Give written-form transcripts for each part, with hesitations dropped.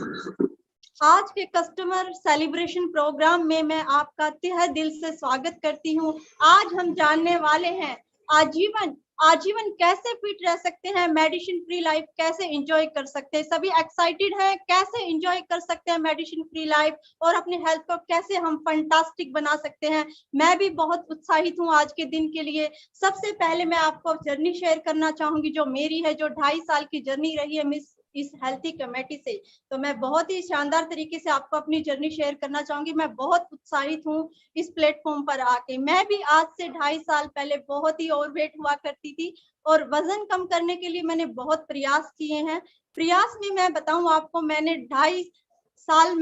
आज के customer celebration programme में मैं आपका तहे दिल से स्वागत करती हूँ। आज हम जानने वाले हैं आजीवन कैसे फिट रह सकते हैं, मेडिसिन फ्री लाइफ कैसे एंजॉय कर सकते हैं। सभी एक्साइटेड हैं कैसे एंजॉय कर सकते हैं मेडिसिन फ्री लाइफ और अपनी हेल्थ को कैसे हम फंटास्टिक बना सकते हैं। मैं भी बहुत उत्साहित हूँ आज के दिन के लिए। सबसे पहले मैं आपको जर्नी शेयर करना चाहूंगी जो मेरी है, जो 2.5 साल की जर्नी रही है इस हेल्थी कमेटी से। तो मैं बहुत ही शानदार तरीके से आपको अपनी जर्नी शेयर करना चाहूंगी। मैं बहुत उत्साहित हूँ इस प्लेटफॉर्म पर आके। मैं भी आज से 2.5 साल पहले बहुत ही ओवरवेट हुआ करती थी और वजन कम करने के लिए मैंने बहुत प्रयास किए हैं। प्रयास में मैं बताऊं आपको, मैंने 2.5 साल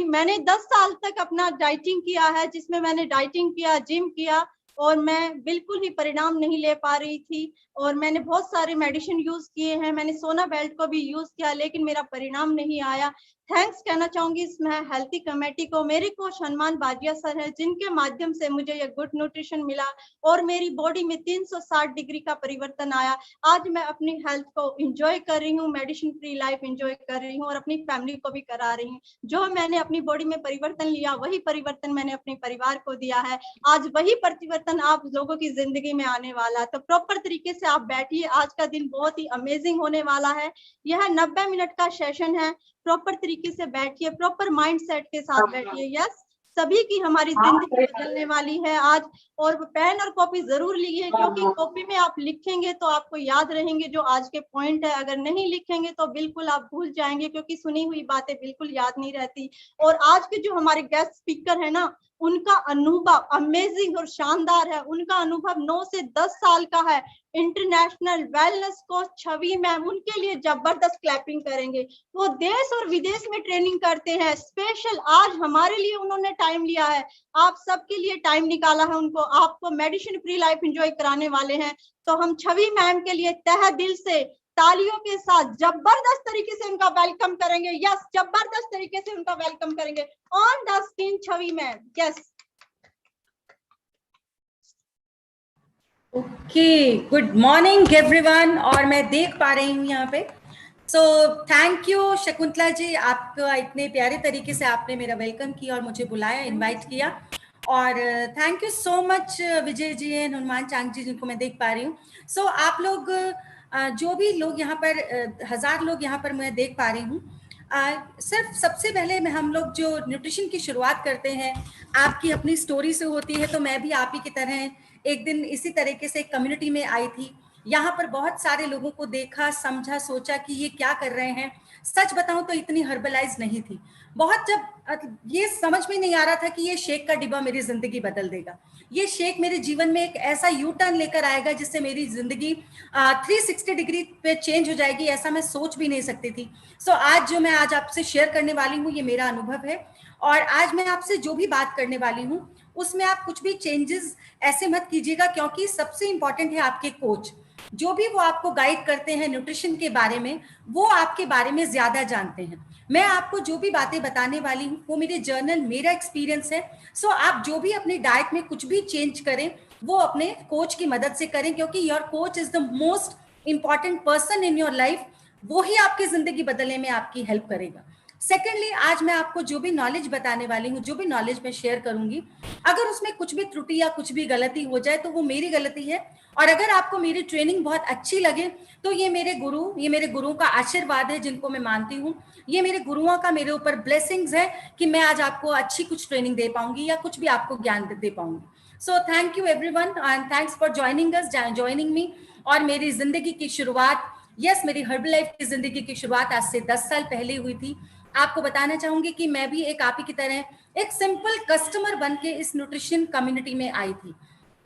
मैंने 10 साल तक अपना डाइटिंग किया है, जिसमें मैंने डाइटिंग किया, जिम किया और मैं बिल्कुल ही परिणाम नहीं ले पा रही थी। और मैंने बहुत सारे मेडिसिन यूज किए हैं, मैंने सोना बेल्ट को भी यूज किया, लेकिन मेरा परिणाम नहीं आया। थैंक्स कहना चाहूंगी इसमें हेल्थी कमेटी को। मेरे कोच हनुमान बाजिया सर है, जिनके माध्यम से मुझे ये गुड न्यूट्रिशन मिला और मेरी बॉडी में 360 डिग्री का परिवर्तन आया। आज मैं अपनी हेल्थ को एंजॉय कर रही हूँ, मेडिसिन फ्री लाइफ एंजॉय कर रही हूँ और अपनी फैमिली को भी करा रही हूँ। जो मैंने अपनी बॉडी में परिवर्तन लिया, वही परिवर्तन मैंने अपने परिवार को दिया है। आज वही परिवर्तन आप लोगों की जिंदगी में आने वाला है। तो प्रॉपर तरीके से आप बैठिए, आज का दिन बहुत ही अमेजिंग होने वाला है। यह 90 मिनट का सेशन है। प्रॉपर तरीके से बैठिए, प्रॉपर माइंड सेट के साथ बैठिए। यस, सभी की हमारी जिंदगी बदलने वाली है आज। और पेन और कॉपी जरूर लीजिए, क्योंकि कॉपी में आप लिखेंगे तो आपको याद रहेंगे जो आज के पॉइंट है। अगर नहीं लिखेंगे तो बिल्कुल आप भूल जाएंगे, क्योंकि सुनी हुई बातें बिल्कुल याद नहीं रहती। और आज के जो हमारे गेस्ट स्पीकर है ना, उनका अनुभव अमेजिंग और शानदार है। उनका अनुभव 9 से 10 साल का है। इंटरनेशनल वेलनेस कोच छवि मैम, उनके लिए जबरदस्त क्लैपिंग करेंगे। वो देश और विदेश में ट्रेनिंग करते हैं। स्पेशल आज हमारे लिए उन्होंने टाइम लिया है, आप सबके लिए टाइम निकाला है उनको, आपको मेडिसिन फ्री लाइफ एंजॉय कराने वाले हैं। तो हम छवि मैम के लिए तहे दिल से तालियों के साथ जबरदस्त तरीके से उनका वेलकम करेंगे। यस, जबरदस्त तरीके से उनका वेलकम करेंगे। On the screen Chhavi ma'am. Yes, okay, good morning everyone. और मैं देख पा रही हूँ यहाँ पे, so thank you Shakuntala ji, आपका इतने प्यारे तरीके से आपने मेरा वेलकम किया और मुझे बुलाया, इनवाइट किया। और thank you so much Vijay ji and Hanuman Chang ji, जिनको मैं देख पा रही हूँ। सो आप लोग जो भी लोग यहाँ पर 1000 लोग यहाँ पर मैं देख पा रही हूँ। सिर्फ सबसे पहले मैं हम लोग जो न्यूट्रिशन की शुरुआत करते हैं आपकी अपनी स्टोरी से होती है। तो मैं भी आप ही की तरह एक दिन इसी तरीके से एक कम्युनिटी में आई थी। यहाँ पर बहुत सारे लोगों को देखा, समझा, सोचा कि ये क्या कर रहे हैं। सच बताऊं तो इतनी हर्बलाइज नहीं थी। बहुत जब ये समझ में नहीं आ रहा था कि ये शेक का डिब्बा मेरी जिंदगी बदल देगा, ये शेक मेरे जीवन में एक ऐसा यू टर्न लेकर आएगा जिससे मेरी जिंदगी 360 डिग्री पे चेंज हो जाएगी, ऐसा मैं सोच भी नहीं सकती थी। सो आज जो मैं आज आपसे शेयर करने वाली हूँ ये मेरा अनुभव है। और आज मैं आपसे जो भी बात करने वाली हूँ उसमें आप कुछ भी चेंजेस ऐसे मत कीजिएगा, क्योंकि सबसे इंपॉर्टेंट है आपके कोच। जो भी वो आपको गाइड करते हैं न्यूट्रिशन के बारे में, वो आपके बारे में ज्यादा जानते हैं। मैं आपको जो भी बातें बताने वाली हूँ वो मेरे जर्नल, मेरा एक्सपीरियंस है। सो आप जो भी अपने डाइट में कुछ भी चेंज करें वो अपने कोच की मदद से करें, क्योंकि your coach is the most important person in your life. वो ही आपकी जिंदगी बदलने में आपकी हेल्प करेगा। सेकेंडली, आज मैं आपको जो भी नॉलेज बताने वाली हूँ, जो भी नॉलेज मैं शेयर करूंगी, अगर उसमें कुछ भी त्रुटि या कुछ भी गलती हो जाए तो वो मेरी गलती है। और अगर आपको मेरी ट्रेनिंग बहुत अच्छी लगे तो ये मेरे गुरुओं का आशीर्वाद है जिनको मैं मानती हूँ। ये मेरे गुरुओं का मेरे ऊपर ब्लेसिंग्स है कि मैं आज आपको अच्छी कुछ ट्रेनिंग दे पाऊंगी या कुछ भी आपको ज्ञान दे पाऊंगी। So thank you everyone and thanks for joining me. और मेरी जिंदगी की शुरुआत, यस, मेरी हर्बल लाइफ की जिंदगी की शुरुआत आज से 10 साल पहले हुई थी। आपको बताना चाहूंगी कि मैं भी एक आप ही की तरह एक सिंपल कस्टमर बन के इस न्यूट्रिशन कम्युनिटी में आई थी।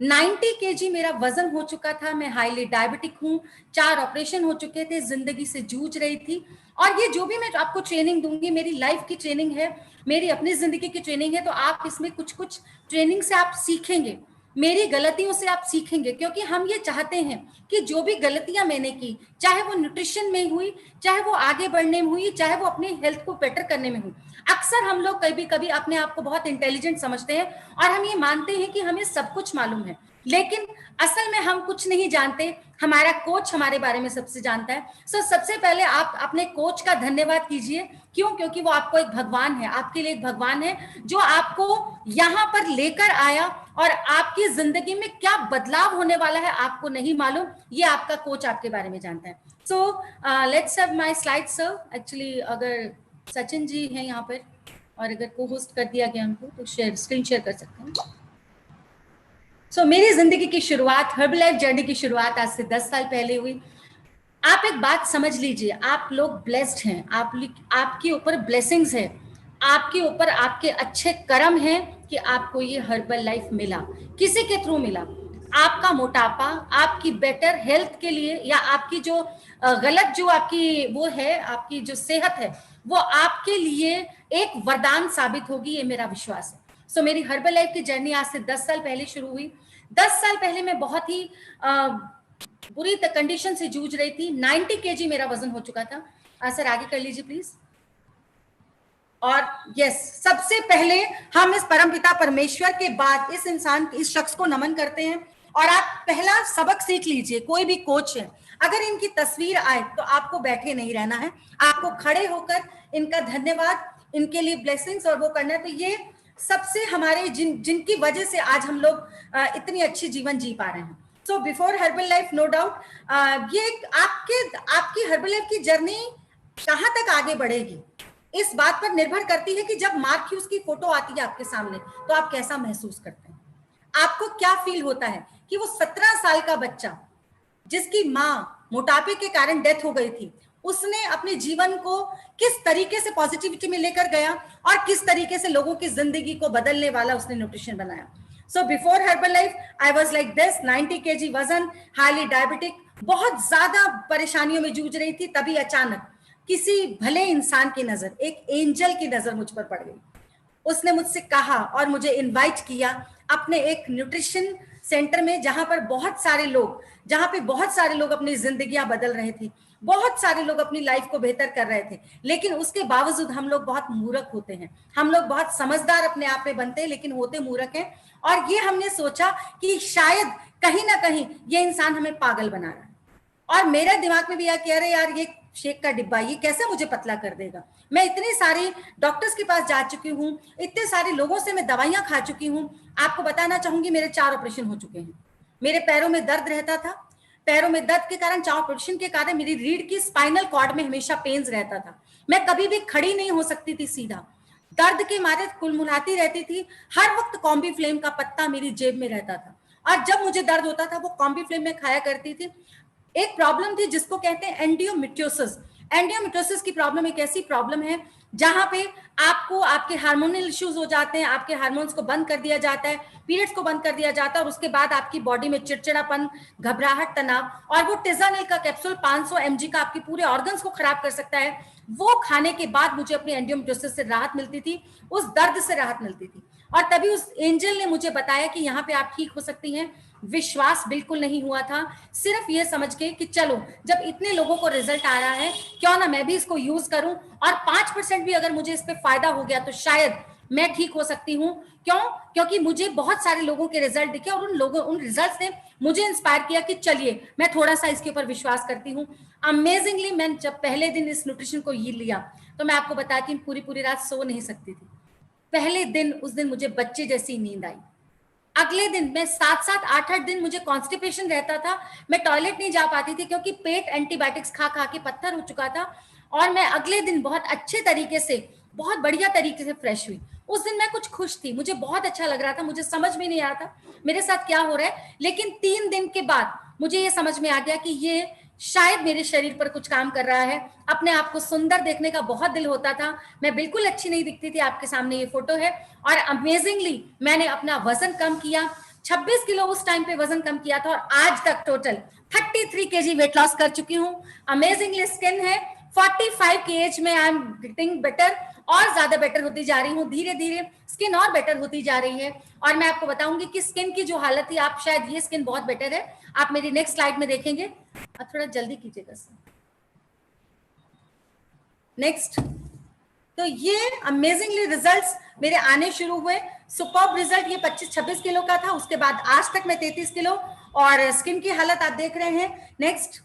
90 केजी मेरा वजन हो चुका था, मैं हाईली डायबिटिक हूँ, 4 ऑपरेशन हो चुके थे, जिंदगी से जूझ रही थी। और ये जो भी मैं आपको ट्रेनिंग दूंगी मेरी लाइफ की ट्रेनिंग है, मेरी अपनी जिंदगी की ट्रेनिंग है। तो आप इसमें कुछ कुछ ट्रेनिंग से आप सीखेंगे, मेरी गलतियों से आप सीखेंगे, क्योंकि हम ये चाहते हैं कि जो भी गलतियां मैंने की, चाहे वो न्यूट्रिशन में हुई, चाहे वो आगे बढ़ने में हुई, चाहे वो अपने हेल्थ को बेटर करने में हुई। अक्सर हम लोग कभी कभी अपने आप को बहुत इंटेलिजेंट समझते हैं और हम ये मानते हैं कि हमें सब कुछ मालूम है। लेकिन असल में हम कुछ नहीं जानते, हमारा कोच हमारे बारे में सबसे जानता है। सो सबसे पहले आप अपने कोच का धन्यवाद कीजिए। क्यों? क्योंकि वो आपको एक भगवान है, आपके लिए एक भगवान है जो आपको यहाँ पर लेकर आया, और आपकी जिंदगी में क्या बदलाव होने वाला है आपको नहीं मालूम, ये आपका कोच आपके बारे में जानता है। So let's have my slide sir. Actually अगर सचिन जी हैं यहाँ पर और अगर को होस्ट कर दिया गया उनको तो स्क्रीन शेयर कर सकते हैं। सो मेरी जिंदगी की शुरुआत, हर्बल लाइफ जर्नी की शुरुआत आज से 10 साल पहले हुई। आप एक बात समझ लीजिए, आप लोग ब्लेस्ड हैं, आपके ऊपर ब्लेसिंग्स है, आपके ऊपर आपके अच्छे कर्म हैं कि आपको ये हर्बल लाइफ मिला। किसी के थ्रू मिला। आपका मोटापा आपकी बेटर हेल्थ के लिए, या आपकी जो गलत जो आपकी वो है, आपकी जो सेहत है, वो आपके लिए एक वरदान साबित होगी, ये मेरा विश्वास है। सो मेरी हर्बल लाइफ की जर्नी आज से 10 साल पहले शुरू हुई। 10 साल पहले मैं बहुत ही बुरी कंडीशन से जूझ रही थी। 90 केजी मेरा वजन हो चुका था। सर आगे कर लीजिए प्लीज। और यस, सबसे पहले हम इस परमपिता परमेश्वर के बाद इस इंसान, इस शख्स को नमन करते हैं। और आप पहला सबक सीख लीजिए, कोई भी कोच है, अगर इनकी तस्वीर आए तो आपको बैठे नहीं रहना है, आपको खड़े होकर इनका धन्यवाद, इनके लिए ब्लेसिंग्स और वो करना है। तो ये सबसे हमारे जिनकी वजह से आज हम लोग इतनी अच्छी जीवन जी पा रहे हैं। So before Herbalife, no doubt ये आपकी हर्बल लाइफ की जर्नी कहाँ तक आगे बढ़ेगी इस बात पर निर्भर करती है कि जब मार्क ह्यूज की फोटो आती है आपके सामने तो आप कैसा महसूस करते हैं, आपको क्या फील होता है कि वो 17 साल का बच्चा जिसकी माँ मोटापे के कारण डेथ हो गई थी, उसने अपने जीवन को किस तरीके से पॉजिटिविटी में लेकर गया और किस तरीके से लोगों की जिंदगी को बदलने वाला उसने न्यूट्रिशन बनाया। सो before herbal life I was like this, 90 KG वजन, हाईली डायबिटिक, बहुत ज्यादा परेशानियों में जूझ रही थी। तभी अचानक किसी भले इंसान की नजर, एक एंजल की नजर मुझ पर पड़ गई। उसने मुझसे कहा और मुझे इनवाइट किया अपने एक न्यूट्रिशन सेंटर में, जहां पे बहुत सारे लोग अपनी जिंदगियां बदल रहे थे, बहुत सारे लोग अपनी लाइफ को बेहतर कर रहे थे। लेकिन उसके बावजूद हम लोग बहुत मूर्ख होते हैं, हम लोग बहुत समझदार अपने आप में बनते हैं लेकिन होते मूर्ख हैं। और ये हमने सोचा कि शायद कहीं ना कहीं ये इंसान हमें पागल बना रहा है। और मेरे दिमाग में भी यह कह रहे यार, ये शेक का डिब्बा ये कैसे मुझे पतला कर देगा। मैं इतने सारे डॉक्टर्स के पास जा चुकी हूँ, इतने सारे लोगों से मैं दवाइयां खा चुकी हूँ। आपको बताना चाहूंगी मेरे 4 ऑपरेशन हो चुके हैं। मेरे पैरों में दर्द रहता था, पैरों में दर्द के कारण, 4 ऑपरेशन के कारण मेरी रीढ़ की स्पाइनल कॉर्ड में हमेशा पेन्स रहता था। मैं कभी भी खड़ी नहीं हो सकती थी सीधा, दर्द के मारे कुलमुलाती रहती थी। हर वक्त कॉम्बी फ्लेम का पत्ता मेरी जेब में रहता था और जब मुझे दर्द होता था वो कॉम्बी फ्लेम में खाया करती थी। एक प्रॉब्लम थी जिसको कहते हैं एंडियोमेट्रियोसिस। एंडियोमेट्रियोसिस की प्रॉब्लम एक ऐसी प्रॉब्लम है जहां पे आपको आपके हार्मोनल इश्यूज हो जाते हैं, आपके हार्मोन्स को बंद कर दिया जाता है, पीरियड्स को बंद कर दिया जाता है और उसके बाद आपकी बॉडी में चिड़चिड़ापन, घबराहट, तनाव, और वो टिजानिल का कैप्सूल 500 mg का आपके पूरे ऑर्गन्स को खराब कर सकता है। वो खाने के बाद मुझे अपनी एंडियोमेट्रियोसिस से राहत मिलती थी, उस दर्द से राहत मिलती थी। और तभी उस एंजल ने मुझे बताया कि यहाँ पे आप ठीक हो सकती हैं। विश्वास बिल्कुल नहीं हुआ था, सिर्फ ये समझ के कि चलो जब इतने लोगों को रिजल्ट आ रहा है क्यों ना मैं भी इसको यूज करूं, और 5% भी अगर मुझे इस पे फायदा हो गया तो शायद मैं ठीक हो सकती हूँ। क्यों? क्योंकि मुझे बहुत सारे लोगों के रिजल्ट दिखे और उन रिजल्ट्स ने मुझे इंस्पायर किया कि चलिए मैं थोड़ा सा इसके ऊपर विश्वास करती हूँ। अमेजिंगली मैं जब पहले दिन इस न्यूट्रिशन को ये लिया तो मैं आपको बताती हूँ पूरी रात सो नहीं सकती थी। पहले दिन, उस दिन मुझे बच्चे जैसी नींद आई। अगले दिन मैं 7-7, 8-8 दिन मुझे कॉन्स्टिपेशन रहता था, मैं टॉयलेट नहीं जा पाती थी क्योंकि पेट एंटीबायोटिक्स खा खा के पत्थर हो चुका था। और मैं अगले दिन बहुत अच्छे तरीके से, बहुत बढ़िया तरीके से फ्रेश हुई। उस दिन मैं कुछ खुश थी, मुझे बहुत अच्छा लग रहा था, मुझे समझ में नहीं आ रहा था मेरे साथ क्या हो रहा है। लेकिन 3 दिन के बाद मुझे ये समझ में आ गया कि ये शायद मेरे शरीर पर कुछ काम कर रहा है। अपने आप को सुंदर देखने का बहुत दिल होता था, मैं बिल्कुल अच्छी नहीं दिखती थी, आपके सामने ये फोटो है। और अमेजिंगली मैंने अपना वजन कम किया, 26 किलो उस टाइम पे वजन कम किया था और आज तक टोटल 33 केजी वेट लॉस कर चुकी हूँ। अमेजिंगली स्किन है, 45 की एज में आई एम गेटिंग बेटर, और ज्यादा बेटर होती जा रही हूँ, धीरे धीरे स्किन और बेटर होती जा रही है। और मैं आपको बताऊंगी कि स्किन की जो हालत थी, आप शायद ये स्किन बहुत बेटर है, आप मेरी नेक्स्ट स्लाइड में देखेंगे। थोड़ा जल्दी कीजिएगा सर, नेक्स्ट। तो ये अमेजिंगली रिजल्ट्स मेरे आने शुरू हुए। सुपर्ब रिजल्ट, ये 25-26 किलो का था, उसके बाद आज तक मैं 33 किलो, और स्किन की हालत आप देख रहे हैं। नेक्स्ट,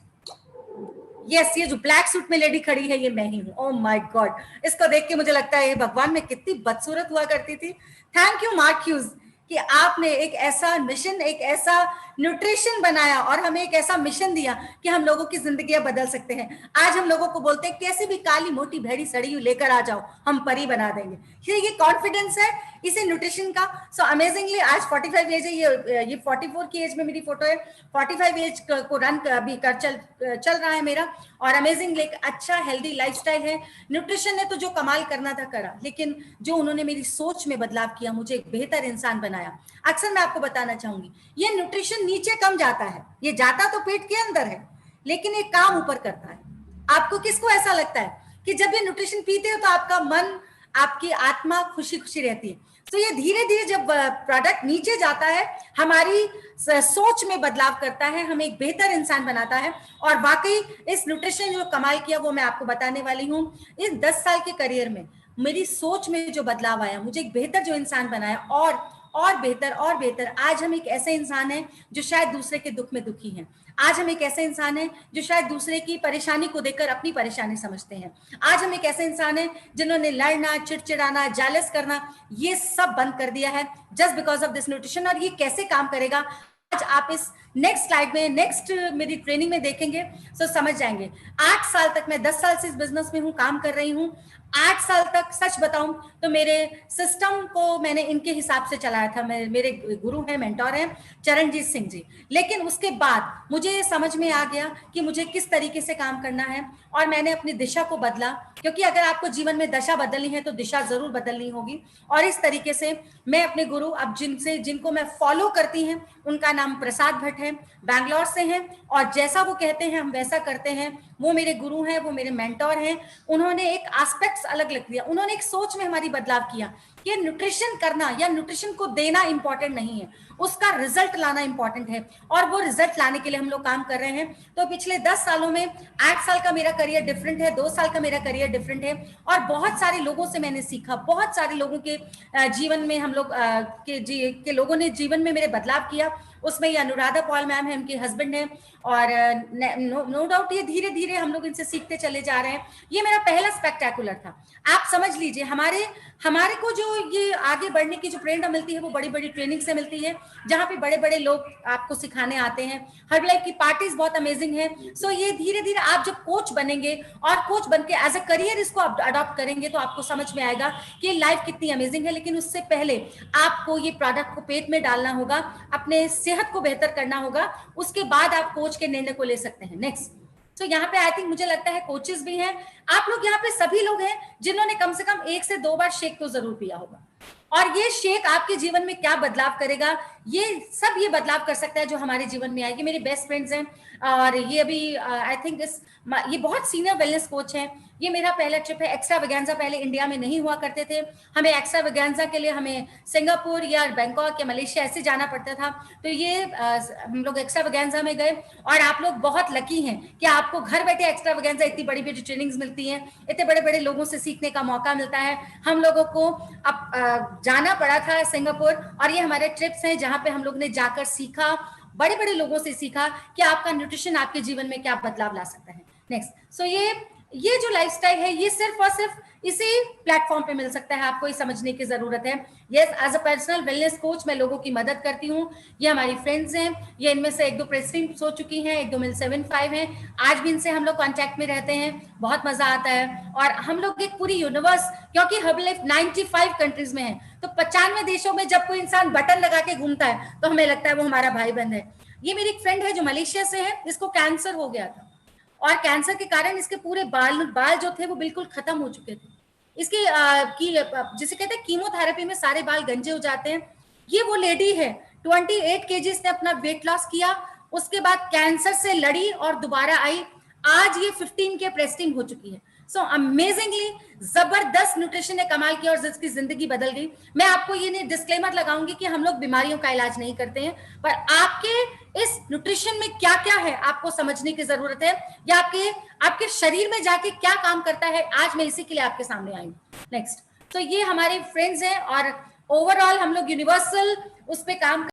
यस, ये जो ब्लैक सूट में लेडी खड़ी है ये मैं ही हूँ। ओह माय गॉड, इसको देख के मुझे लगता है भगवान मैं कितनी बदसूरत हुआ करती थी। थैंक यू मार्क ह्यूज कि आपने एक ऐसा मिशन, एक ऐसा न्यूट्रिशन बनाया और हमें एक ऐसा मिशन दिया कि हम लोगों की जिंदगियां बदल सकते हैं। आज हम लोगों को बोलते हैं कैसे भी काली मोटी भेड़ी सड़ी हुई लेकर आ जाओ, हम परी बना देंगे। ये कॉन्फिडेंस है इसी न्यूट्रिशन का। सो अमेजिंगली आज 45 एज है, ये 44 की एज में मेरी फोटो है। 45 एज को रन अभी चल रहा है मेरा, और अमेजिंगली एक अच्छा हेल्दी लाइफस्टाइल है। न्यूट्रिशन ने तो जो कमाल करना था करा, लेकिन जो उन्होंने मेरी सोच में बदलाव किया, मुझे एक बेहतर इंसान बनाया। अक्सर मैं आपको बताना चाहूंगी, ये न्यूट्रिशन नीचे कम जाता है, ये जाता तो पेट के अंदर है, लेकिन ये काम ऊपर करता है। आपको किसको ऐसा लगता है कि जब ये न्यूट्रिशन पीते हो तो आपका मन, आपकी आत्मा खुशी खुशी रहती है? तो ये धीरे धीरे जब प्रोडक्ट नीचे जाता है, हमारी सोच में बदलाव करता है, हमें एक बेहतर इंसान बनाता है। और वाकई इस न्यूट्रिशन जो कमाल किया वो मैं आपको बताने वाली हूँ। इस 10 साल के करियर में मेरी सोच में जो बदलाव आया, मुझे एक बेहतर जो इंसान बनाया, और बेहतर। आज हम एक ऐसे इंसान हैं जो शायद दूसरे के दुख में दुखी हैं। आज हम एक ऐसे इंसान हैं जो शायद दूसरे की परेशानी को देखकर अपनी परेशानी समझते हैं। आज हम एक ऐसे इंसान हैं जिन्होंने लड़ना, चिड़चिड़ाना, जेलस करना, ये सब बंद कर दिया है just because of this nutrition. और ये कैसे काम करेगा आज आप इस नेक्स्ट स्लाइड में, नेक्स्ट मेरी ट्रेनिंग में देखेंगे तो समझ जाएंगे। 8 साल तक, मैं 10 साल से इस बिजनेस में हूँ, काम कर रही हूँ। 8 साल तक सच बताऊं तो मेरे सिस्टम को मैंने इनके हिसाब से चलाया था। मेरे गुरु हैं, मेंटोर हैं चरणजीत सिंह जी। लेकिन उसके बाद मुझे समझ में आ गया कि मुझे किस तरीके से काम करना है, और मैंने अपनी दिशा को बदला। क्योंकि अगर आपको जीवन में दशा बदलनी है तो दिशा जरूर बदलनी होगी। और इस तरीके से मैं अपने गुरु, अब जिनको मैं फॉलो करती हैं, उनका नाम प्रसाद भट्ट है, बैंगलोर से हैं, और जैसा वो कहते हैं हम वैसा करते हैं। वो मेरे गुरु हैं, वो मेरे मेंटोर हैं। उन्होंने एक एस्पेक्ट्स अलग लिख दिया, उन्होंने एक सोच में हमारी बदलाव किया कि न्यूट्रिशन करना या न्यूट्रिशन को देना इंपॉर्टेंट नहीं है, उसका रिजल्ट लाना इंपॉर्टेंट है। और वो रिजल्ट लाने के लिए हम लोग काम कर रहे हैं। तो पिछले 10 सालों में 8 साल का मेरा करियर डिफरेंट है, 2 साल का मेरा करियर डिफरेंट है, और बहुत सारे लोगों से मैंने सीखा। बहुत सारे लोगों के जीवन में हम लोग के लोगों ने जीवन में मेरे बदलाव किया। उसमें ये अनुराधा पॉल मैम है, उनके हस्बैंड है, और नो डाउट ये धीरे धीरे हम लोग इनसे सीखते चले जा रहे हैं। ये मेरा पहला स्पेक्टेकुलर था। आप समझ लीजिए हमारे को जो ये आगे बढ़ने की जो प्रेरणा मिलती है वो बड़ी बड़ी ट्रेनिंग से मिलती है, जहाँ पे बड़े बड़े लोग आपको सिखाने आते हैं। हर्बलाइफ की पार्टीज बहुत अमेजिंग है। सो ये धीरे धीरे आप जब कोच बनेंगे और कोच बन के एज अ करियर इसको आप अडॉप्ट करेंगे तो आपको समझ में आएगा कि लाइफ कितनी अमेजिंग है। लेकिन उससे पहले आपको ये प्रोडक्ट को पेट में डालना होगा, अपने सेहत को बेहतर करना होगा, उसके बाद आप कोच के निर्णय को ले सकते हैं। नेक्स्ट। तो यहाँ पे आई थिंक मुझे लगता है कोचेस भी हैं, आप लोग यहाँ पे सभी लोग हैं जिन्होंने कम से कम 1 से 2 बार शेक तो जरूर पिया होगा। और ये शेक आपके जीवन में क्या बदलाव करेगा, ये सब ये बदलाव कर सकता है जो हमारे जीवन में आएगी। मेरे बेस्ट फ्रेंड्स हैं, और ये अभी आई थिंक ये बहुत सीनियर वेलनेस कोच हैं। ये मेरा पहला ट्रिप है। एक्स्ट्रावेगेंजा पहले इंडिया में नहीं हुआ करते थे। हमें एक्स्ट्रावेगेंजा के लिए हमें सिंगापुर या बैंकॉक या मलेशिया ऐसे जाना पड़ता था। तो ये हम लोग एक्स्ट्रावेगेंजा में गए, और आप लोग बहुत लकी हैं कि आपको घर बैठे एक्स्ट्रावेगेंजा इतनी बड़ी बड़ी ट्रेनिंग्स मिलती हैं, इतने बड़े बड़े लोगों से सीखने का मौका मिलता है। हम लोगों को अब जाना पड़ा था सिंगापुर, और ये हमारे ट्रिप्स हैं जहाँ पे हम लोग ने जाकर सीखा, बड़े बड़े लोगों से सीखा कि आपका न्यूट्रिशन आपके जीवन में क्या बदलाव ला सकता है। नेक्स्ट। सो ये जो लाइफस्टाइल है ये सिर्फ और सिर्फ इसी प्लेटफॉर्म पे मिल सकता है, आपको ये समझने की जरूरत है। Yes, as a personal wellness coach मैं लोगों की मदद करती हूँ। ये हमारी फ्रेंड्स हैं, ये इनमें से 1-2 प्रेसिडेंट्स हो चुकी हैं, 1-2 मिल 75 हैं। आज भी इनसे हम लोग कांटेक्ट में रहते हैं, बहुत मजा आता है। और हम लोग एक पूरी यूनिवर्स, क्योंकि हर्बलाइफ 95 कंट्रीज में है, तो 95 देशों में जब कोई इंसान बटन लगा के घूमता है तो हमें लगता है वो हमारा भाई बहन है। ये मेरी एक फ्रेंड है जो मलेशिया से है, इसको कैंसर हो गया था, और कैंसर के कारण इसके पूरे बाल जो थे वो बिल्कुल खत्म हो चुके थे। इसकी जिसे कहते हैं कीमोथेरेपी में सारे बाल गंजे हो जाते हैं। ये वो लेडी है, 28 केजीज ने अपना वेट लॉस किया, उसके बाद कैंसर से लड़ी और दोबारा आई। आज ये 15 के प्रेस्टिंग हो चुकी है। सो अमेजिंगली जबरदस्त न्यूट्रिशन ने कमाल किया और जिसकी जिंदगी बदल गई। मैं आपको ये नहीं डिस्क्लेमर लगाऊंगी कि हम लोग बीमारियों का इलाज नहीं करते हैं, पर आपके इस न्यूट्रिशन में क्या क्या है आपको समझने की जरूरत है, या आपके शरीर में जाके क्या काम करता है। आज मैं इसी के लिए आपके सामने आई हूँ। नेक्स्ट। तो ये हमारे फ्रेंड्स हैं और ओवरऑल हम लोग यूनिवर्सल उस पे काम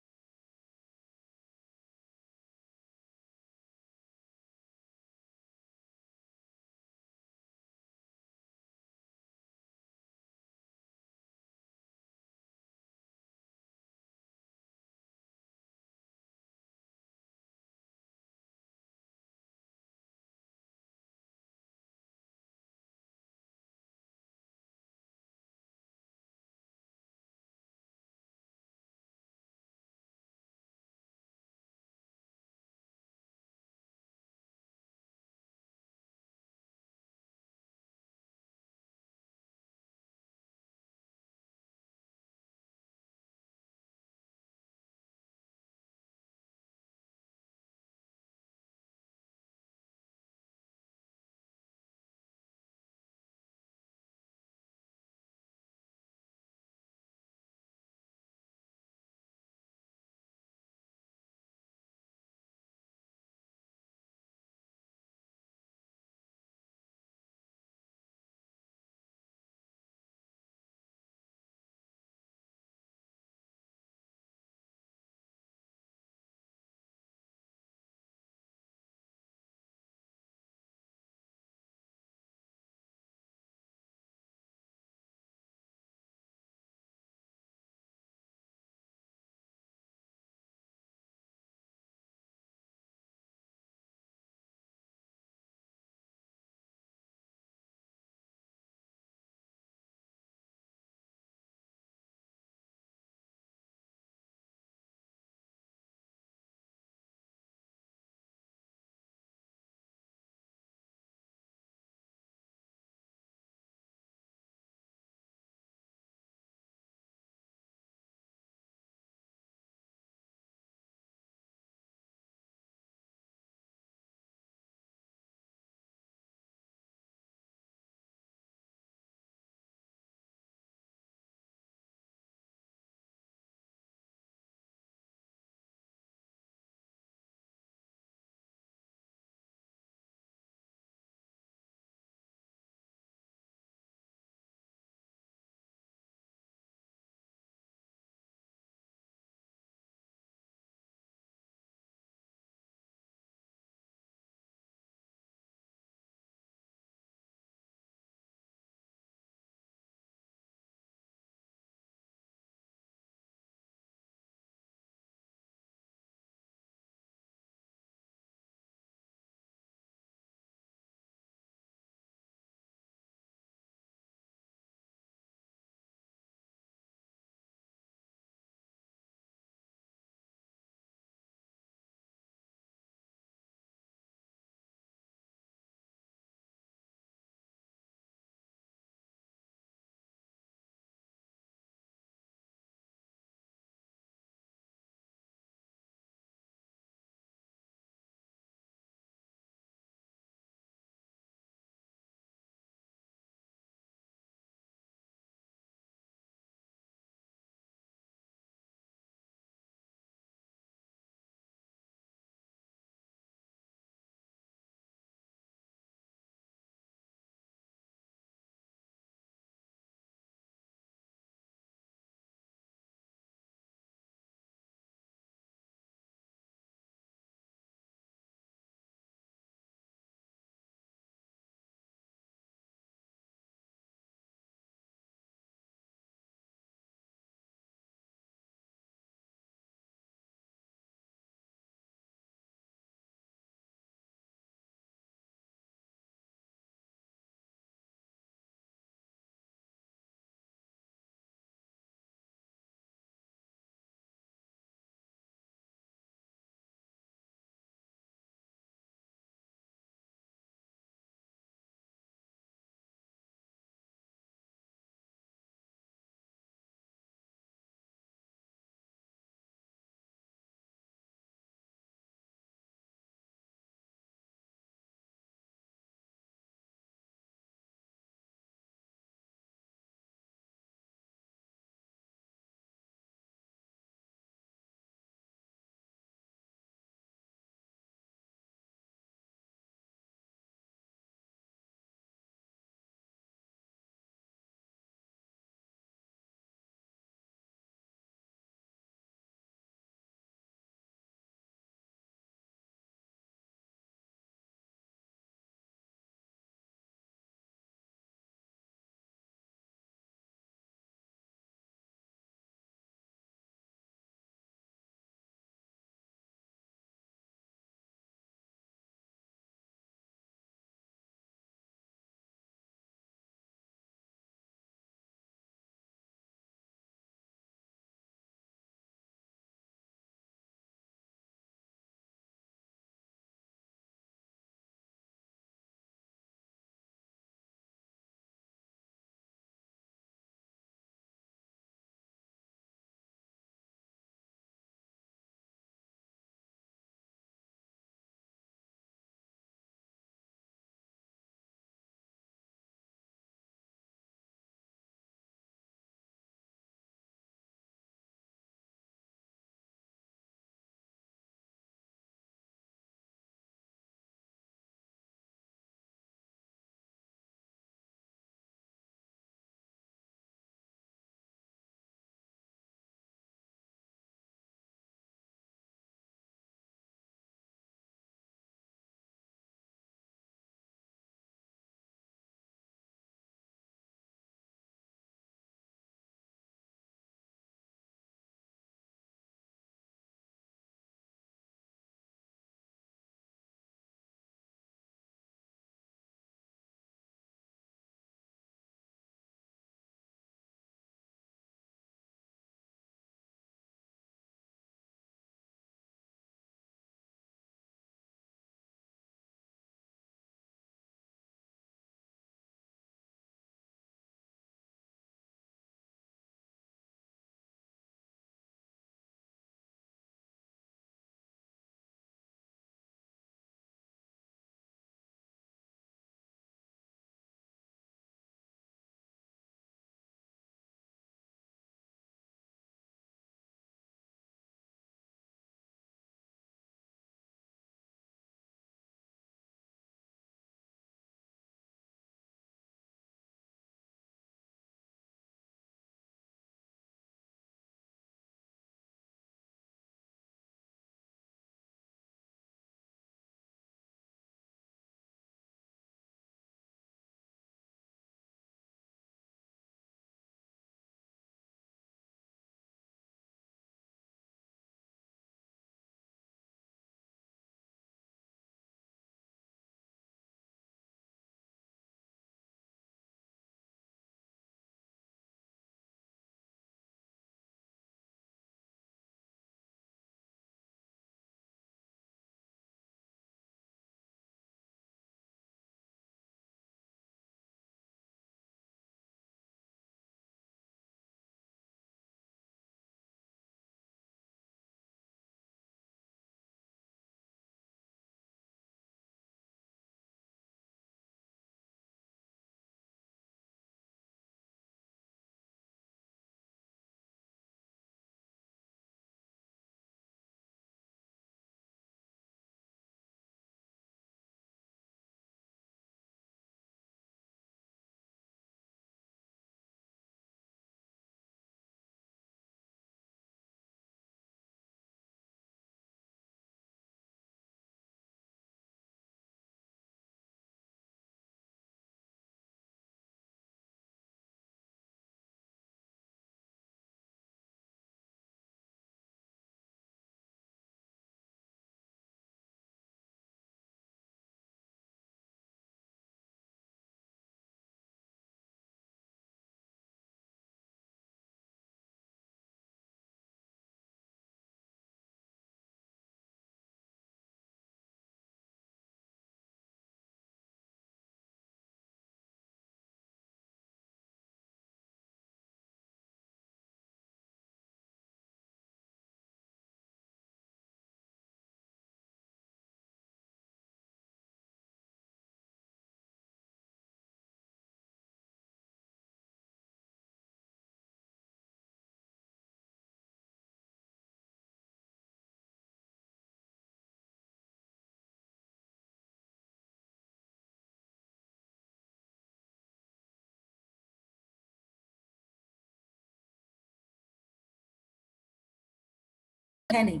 है नहीं।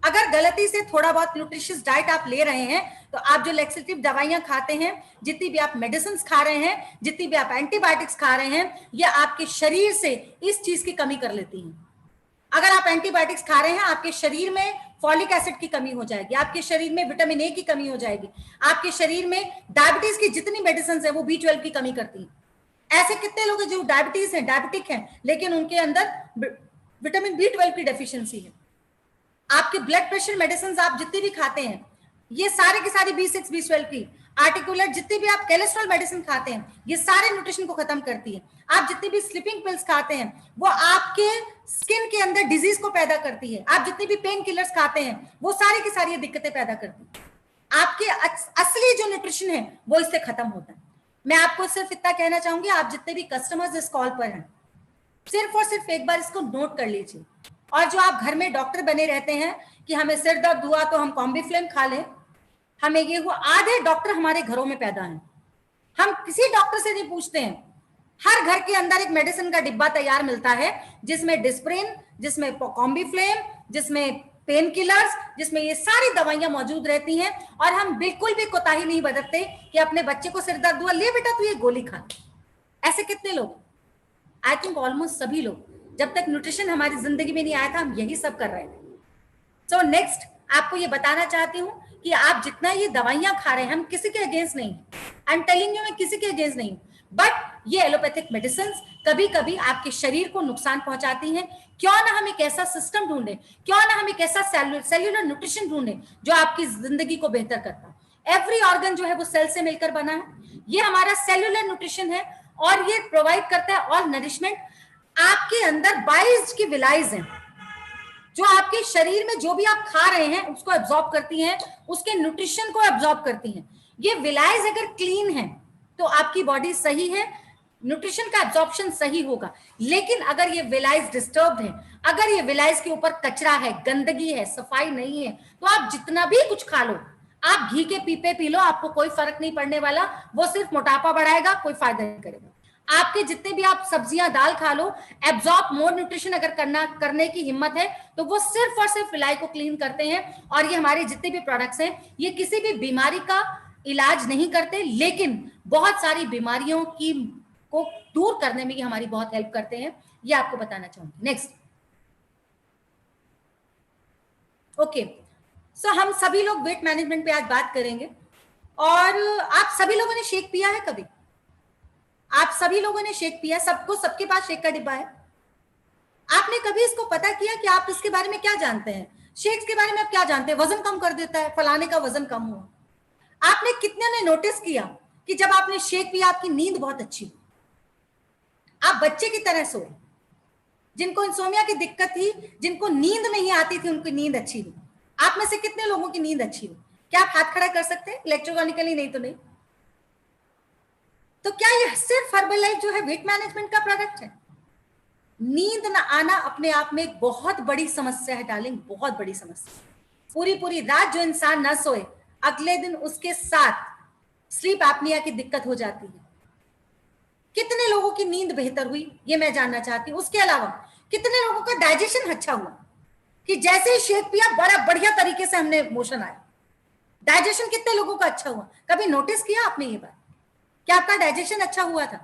अगर गलती से थोड़ा बहुत न्यूट्रिशियस डाइट आप ले रहे हैं तो आप जो लैक्सेटिव दवाइयां खाते हैं, जितनी भी आप मेडिसिन खा रहे हैं, जितनी भी आप एंटीबायोटिक्स खा रहे हैं, ये आपके शरीर से इस चीज की कमी कर लेती हैं। अगर आप एंटीबायोटिक्स खा रहे हैं, आपके शरीर में फॉलिक एसिड की कमी हो जाएगी, आपके शरीर में विटामिन ए की कमी हो जाएगी, आपके शरीर में डायबिटीज की जितनी मेडिसिन है वो B12 की कमी करती हैं। ऐसे कितने लोग हैं जो डायबिटीज हैं, डायबिटिक हैं, लेकिन उनके अंदर विटामिन B12 की डेफिशिएंसी है। आपके ब्लड प्रेशर मेडिसिन आप जितनी भी खाते हैं, ये सारे के सारे B6 B12 की, आर्टिकुलर जितनी भी आप कोलेस्ट्रॉल मेडिसिन खाते हैं, ये सारे न्यूट्रिशन को खत्म करती है। आप जितनी भी स्लीपिंग पिल्स खाते हैं वो आपके स्किन के अंदर डिजीज को पैदा करती है। आप जितनी भी पेन किलर्स खाते हैं वो सारी की सारी दिक्कतें पैदा करती है। आपके असली जो न्यूट्रिशन है वो इससे खत्म होता है। मैं आपको सिर्फ इतना कहना चाहूंगी, आप जितने भी कस्टमर्स इस कॉल पर हैं, सिर्फ और सिर्फ एक बार इसको नोट कर लीजिए। और जो आप घर में डॉक्टर बने रहते हैं कि हमें सिर दर्द हुआ तो हम कॉम्बीफ्लेम खा लें, हमें ये हुआ, आधे डॉक्टर हमारे घरों में पैदा हैं। हम किसी डॉक्टर से नहीं पूछते हैं। हर घर के अंदर एक मेडिसिन का डिब्बा तैयार मिलता है, जिसमें डिस्प्रिन, जिसमें कॉम्बीफ्लेम, जिसमें पेन किलर्स, जिसमें ये सारी दवाइयां मौजूद रहती हैं। और हम बिल्कुल भी कोताही नहीं बरतते कि अपने बच्चे को सिर दर्द हुआ, ले बेटा तू ये गोली खा। ऐसे कितने लोग, आई थिंक ऑलमोस्ट सभी लोग, जब तक न्यूट्रिशन हमारी जिंदगी में नहीं आया था हम यही सब कर रहे थे। सो नेक्स्ट आपको ये बताना चाहती हूँ कि आप जितना ये दवाइयां खा रहे हैं, हम किसी के अगेंस्ट नहीं, आई एम टेलिंग यू, मैं किसी के अगेंस्ट नहीं, बट ये एलोपैथिक मेडिसिन कभी कभी आपके शरीर को नुकसान पहुंचाती हैं। क्यों ना हम एक ऐसा सिस्टम ढूंढे, क्यों ना हम एक ऐसा सेल्यूलर न्यूट्रिशन ढूंढे जो आपकी जिंदगी को बेहतर करता है। एवरी ऑर्गन जो है वो सेल से मिलकर बना है, ये हमारा सेल्यूलर न्यूट्रिशन है और ये प्रोवाइड करता है ऑल नरिशमेंट। आपके अंदर 22 की विलाइज हैं जो आपके शरीर में जो भी आप खा रहे हैं उसको एब्जॉर्ब करती हैं, उसके न्यूट्रिशन को एब्जॉर्ब करती हैं। ये विलाइज अगर क्लीन है तो आपकी बॉडी सही है, न्यूट्रिशन का एब्जॉर्प्शन सही होगा। लेकिन अगर ये विलाइज डिस्टर्ब्ड है, अगर ये विलाइज के ऊपर कचरा है, गंदगी है, सफाई नहीं है, तो आप जितना भी कुछ खा लो, आप घी के पीपे पी लो, आपको कोई फर्क नहीं पड़ने वाला, वो सिर्फ मोटापा बढ़ाएगा, कोई फायदा नहीं करेगा। आपके जितने भी आप सब्जियां दाल खा लो, एब्जॉर्ब मोर न्यूट्रिशन अगर करने की हिम्मत है तो वो सिर्फ और सिर्फ विलाई को क्लीन करते हैं। और ये हमारे जितने भी प्रोडक्ट्स हैं ये किसी भी बीमारी का इलाज नहीं करते, लेकिन बहुत सारी बीमारियों की को दूर करने में ये हमारी बहुत हेल्प करते हैं। ये आपको बताना चाहूंगी। नेक्स्ट, ओके, सो हम सभी लोग वेट मैनेजमेंट पे आज बात करेंगे। और आप सभी लोगों ने शेक पिया है कभी? आप सभी लोगों ने शेक पिया, सबको, सबके पास शेक का डिब्बा है। आपने कभी इसको पता किया कि आप इसके बारे में क्या जानते हैं? शेक्स के बारे में आप क्या जानते हैं? वजन कम कर देता है, फलाने का वजन कम हुआ। आपने कितने ने नोटिस किया कि जब आपने शेक पिया आपकी नींद बहुत अच्छी, आप बच्चे की तरह सोए? जिनको इंसोमिया की दिक्कत थी, जिनको नींद नहीं आती थी, उनकी नींद अच्छी हुई। आप में से कितने लोगों की नींद अच्छी हुई? क्या आप हाथ खड़ा कर सकते हैं इलेक्ट्रोनिकली? नहीं तो नहीं। तो क्या ये सिर्फ हर्बल लाइफ जो है वेट मैनेजमेंट का प्रोडक्ट है? नींद न आना अपने आप में एक बहुत बड़ी समस्या है डार्लिंग, बहुत बड़ी समस्या। पूरी पूरी रात जो इंसान न सोए, अगले दिन उसके साथ स्लीप एपनिया की दिक्कत हो जाती है। कितने लोगों की नींद बेहतर हुई ये मैं जानना चाहती हूँ। उसके अलावा कितने लोगों का डाइजेशन अच्छा हुआ कि जैसे ही शेक पिया बड़ा बढ़िया तरीके से हमने मोशन आया? डाइजेशन कितने लोगों का अच्छा हुआ? कभी नोटिस किया आपने ये बात? क्या आपका डाइजेशन अच्छा हुआ था?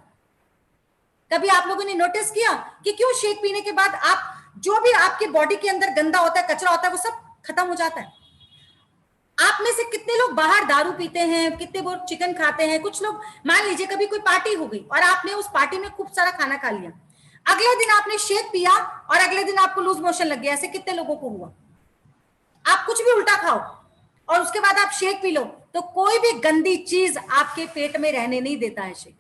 कभी आप लोगों ने नोटिस किया कि क्यों शेक पीने के बाद आप जो भी आपके बॉडी के अंदर गंदा होता है, कचरा होता है, वो सब खत्म हो जाता है? आप में से कितने लोग बाहर दारू पीते हैं, कितने लोग चिकन खाते हैं? कुछ लोग, मान लीजिए कभी कोई पार्टी हो गई और आपने उस पार्टी में खूब सारा खाना खा लिया, अगले दिन आपने शेक पिया और अगले दिन आपको लूज मोशन लग गया। ऐसे कितने लोगों को हुआ? आप कुछ भी उल्टा खाओ और उसके बाद आप शेक पी लो तो कोई भी गंदी चीज आपके पेट में रहने नहीं देता है शेक।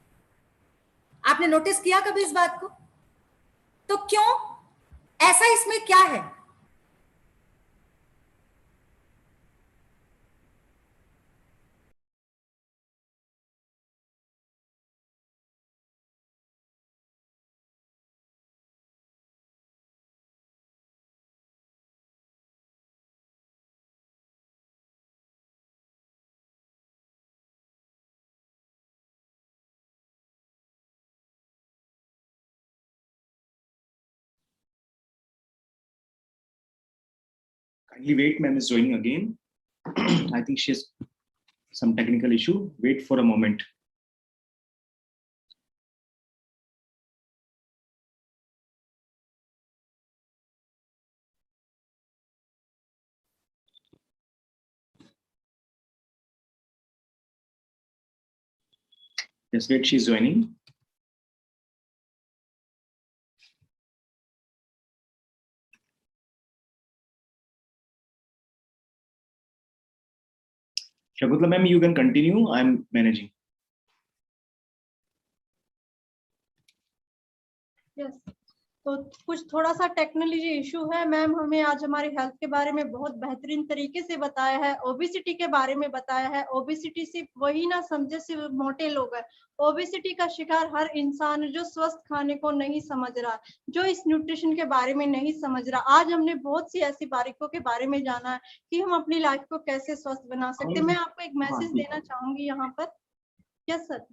आपने नोटिस किया कभी इस बात को? तो क्यों ऐसा, इसमें क्या है? Kindly wait, ma'am is joining again. I think she has some technical issue. Wait for a moment. Just wait, she's joining. Shakuntala ma'am, you can continue. I'm managing. Yes. तो कुछ थोड़ा सा टेक्नोलॉजी इशू है। Ma'am हमें आज हमारी health के बारे में बहुत बेहतरीन तरीके से बताया है, ओबेसिटी के बारे में बताया है। ओबेसिटी सिर्फ वही ना समझे सिर्फ मोटे लोग हैं, ओबेसिटी का शिकार हर इंसान जो स्वस्थ खाने को नहीं समझ रहा, जो इस न्यूट्रिशन के बारे में नहीं समझ रहा। आज हमने बहुत सी ऐसी बारीकियों के बारे में जाना है कि हम अपनी लाइफ को कैसे स्वस्थ बना सकते। मैं आपको एक मैसेज देना चाहूंगी यहाँ पर। यस सर,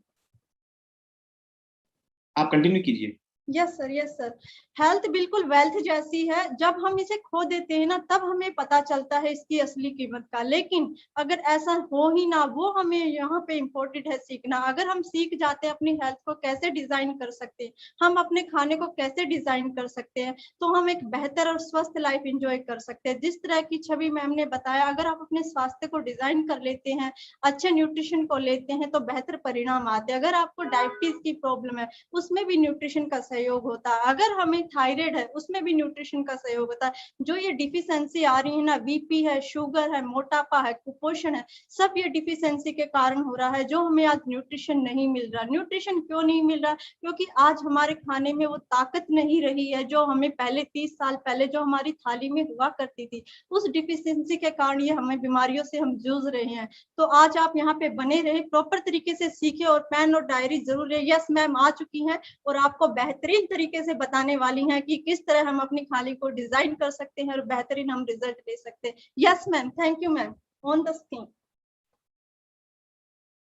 आप कंटिन्यू कीजिए। Yes sir, yes sir. Health बिल्कुल वेल्थ जैसी है, जब हम इसे खो देते हैं ना तब हमें पता चलता है इसकी असली कीमत का। लेकिन अगर ऐसा हो ही ना, वो हमें यहाँ पे इम्पोर्टेंट है सीखना। अगर हम सीख जाते हैं अपनी हेल्थ को कैसे डिजाइन कर सकते हैं, हम अपने खाने को कैसे डिजाइन कर सकते हैं, तो हम एक बेहतर और स्वस्थ लाइफ एंजॉय कर सकते हैं। जिस तरह की छवि मैम ने बताया, अगर आप अपने स्वास्थ्य को डिजाइन कर लेते हैं, अच्छे न्यूट्रिशन को लेते हैं, तो बेहतर परिणाम आते हैं। अगर आपको डायबिटीज की प्रॉब्लम है, उसमें भी न्यूट्रिशन का सहयोग होता है। अगर हमें थायराइड है, उसमें भी न्यूट्रिशन का सहयोग होता है। जो ये डिफिशियंसी आ रही है ना, बीपी है, शुगर है, मोटापा है, कुपोषण है, सब ये डिफिशियंसी के कारण हो रहा है। जो हमें आज न्यूट्रिशन नहीं मिल रहा। न्यूट्रिशन क्यों नहीं मिल रहा? क्योंकि आज हमारे खाने में वो ताकत नहीं रही है जो हमें पहले 30 साल पहले जो हमारी थाली में हुआ करती थी। उस डिफिशियंसी के कारण ये हमें बीमारियों से हम जूझ रहे हैं। तो आज आप यहाँ पे बने रहे, प्रॉपर तरीके से सीखे और पेन और डायरी जरूर है। यस मैम आ चुकी हैं और आपको बेहतरीन तरीके से बताने वाली हैं कि किस तरह हम अपनी थाली को डिजाइन कर सकते हैं और बेहतरीन हम रिजल्ट ले सकते हैं। Yes ma'am, thank you ma'am. On the screen.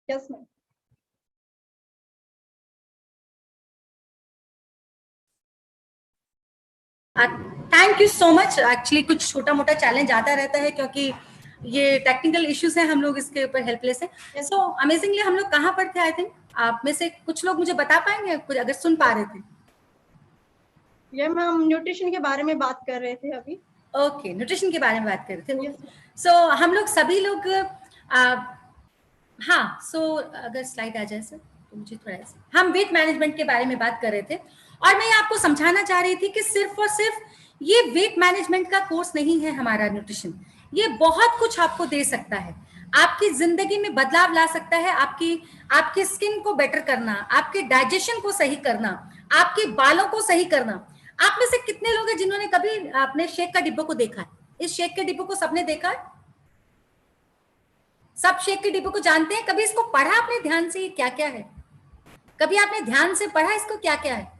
Yes ma'am. Thank you so much. Actually कुछ छोटा मोटा चैलेंज आता रहता है क्योंकि ये टेक्निकल इश्यूज हैं, हम लोग इसके ऊपर हेल्पलेस हैं। सो अमेजिंगली हम लोग कहाँ पर थे? आई थिंक आप में से कुछ लोग मुझे बता पाएंगे कुछ, अगर सुन पा रहे थे? ये मैम न्यूट्रिशन के बारे में बात कर रहे थे अभी। ओके, न्यूट्रिशन के बारे में बात कर रहे थे। सो हम लोग सभी लोग हाँ, सो अगर स्लाइड आ जाए सर तो मुझे थोड़ा सा, हम वेट मैनेजमेंट के बारे में बात कर रहे थे और मैं आपको समझाना चाह रही थी कि सिर्फ और सिर्फ ये वेट मैनेजमेंट का कोर्स नहीं है हमारा न्यूट्रिशन। ये बहुत कुछ आपको दे सकता है, आपकी जिंदगी में बदलाव ला सकता है। आपकी स्किन को बेटर करना, आपके डाइजेशन को सही करना, आपके बालों को सही करना। आप में से कितने लोग हैं जिन्होंने कभी अपने शेक का डिब्बों को देखा है? इस शेक के डिब्बों को सबने देखा है? सब शेक के डिब्बों को जानते हैं? कभी इसको पढ़ा आपने ध्यान से, क्या क्या है? कभी आपने ध्यान से पढ़ा इसको क्या क्या है?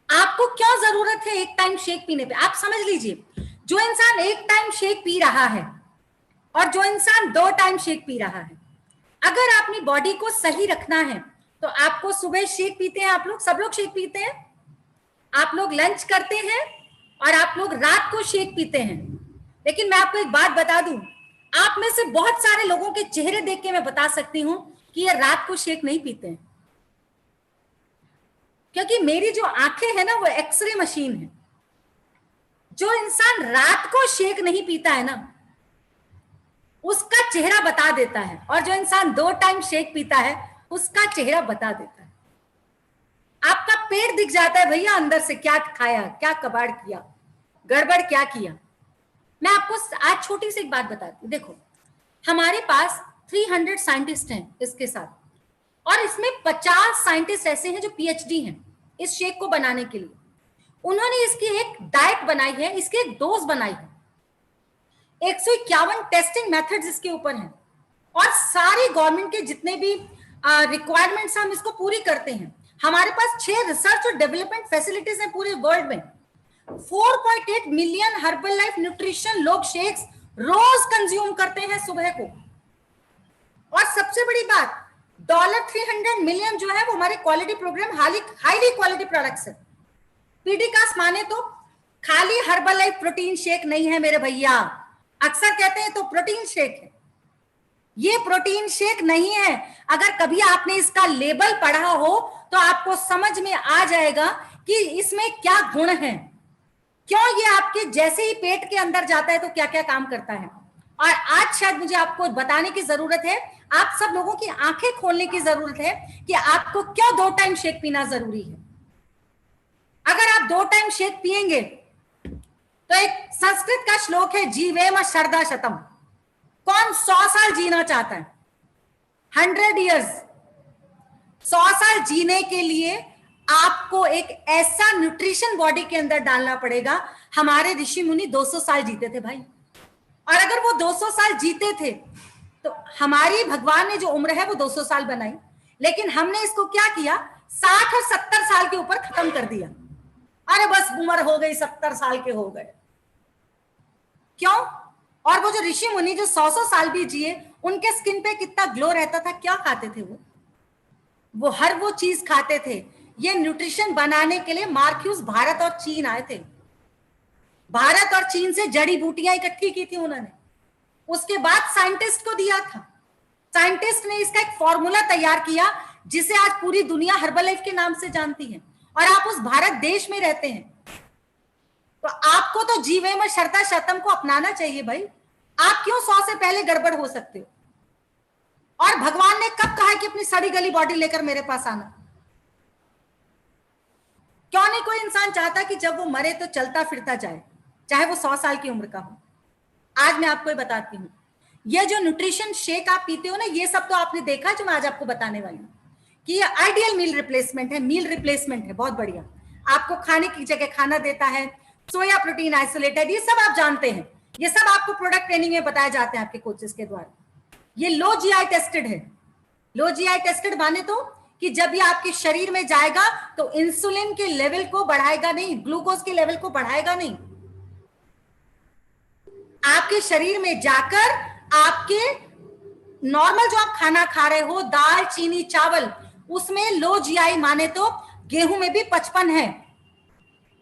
आपको क्यों जरूरत है एक टाइम शेक पीने पे? आप समझ लीजिए, जो इंसान एक टाइम शेक पी रहा है और जो इंसान 2 टाइम शेक पी रहा है, अगर अपनी बॉडी को सही रखना है तो आपको सुबह शेक पीते हैं, आप लोग सब लोग शेक पीते हैं, आप लोग लंच करते हैं और आप लोग रात को शेक पीते हैं। लेकिन मैं आपको एक बात बता दूं, आप में से बहुत सारे लोगों के चेहरे देख के मैं बता सकती हूं कि ये रात को शेक नहीं पीते हैं, क्योंकि मेरी जो आंखें है ना वो एक्सरे मशीन है। जो इंसान रात को शेक नहीं पीता है ना उसका चेहरा बता देता है, और जो इंसान 2 टाइम शेक पीता है उसका चेहरा बता देता है। आपका पेट दिख जाता है भैया अंदर से, क्या खाया, क्या कबाड़ किया, गड़बड़ क्या किया। मैं आपको आज छोटी सी एक बात बताती हूँ। देखो, हमारे पास 300 साइंटिस्ट हैं इसके साथ, और इसमें 50 साइंटिस्ट ऐसे हैं जो पीएचडी हैं इस शेक को बनाने के लिए। उन्होंने इसकी एक डाइट बनाई है, इसकी एक डोज बनाई है, 151 टेस्टिंग मेथड्स इसके ऊपर हैं, और सारी गवर्नमेंट के जितने भी रिक्वायरमेंट्स हम इसको पूरी करते हैं। हमारे पास 6 रिसर्च और डेवलपमेंट फैसिलिटीज हैं पूरे वर्ल्ड में। 4.8 मिलियन हर्बल लाइफ न्यूट्रिशन लोग शेक्स रोज कंज्यूम करते हैं सुबह को। और सबसे बड़ी बात, $300 मिलियन जो है वो हमारे quality program highly quality products है। पीडी कास्ट माने तो खाली हर्बलाइफ प्रोटीन शेक नहीं है मेरे भैया। अक्सर कहते हैं तो प्रोटीन शेक है, ये प्रोटीन शेक नहीं है। अगर कभी आपने इसका लेबल पढ़ा हो तो आपको समझ में आ जाएगा कि इसमें क्या गुण है, क्यों ये आपके जैसे ही पेट के अंदर जाता है तो क्या क्या काम करता है। और आज शायद मुझे आपको बताने की जरूरत है, आप सब लोगों की आंखें खोलने की जरूरत है कि आपको क्यों 2 टाइम शेक पीना जरूरी है। अगर आप 2 टाइम शेक पिएंगे तो एक संस्कृत का श्लोक है, जीवेम शरदा शतम। कौन 100 साल जीना चाहता है? 100 years। 100 साल जीने के लिए आपको एक ऐसा न्यूट्रिशन बॉडी के अंदर डालना पड़ेगा। हमारे ऋषि मुनि 200 साल जीते थे भाई, और अगर वो 200 साल जीते थे तो हमारी भगवान ने जो उम्र है वो 200 साल बनाई, लेकिन हमने इसको क्या किया, 60 और 70 साल के ऊपर खत्म कर दिया। अरे बस उम्र हो गई, 70 साल के हो गए, क्यों? और वो जो ऋषि मुनि जो 100 साल भी जिए, उनके स्किन पे कितना ग्लो रहता था। क्या खाते थे वो हर वो चीज खाते थे। ये न्यूट्रिशन बनाने के लिए मार्क्यूस भारत और चीन आए थे। भारत और चीन से जड़ी बूटियां इकट्ठी की थी उन्होंने, उसके बाद साइंटिस्ट को दिया था। साइंटिस्ट ने इसका एक फॉर्मूला तैयार किया जिसे आज पूरी दुनिया हर्बलाइफ के नाम से जानती है, और आप उस भारत देश में रहते हैं तो आपको तो जीवेम शरदा शतम को अपनाना चाहिए भाई। आप क्यों 100 से पहले गड़बड़ हो सकते हो? और भगवान ने कब कहा कि अपनी सड़ी गली बॉडी लेकर मेरे पास आना? क्यों नहीं कोई इंसान चाहता कि जब वो मरे तो चलता फिरता जाए, चाहे वो 100 साल की उम्र का हो। आज मैं आपको बताती हूँ, ये जो न्यूट्रिशन शेक आप पीते हो ना, ये सब तो आपने देखा जो मैं आज आपको बताने वाली हूँ कि ये आइडियल मील रिप्लेसमेंट है। मील रिप्लेसमेंट है, बहुत बढ़िया। आपको खाने की जगह खाना देता है, सोया प्रोटीन आइसोलेटेड, ये सब आप जानते हैं। ये सब आपको प्रोडक्ट ट्रेनिंग में बताए जाते हैं आपके कोचेस के द्वारा। ये लो जीआई टेस्टेड है। लो जीआई टेस्टेड माने तो कि जब ये आपके शरीर में जाएगा तो इंसुलिन के लेवल को बढ़ाएगा नहीं, ग्लूकोज के लेवल को बढ़ाएगा नहीं। आपके शरीर में जाकर आपके नॉर्मल जो आप खाना खा रहे हो, दाल चीनी चावल, उसमें लो जीआई माने तो गेहूं में भी 55 है।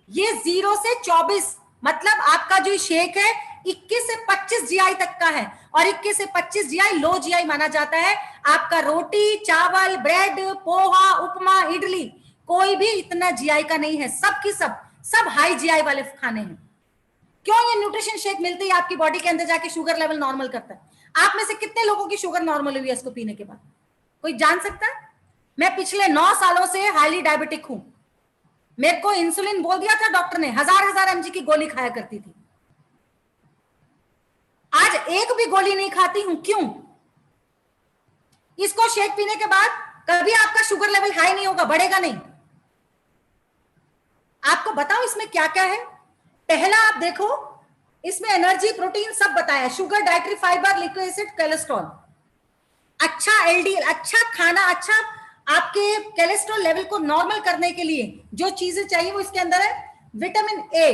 ये 0 से 24, मतलब आपका जो शेक है 21 से 25 जीआई तक का है, और 21 से 25 जीआई लो जीआई माना जाता है। आपका रोटी चावल ब्रेड पोहा उपमा इडली कोई भी इतना जीआई का नहीं है, सब की सब हाई जीआई वाले खाने हैं। क्यों? ये न्यूट्रिशन शेक मिलते ही आपकी बॉडी के अंदर जाके शुगर लेवल नॉर्मल करता है। आप में से कितने लोगों की शुगर नॉर्मल हुई है इसको पीने के बाद? कोई जान सकता है? मैं पिछले 9 सालों से हाईली डायबिटिक हूं। मेरे को इंसुलिन बोल दिया था डॉक्टर ने, 1000 mg की गोली खाया करती थी, आज एक भी गोली नहीं खाती हूं। क्यों? इसको शेक पीने के बाद कभी आपका शुगर लेवल हाई नहीं होगा, बढ़ेगा नहीं। आपको बताऊं इसमें क्या क्या है। पहला आप देखो, इसमें एनर्जी प्रोटीन सब बताया, sugar dietary fibre liquid acid cholesterol, अच्छा एलडीएल, अच्छा खाना, अच्छा आपके कोलेस्ट्रॉल लेवल को नॉर्मल करने के लिए जो चीजें चाहिए वो इसके अंदर है। विटामिन ए,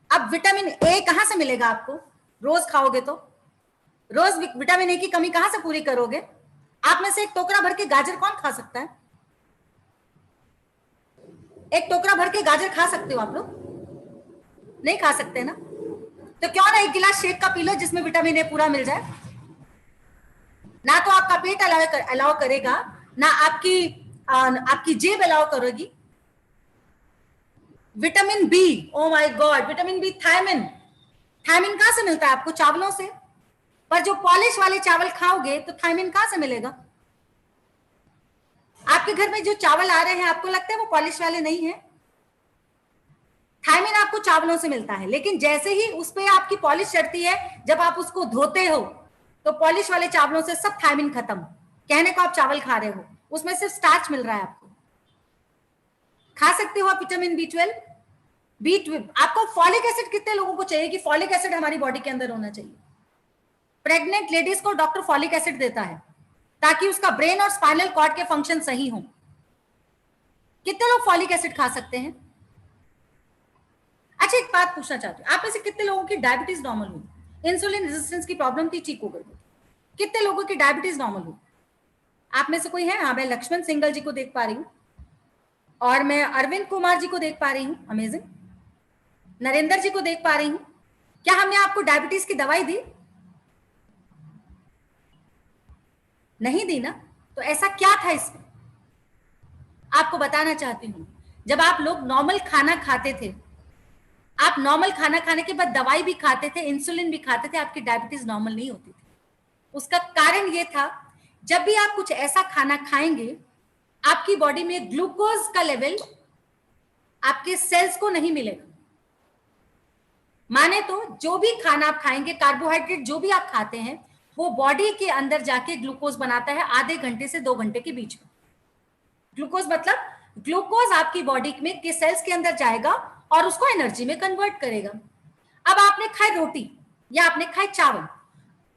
अब विटामिन ए कहां से मिलेगा आपको? रोज खाओगे तो रोज विटामिन ए की कमी कहां से पूरी करोगे? आप में से एक टोकरा भर के गाजर कौन खा सकता है? एक टोकरा भर के गाजर खा सकते हो आप लोग? नहीं खा सकते ना? तो क्यों ना एक गिलास शेक का पी लो जिसमें विटामिन ए पूरा मिल जाए। ना तो आपका पेट अलाउ करेगा, ना आपकी जेब अलाउ करेगी। Vitamin B, oh my God, vitamin B, thiamine. Thiamine कहां से मिलता है आपको? चावलों से। पर जो पॉलिश वाले चावल खाओगे तो थायमिन कहां से मिलेगा? आपके घर में जो चावल आ रहे हैं आपको लगता है वो पॉलिश वाले नहीं है? थायमिन आपको चावलों से मिलता है, लेकिन जैसे ही उस पे आपकी पॉलिश चढ़ती है, जब आप उसको धोते हो तो पॉलिश वाले चावलों से सब थायमिन खत्म। कहने को आप चावल खा रहे हो, उसमें सिर्फ स्टार्च मिल रहा है आपको। खा सकते हो आप विटामिन B12, B12। आपको फॉलिक एसिड कितने लोगों को चाहिए कि फॉलिक एसिड हमारी बॉडी के अंदर होना चाहिए? प्रेग्नेंट लेडीज को डॉक्टर फॉलिक एसिड देता है ताकि उसका ब्रेन और स्पाइनल कॉर्ड के फंक्शन सही हो। कितने लोग फॉलिक एसिड खा सकते हैं? अच्छा, एक बात पूछना चाहती हूँ, आप में से कितने लोगों की डायबिटीज नॉर्मल हुई? इंसुलिन रेजिस्टेंस की प्रॉब्लम थी, ठीक हो गई। कितने लोगों की डायबिटीज नॉर्मल हुई? आप में से कोई है? हाँ, मैं लक्ष्मण सिंगल जी को देख पा रही हूँ और मैं अरविंद कुमार जी को देख पा रही हूँ। अमेजिंग। नरेंद्र जी को देख पा रही हूँ। क्या हमने आपको डायबिटीज की दवाई दी? नहीं दी ना? तो ऐसा क्या था इसमें? आपको बताना चाहती हूँ, जब आप लोग नॉर्मल खाना खाते थे, आप नॉर्मल खाना खाने के बाद दवाई भी खाते थे, इंसुलिन भी खाते थे, आपकी डायबिटीज नॉर्मल नहीं होती थी। उसका कारण ये था, जब भी आप कुछ ऐसा खाना खाएंगे, आपकी बॉडी में ग्लूकोज का लेवल आपके सेल्स को नहीं मिलेगा। माने तो जो भी खाना आप खाएंगे, कार्बोहाइड्रेट जो भी आप खाते हैं, वो बॉडी के अंदर जाके ग्लूकोज बनाता है आधे घंटे से 2 घंटे के बीच में। ग्लूकोज मतलब ग्लूकोज आपकी बॉडी में के सेल्स के अंदर जाएगा और उसको एनर्जी में कन्वर्ट करेगा। अब आपने खाई रोटी या आपने खाए चावल,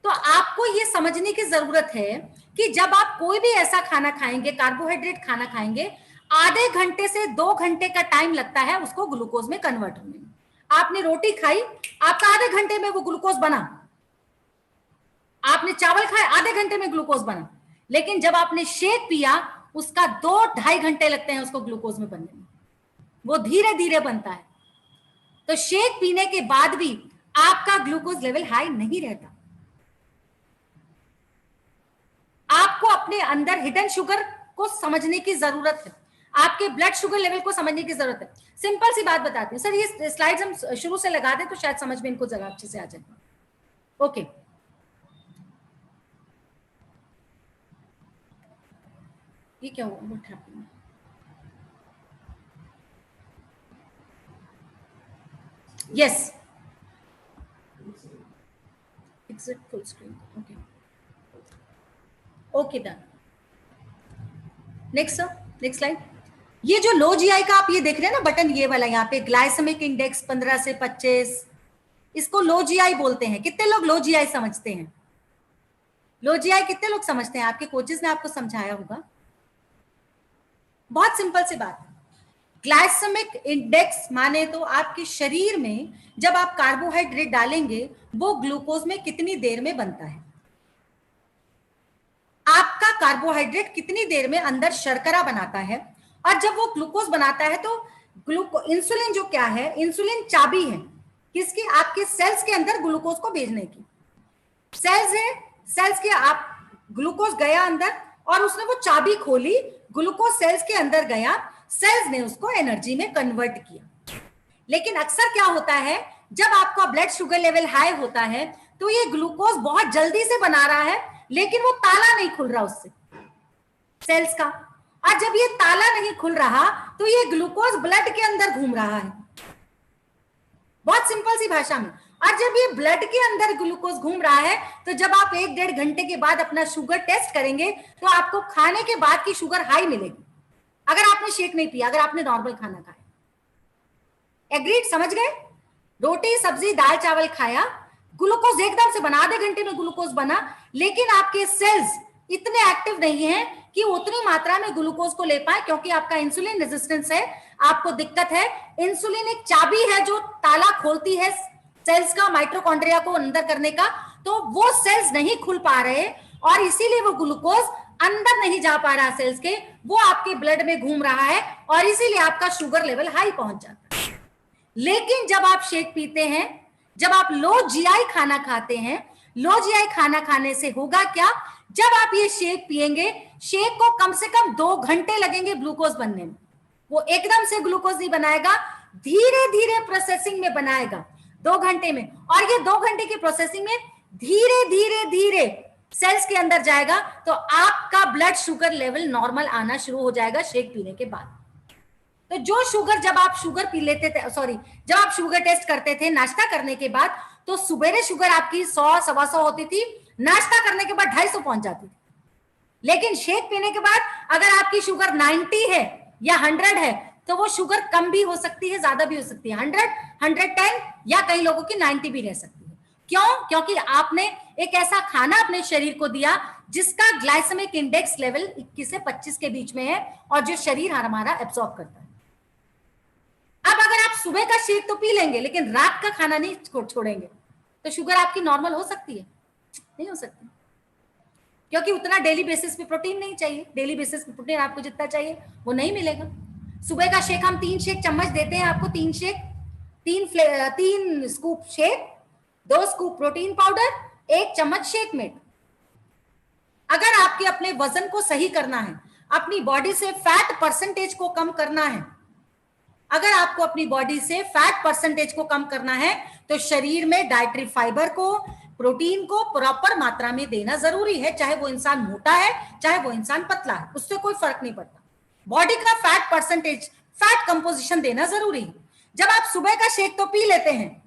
तो आपको ये समझने की जरूरत है कि जब आप कोई भी ऐसा खाना खाएंगे, कार्बोहाइड्रेट खाना खाएंगे, आधे घंटे से 2 घंटे का टाइम लगता है उसको ग्लूकोज में कन्वर्ट होने में। आपने रोटी खाई, आपका आधे घंटे में वो ग्लूकोज बना। आपने चावल खाए, आधे घंटे में ग्लूकोज बना। लेकिन जब आपने शेक पिया, उसका 2-2.5 घंटे लगते हैं उसको ग्लूकोज में बनने में। वो धीरे धीरे बनता है। तो शेक पीने के बाद भी आपका ग्लूकोज लेवल हाई नहीं रहता। आपको अपने अंदर हिडन शुगर को समझने की जरूरत है, आपके ब्लड शुगर लेवल को समझने की जरूरत है। सिंपल सी बात बताती हूँ सर, ये स्लाइड्स हम शुरू से लगा दें तो शायद समझ में इनको जगह अच्छे से आ जाएगा। ओके, ये क्या हुआ? What happened? Yes, exit full screen. Okay okay, done. Next sir, next slide. ये जो लो जीआई का आप ये देख रहे हैं ना बटन, ये वाला यहाँ पे ग्लाइसेमिक इंडेक्स 15 से 25, इसको लो जीआई बोलते हैं। कितने लोग लो जीआई समझते हैं? लो जीआई कितने लोग समझते हैं? आपके कोचेस ने आपको समझाया होगा। बहुत सिंपल सी बात है। ग्लाइसेमिक इंडेक्स माने तो आपके शरीर में जब आप कार्बोहाइड्रेट डालेंगे, वो ग्लूकोज में कितनी देर में बनता है। आपका कार्बोहाइड्रेट कितनी देर में अंदर शर्करा बनाता है, और जब वो ग्लूकोज बनाता है तो इंसुलिन जो क्या है, इंसुलिन चाबी है किसकी? आपके सेल्स के अंदर ग्लूकोज को भेजने की। सेल्स है, सेल्स के आप ग्लूकोज गया अंदर और उसने वो चाबी खोली, ग्लूकोज सेल्स के अंदर गया, सेल्स ने उसको एनर्जी में कन्वर्ट किया। लेकिन अक्सर क्या होता है, जब आपका ब्लड शुगर लेवल हाई होता है तो ये ग्लूकोज बहुत जल्दी से बना रहा है, लेकिन वो ताला नहीं खुल रहा उससे सेल्स का। और जब ये ताला नहीं खुल रहा तो ये ग्लूकोज ब्लड के अंदर घूम रहा है, बहुत सिंपल सी भाषा में। और जब ये ब्लड के अंदर ग्लूकोज घूम रहा है, तो जब आप 1-1.5 घंटे के बाद अपना शुगर टेस्ट करेंगे तो आपको खाने के बाद की शुगर हाई मिलेगी, अगर आपने शेक नहीं पिया, अगर आपने नॉर्मल खाना खाया। एग्रीड? समझ गए? रोटी सब्जी दाल चावल खाया, ग्लूकोज एकदम से बना, आधे घंटे में ग्लूकोज बना, लेकिन आपके सेल्स इतने एक्टिव नहीं है कि उतनी मात्रा में ग्लूकोज को ले पाए, क्योंकि आपका इंसुलिन रेजिस्टेंस है, आपको दिक्कत है। इंसुलिन एक चाबी है जो ताला खोलती है सेल्स का, माइटोकॉन्ड्रिया को अंदर करने का, तो वो सेल्स नहीं खुल पा रहे और इसीलिए वो ग्लूकोज अंदर नहीं जा पा रहा सेल्स के, वो आपके ब्लड में घूम रहा है और इसीलिए आपका शुगर लेवल हाई पहुंच जाता है। लेकिन जब आप शेक पीते हैं, जब आप लो जीआई खाना खाते हैं, लो जीआई खाना खाने से होगा क्या, जब आप ये शेक पिएंगे, शेक को कम से कम 2 घंटे लगेंगे ग्लूकोज बनने में। वो एकदम से ग्लूकोज नहीं बनाएगा, धीरे धीरे प्रोसेसिंग में बनाएगा 2 घंटे में, और ये 2 घंटे की प्रोसेसिंग में धीरे धीरे धीरे सेल्स के अंदर जाएगा, तो आपका ब्लड शुगर लेवल नॉर्मल आना शुरू हो जाएगा शेक पीने के बाद। तो जो शुगर, जब आप शुगर पी लेते थे, सॉरी, जब आप शुगर टेस्ट करते थे नाश्ता करने के बाद, तो सुबेरे शुगर आपकी 100-125 होती थी, नाश्ता करने के बाद 250 पहुंच जाती थी। लेकिन शेक पीने के बाद अगर आपकी शुगर 90 है या 100 है, तो वो शुगर कम भी हो सकती है, ज्यादा भी हो सकती है, 100, 110 या कई लोगों की 90 भी रह सकती है। क्यों? क्योंकि आपने एक ऐसा खाना अपने शरीर को दिया जिसका ग्लाइसेमिक इंडेक्स लेवल 21 से 25 के बीच में है, और जो शरीर हमारा एब्सॉर्ब करता है। अब अगर आप सुबह का शेक तो पी लेंगे, लेकिन रात का खाना नहीं छोड़ेंगे, तो शुगर आपकी नॉर्मल हो सकती है? नहीं हो सकती, क्योंकि उतना डेली बेसिस पे प्रोटीन नहीं चाहिए। डेली बेसिस पे प्रोटीन आपको जितना चाहिए वो नहीं मिलेगा। सुबह का शेक हम 3 शेक चम्मच देते हैं आपको, 3 shake, 3 scoop shake, 2 scoop protein powder, 1 चम्मच शेक मेट। अगर आपके अपने वजन को सही करना है, अपनी बॉडी से फैट परसेंटेज को कम करना है, अगर आपको अपनी बॉडी से फैट परसेंटेज को कम करना है तो शरीर में डाइटरी फाइबर को, प्रोटीन को प्रॉपर मात्रा में देना जरूरी है। चाहे वो इंसान मोटा है, चाहे वो इंसान पतला है, उससे कोई फर्क नहीं पड़ता। बॉडी का फैट परसेंटेज, फैट कंपोजिशन देना जरूरी है। जब आप सुबह का शेक तो पी लेते हैं,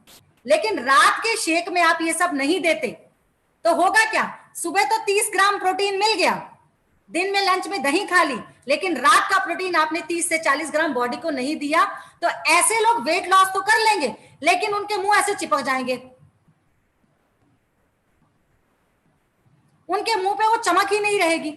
लेकिन रात के शेक में आप ये सब नहीं देते तो होगा क्या? सुबह तो 30 ग्राम प्रोटीन मिल गया, दिन में लंच में दही खा ली, लेकिन रात का प्रोटीन आपने 30 से 40 ग्राम बॉडी को नहीं दिया, तो ऐसे लोग वेट लॉस तो कर लेंगे, लेकिन उनके मुंह ऐसे चिपक जाएंगे, उनके मुंह पे वो चमक ही नहीं रहेगी।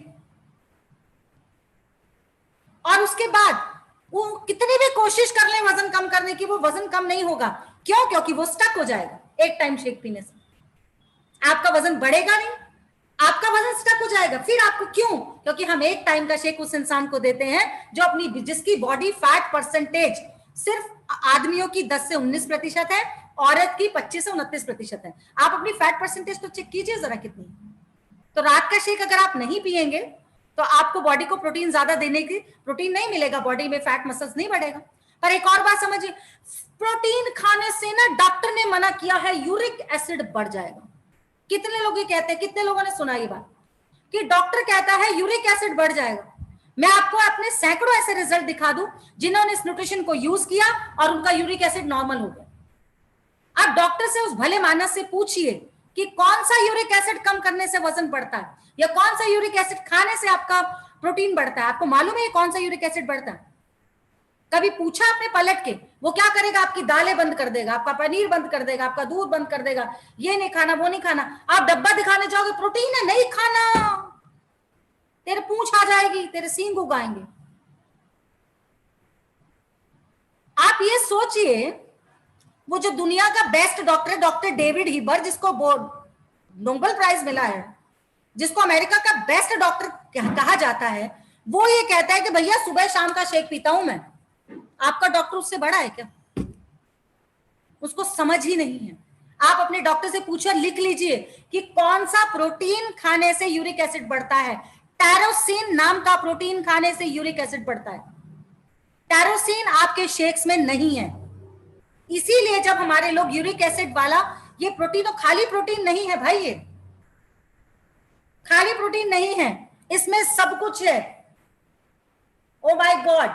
और उसके बाद वो कितनी भी कोशिश कर ले वजन कम करने की, वो वजन कम नहीं होगा। क्यों? क्योंकि वो स्टक हो जाएगा एक टाइम शेक पीने से। आपका वजन बढ़ेगा नहीं, आपका वजन स्टक हो जाएगा। फिर आपको क्यों? क्योंकि हम एक टाइम का शेक उस इंसान को देते हैं जो अपनी, जिसकी बॉडी फैट परसेंटेज सिर्फ आदमियों की 10 से 19% है, औरत की 25 से 29% है। आप अपनी फैट परसेंटेज तो चेक कीजिए जरा कितनी। तो रात का शेक अगर आप नहीं पिएंगे तो आपको बॉडी को प्रोटीन ज्यादा देने की, प्रोटीन नहीं मिलेगा, बॉडी में फैट मसल्स नहीं बढ़ेगा। पर एक और बात समझिए, प्रोटीन खाने से ना डॉक्टर ने मना किया है, यूरिक एसिड बढ़ जाएगा। कितने लोग ये कहते हैं, कितने लोगों ने सुना ये बात कि डॉक्टर कहता है यूरिक एसिड बढ़ जाएगा? मैं आपको अपने सैकड़ों ऐसे रिजल्ट दिखा दूं जिन्होंने इस न्यूट्रिशन को यूज किया और उनका यूरिक एसिड नॉर्मल हो गया। आप डॉक्टर से, उस भले मानस से पूछिए कि कौन सा यूरिक एसिड कम करने से वजन बढ़ता है, या कौन सा यूरिक एसिड खाने से आपका प्रोटीन बढ़ता है। आपको मालूम है कौन सा यूरिक एसिड बढ़ता है? कभी पूछा आपने पलट के? वो क्या करेगा? आपकी दालें बंद कर देगा, आपका पनीर बंद कर देगा, आपका दूध बंद कर देगा, ये नहीं खाना, वो नहीं खाना। आप डब्बा दिखाने जाओगे, प्रोटीन है नहीं खाना, तेरे पूंछ आ जाएगी, तेरे सींग उगाएंगे। आप ये सोचिए, वो जो दुनिया का बेस्ट डॉक्टर है, डॉक्टर डेविड हिबर, जिसको नोबेल प्राइज मिला है, जिसको अमेरिका का बेस्ट डॉक्टर कहा जाता है, वो ये कहता है कि भैया सुबह शाम का शेक पीता हूं मैं। आपका डॉक्टर उससे बड़ा है क्या? उसको समझ ही नहीं है। आप अपने डॉक्टर से पूछो, लिख लीजिए कि कौन सा प्रोटीन खाने से यूरिक एसिड बढ़ता है। टैरोसिन नाम का प्रोटीन खाने से यूरिक एसिड बढ़ता है। टैरोसिन आपके शेक्स में नहीं है। इसीलिए जब हमारे लोग यूरिक एसिड वाला, ये प्रोटीन तो खाली प्रोटीन नहीं है भाई, ये खाली प्रोटीन नहीं है, इसमें सब कुछ है। ओ माय गॉड,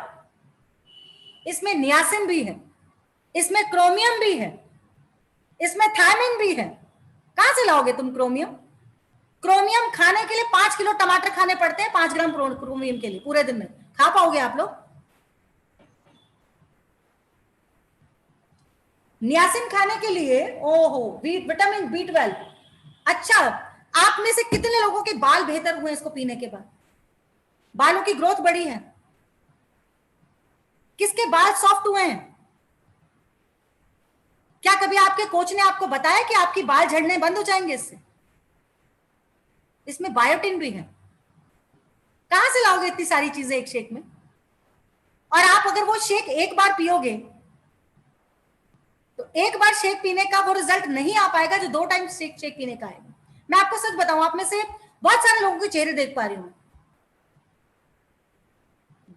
इसमें नियासिन भी है, इसमें क्रोमियम भी है, इसमें थायमिन भी है। कहां से लाओगे तुम क्रोमियम? क्रोमियम खाने के लिए 5 किलो टमाटर खाने पड़ते हैं 5 ग्राम क्रोमियम के लिए। पूरे दिन में खा पाओगे आप लोग? नियासिन खाने के लिए, ओहो, विटामिन B12। अच्छा, आप में से कितने लोगों के बाल बेहतर हुए इसको पीने के बाद? बालों की ग्रोथ बढ़ी है? किसके बाल सॉफ्ट हुए हैं? क्या कभी आपके कोच ने आपको बताया कि आपकी बाल झड़ने बंद हो जाएंगे इससे? इसमें बायोटिन भी है। कहां से लाओगे इतनी सारी चीजें एक शेक में? और आप अगर वो शेक एक बार पियोगे तो एक बार शेक पीने का वो रिजल्ट नहीं आ पाएगा जो 2 टाइम शेक पीने का आएगा। मैं आपको सच बताऊं, आप में से बहुत सारे लोगों के चेहरे देख पा रही हूं।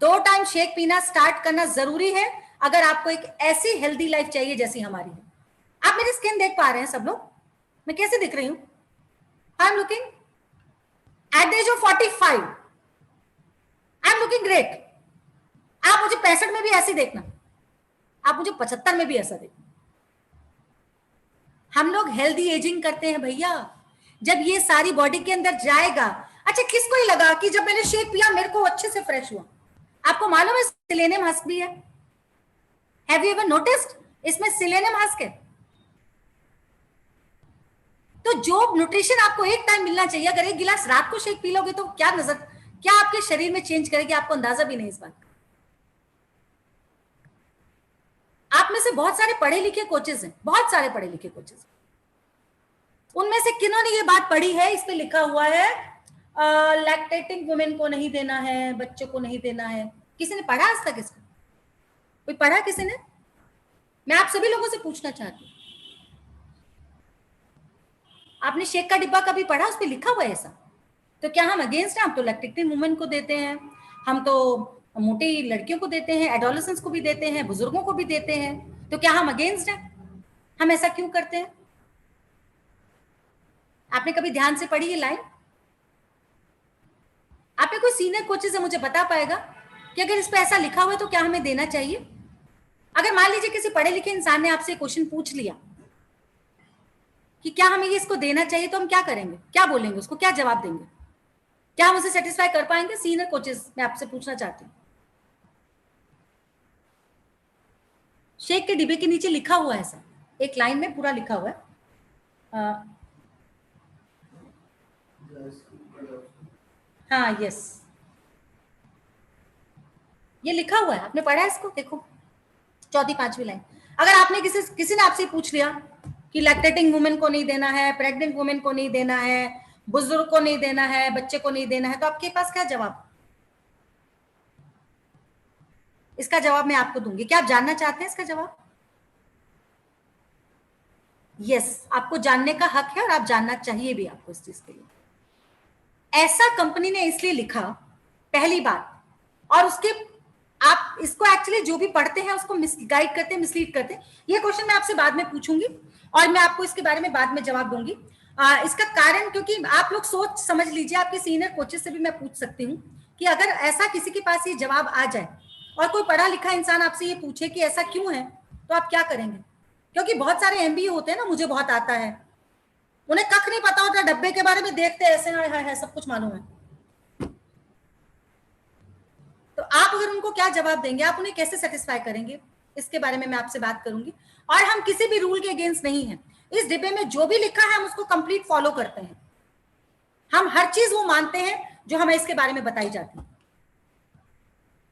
2 टाइम शेक पीना स्टार्ट करना जरूरी है अगर आपको एक ऐसी हेल्दी लाइफ चाहिए जैसी हमारी है। आप मेरी स्किन देख पा रहे हैं सब लोग? मैं कैसे दिख रही हूं? I am looking at the age of 45, I am looking great. आप मुझे 65 में भी ऐसे देखना, आप मुझे 75 में भी ऐसा देखना। हम लोग हेल्दी एजिंग करते हैं भैया, जब ये सारी बॉडी के अंदर जाएगा। अच्छा, किसको ही लगा कि जब मैंने शेक पिया मेरे को अच्छे से फ्रेश हुआ? आपको मालूम है सेलेनियम हस्क भी है? Have you ever noticed? इसमें सेलेनियम हस्क है। तो जो न्यूट्रिशन आपको एक टाइम मिलना चाहिए, अगर एक गिलास रात को शेक पी लोगे तो क्या आपके शरीर में चेंज करेगी, आपको अंदाजा भी नहीं इस बात का। आप में से बहुत सारे पढ़े लिखे कोचेस हैं, बहुत सारे पढ़े लिखे कोचेस। उनमें से किन्होंने ये बात पढ़ी है? इस पे लिखा हुआ है लैक्टेटिंग वुमेन को नहीं देना है, बच्चों को नहीं देना है। किसी ने पढ़ा आज तक इसको? कोई पढ़ा किसी ने? मैं आप सभी लोगों से पूछना चाहती हूँ, आपने शेक का डिब्बा कभी पढ़ा? उस पर लिखा हुआ है ऐसा? तो क्या हम अगेंस्ट हैं? हम तो लैक्टेटिंग वुमेन को देते हैं, हम तो मोटी लड़कियों को देते हैं, एडोलेसेंट्स को भी देते हैं, बुजुर्गों को भी देते हैं, तो क्या हम अगेंस्ट हैं? हम ऐसा क्यों करते हैं? आपने कभी ध्यान से पढ़ी ये लाइन? आप में कोई सीनियर कोचेस है मुझे बता पाएगा कि अगर इस पे ऐसा लिखा हुआ है तो क्या हमें देना चाहिए? अगर मान लीजिए किसी पढ़े लिखे इंसान ने आपसे क्वेश्चन पूछ लिया कि क्या हमें ये इसको देना चाहिए, तो हम क्या करेंगे? क्या बोलेंगे उसको? क्या जवाब देंगे? क्या हम उसे सेटिस्फाई कर पाएंगे? सीनियर कोचेस मैं आपसे पूछना चाहती हूँ। शेक के डिब्बे के नीचे लिखा हुआ है ऐसा, एक लाइन में पूरा लिखा हुआ है। हाँ यस, ये लिखा हुआ है, आपने पढ़ा है इसको? देखो चौथी पांचवी लाइन। अगर आपने किसी ने आपसे पूछ लिया कि लैक्टेटिंग वुमेन को नहीं देना है, प्रेग्नेंट वुमेन को नहीं देना है, बुजुर्ग को नहीं देना है, बच्चे को नहीं देना है, तो आपके पास क्या जवाब? इसका जवाब मैं आपको दूंगी। क्या आप जानना चाहते हैं इसका जवाब? यस, आपको जानने का हक है और आप जानना चाहिए भी आपको इस चीज के लिए। ऐसा कंपनी ने इसलिए लिखा, पहली बात, और उसके आप इसको एक्चुअली जो भी पढ़ते हैं उसको मिसगाइड करते हैं, मिसलीड करते हैं। ये क्वेश्चन मैं आपसे बाद में पूछूंगी और मैं आपको इसके बारे में बाद में जवाब दूंगी। इसका कारण, क्योंकि आप लोग सोच समझ लीजिए, आपके सीनियर कोचेस से भी मैं पूछ सकती हूँ कि अगर ऐसा किसी के पास ये जवाब आ जाए और कोई पढ़ा लिखा इंसान आपसे ये पूछे कि ऐसा क्यों है, तो आप क्या करेंगे? क्योंकि बहुत सारे MBA होते हैं ना, मुझे बहुत आता है, उन्हें कख नहीं पता होता, डब्बे के बारे में देखते ऐसे है, सब कुछ मालूम है। तो आप अगर उनको क्या जवाब देंगे, आप उन्हें कैसे सेटिस्फाई करेंगे, इसके बारे में मैं आपसे बात करूंगी। और हम किसी भी रूल के अगेंस्ट नहीं हैं। इस डिब्बे में जो भी लिखा है हम उसको कंप्लीट फॉलो करते हैं। हम हर चीज वो मानते हैं जो हमें इसके बारे में बताई जाती है।